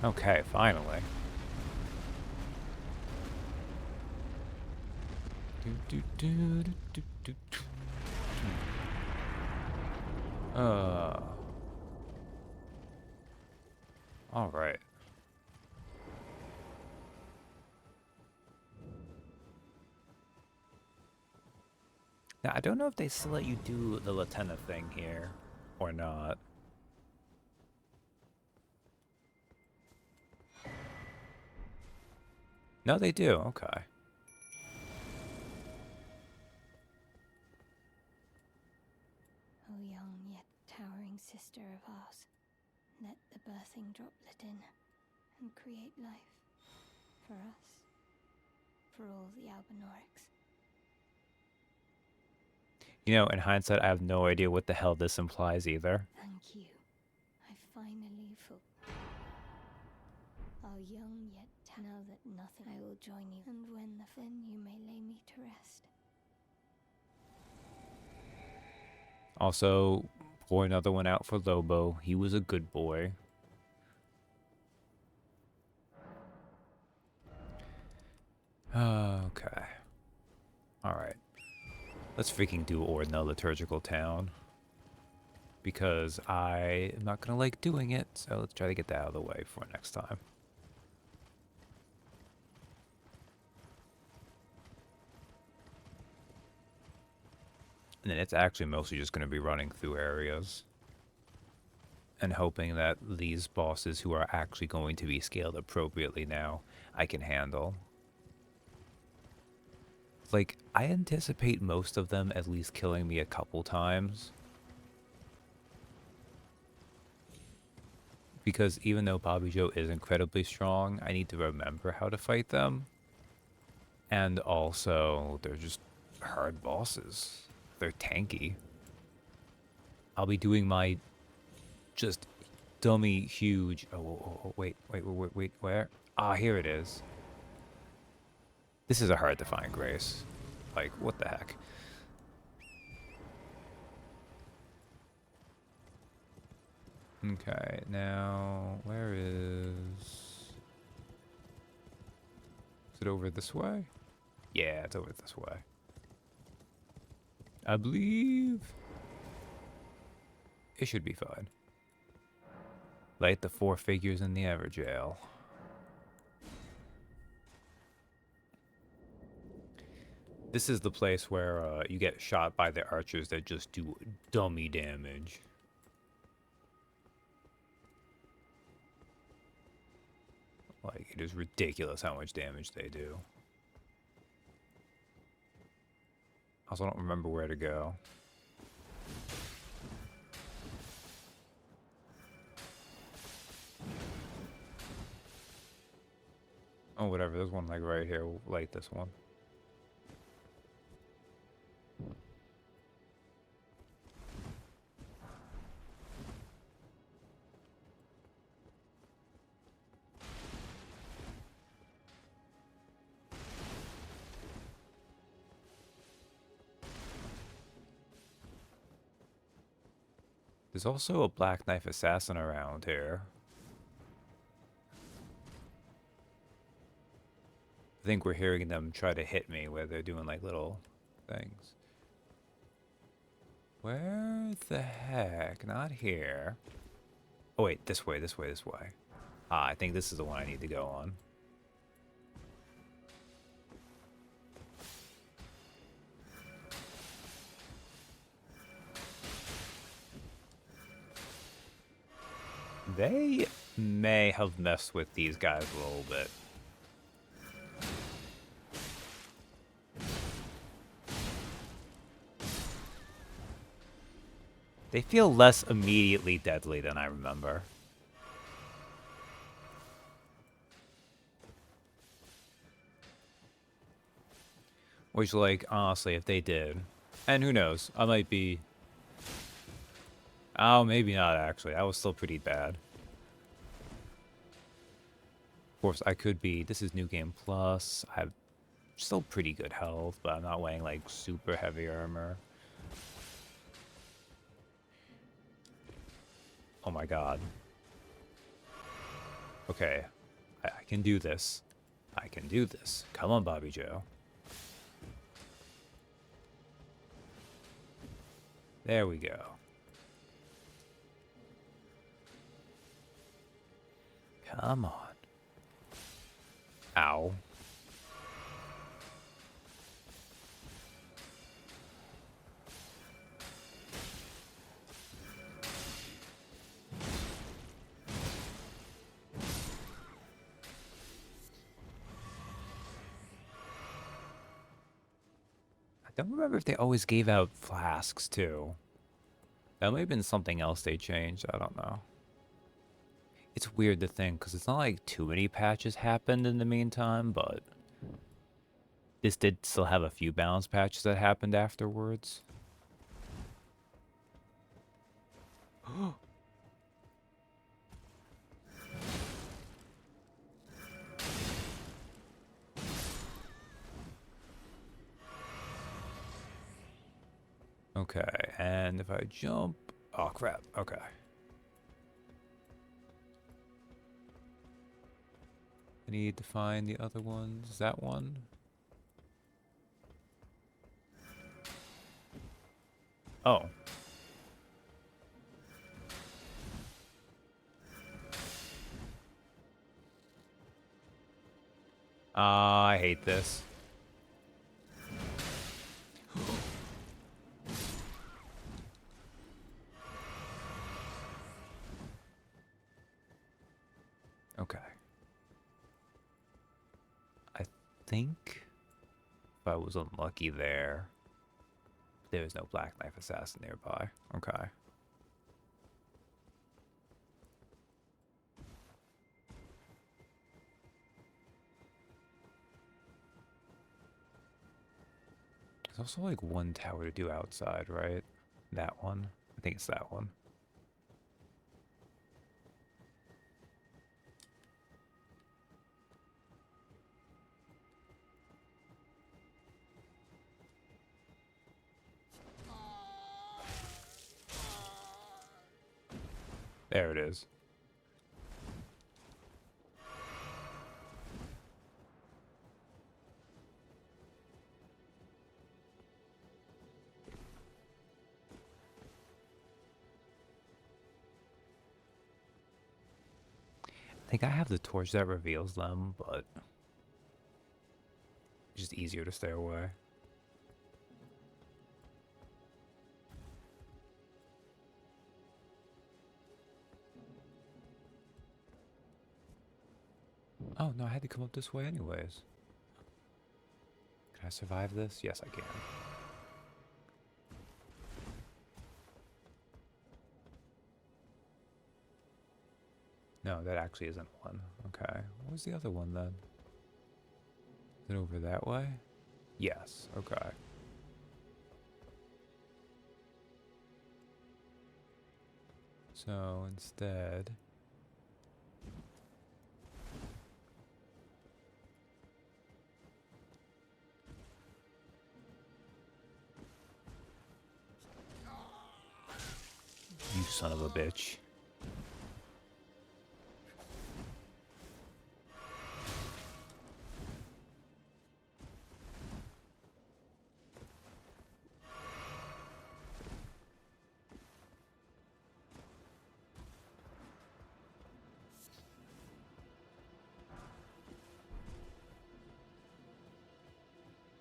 Okay, finally. All right. Now, I don't know if they still let you do the Latenna thing here or not. No, they do. Okay. O young yet towering sister of ours, let the birthing droplet in and create life. For us. For all the Albinorics. You know, in hindsight, I have no idea what the hell this implies either. Thank you. I finally our young yet now that nothing I will join you, and when then you may lay me to rest. Also, pour another one out for Lobo. He was a good boy. Okay. Alright. Let's freaking do Ordina Liturgical Town. Because I am not going to like doing it, so let's try to get that out of the way for next time. And then it's actually mostly just going to be running through areas. And hoping that these bosses who are actually going to be scaled appropriately now, I can handle. Like, I anticipate most of them at least killing me a couple times. Because even though Bobby Joe is incredibly strong, I need to remember how to fight them. And also, they're just hard bosses. They're tanky. I'll be doing my just dummy huge... Oh, wait, where? Ah, here it is. This is a hard to find Grace. Like, what the heck? Okay, now, where is... Is it over this way? Yeah, it's over this way. I believe... It should be fine. Light the 4 figures in the Everjail. This is the place where you get shot by the archers that just do dummy damage. Like, it is ridiculous how much damage they do. Also, I don't remember where to go. Oh, whatever. There's one, like, right here. We'll light this one. There's also a Black Knife Assassin around here. I think we're hearing them try to hit me where they're doing like little things. Where the heck? Not here. Oh wait, this way, this way, this way. Ah, I think this is the one I need to go on. They may have messed with these guys a little bit. They feel less immediately deadly than I remember. Which, like, honestly, if they did, and who knows, I might be... Oh, maybe not, actually. That was still pretty bad. Of course, I could be... This is New Game Plus. I have still pretty good health, but I'm not wearing, like, super heavy armor. Oh my god. Okay. I can do this. I can do this. Come on, Bobby Joe. There we go. Come on. Ow. I don't remember if they always gave out flasks too. That may have been something else they changed. I don't know. It's weird to think because it's not like too many patches happened in the meantime, but this did still have a few balance patches that happened afterwards. Okay, and if I jump... Oh, crap. Okay. I need to find the other ones. That one? Oh. I hate this. Okay. I think if I was unlucky there, there was no Black Knife Assassin nearby. Okay. There's also like one tower to do outside, right? That one? I think it's that one. There it is. I think I have the torch that reveals them, but it's just easier to stay away. Oh, no, I had to come up this way anyways. Can I survive this? Yes, I can. No, that actually isn't one. Okay. What was the other one then? Is it over that way? Yes. Okay. So instead... You son of a bitch.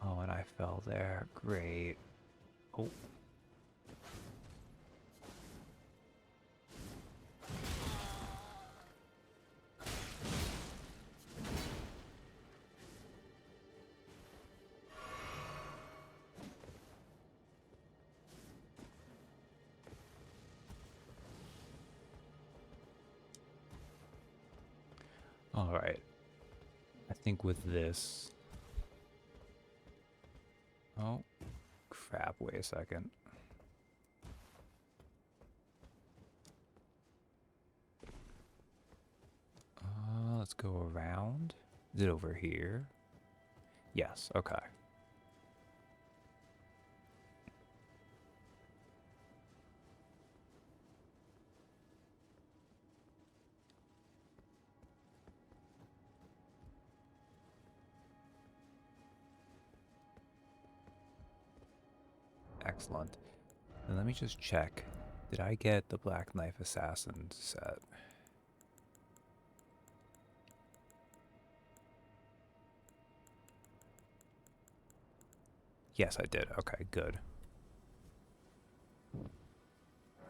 Oh, and I fell there. Great. Oh. All right. I think with this... Oh, crap. Wait a second. Let's go around. Is it over here? Yes, okay. Excellent. Then let me just check. Did I get the Black Knife Assassin set? Yes, I did. Okay, good.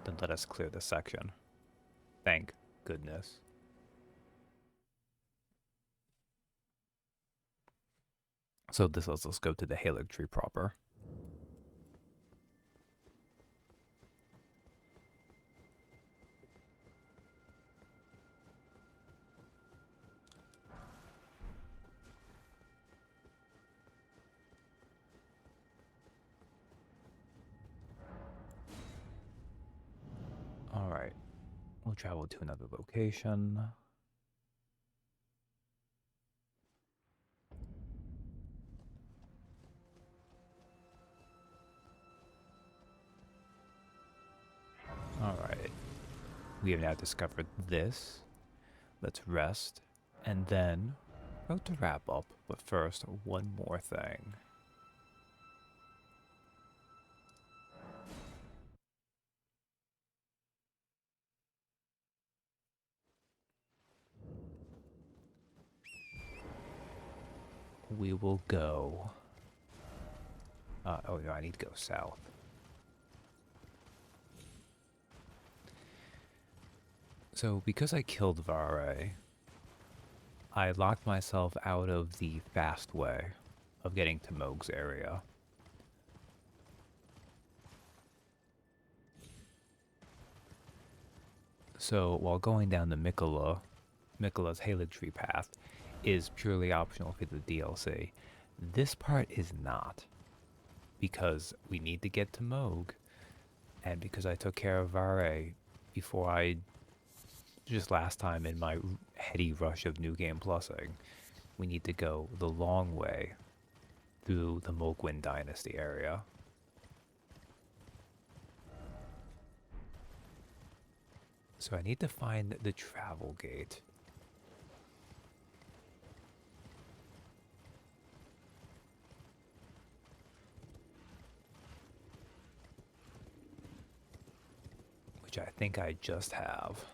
Then let us clear this section. Thank goodness. So this lets us go to the Halig tree proper. Alright. We'll travel to another location. Alright. We have now discovered this. Let's rest. And then, about to wrap up. But first, one more thing. We will go... oh no, I need to go south. So, because I killed Vare, I locked myself out of the fast way of getting to Moog's area. So, while going down the Miquella's Halig Tree path is purely optional for the DLC, this part is not. Because we need to get to Moog, and because I took care of Vare before just last time in my heady rush of New Game Plusing, we need to go the long way through the Mogwin Dynasty area. So I need to find the travel gate. Which I think I just have.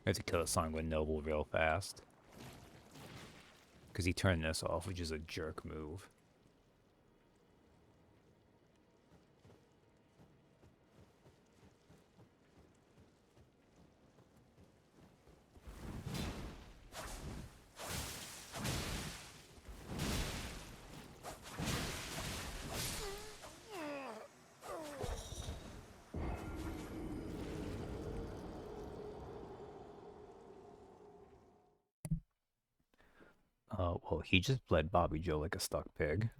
I have to kill a Sanguine Noble real fast. Because he turned this off, which is a jerk move. Well, he just bled Bobby Joe like a stuck pig.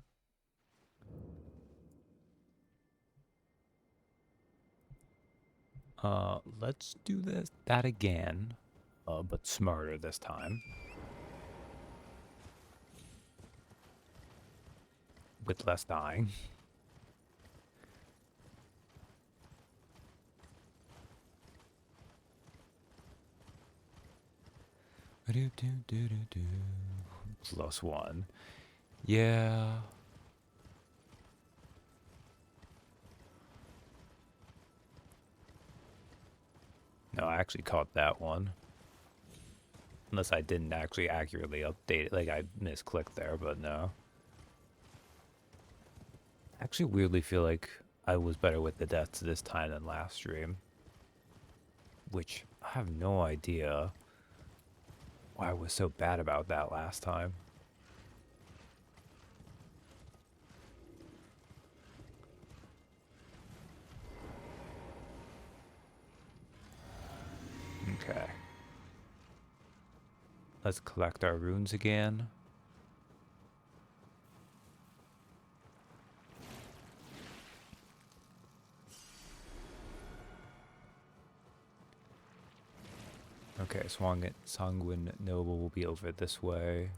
Let's do that again, but smarter this time. With less dying. +1. Yeah. No, I actually caught that one. Unless I didn't actually accurately update it. Like, I misclicked there, but no. I actually weirdly feel like I was better with the deaths this time than last stream. Which, I have no idea why I was so bad about that last time. Okay. Let's collect our runes again. Okay, Sanguine Noble will be over this way.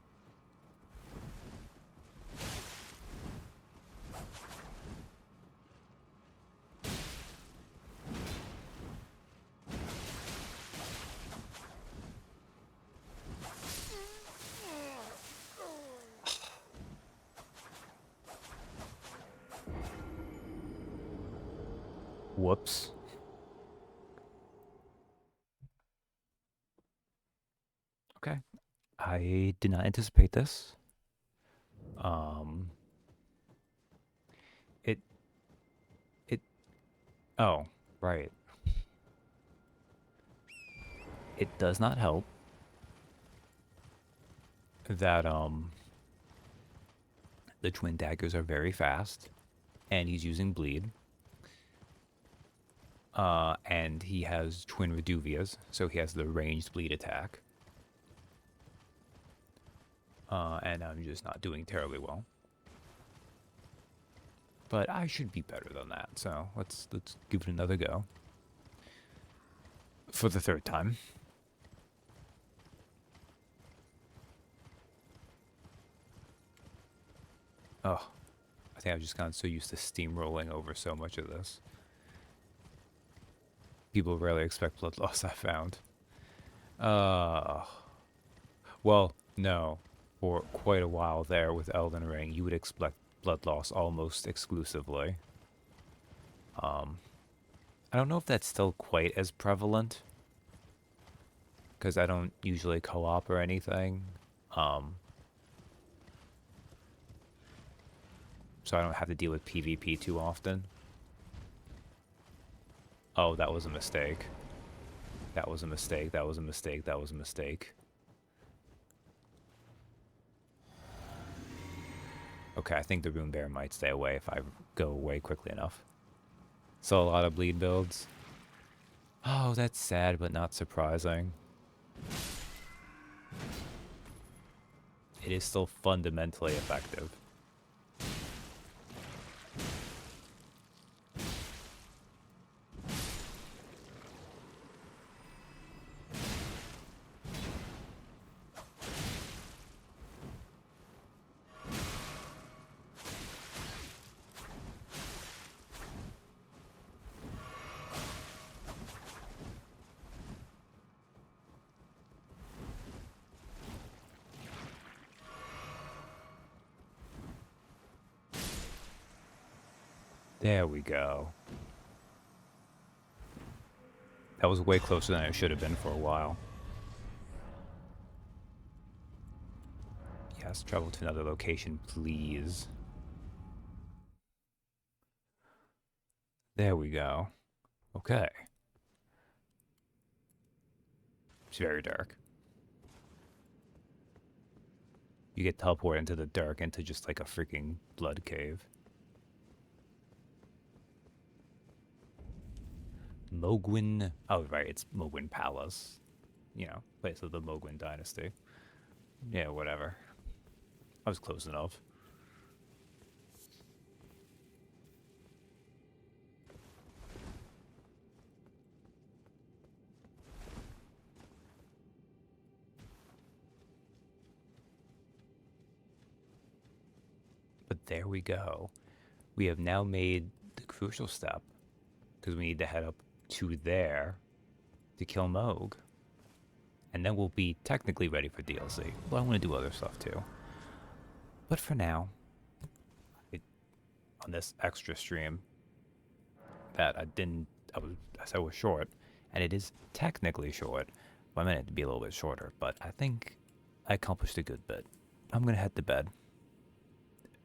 Whoops. Okay. I did not anticipate this. It, oh, right. It does not help that, the twin daggers are very fast, and he's using bleed. And he has twin Reduvias, so he has the ranged bleed attack. And I'm just not doing terribly well. But I should be better than that, so let's give it another go. For the third time. Oh, I think I've just gotten so used to steamrolling over so much of this. People rarely expect blood loss, I found. Well, no. For quite a while there with Elden Ring, you would expect blood loss almost exclusively. I don't know if that's still quite as prevalent, because I don't usually co-op or anything. So I don't have to deal with PvP too often. Oh, that was a mistake. That was a mistake, that was a mistake, that was a mistake. Okay, I think the Rune Bear might stay away if I go away quickly enough. Saw a lot of bleed builds. Oh, that's sad, but not surprising. It is still fundamentally effective. There we go. That was way closer than it should have been for a while. Yes, travel to another location, please. There we go. Okay. It's very dark. You get teleported into the dark, into just like a freaking blood cave. Mogwin. Oh, right, it's Mogwin Palace. You know, place of the Mogwin dynasty. Yeah, whatever. I was close enough. But there we go. We have now made the crucial step, because we need to head up to there to kill Moog. And then we'll be technically ready for DLC. Well, I want to do other stuff too. But for now, on this extra stream that I said was short, and it is technically short, but I meant it to be a little bit shorter, but I think I accomplished a good bit. I'm going to head to bed.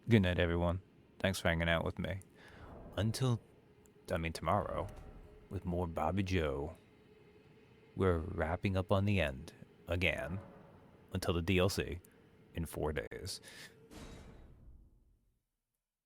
Good night, everyone. Thanks for hanging out with me. Until, tomorrow, with more Bobby Joe. We're wrapping up on the end, again, until the DLC in 4 days.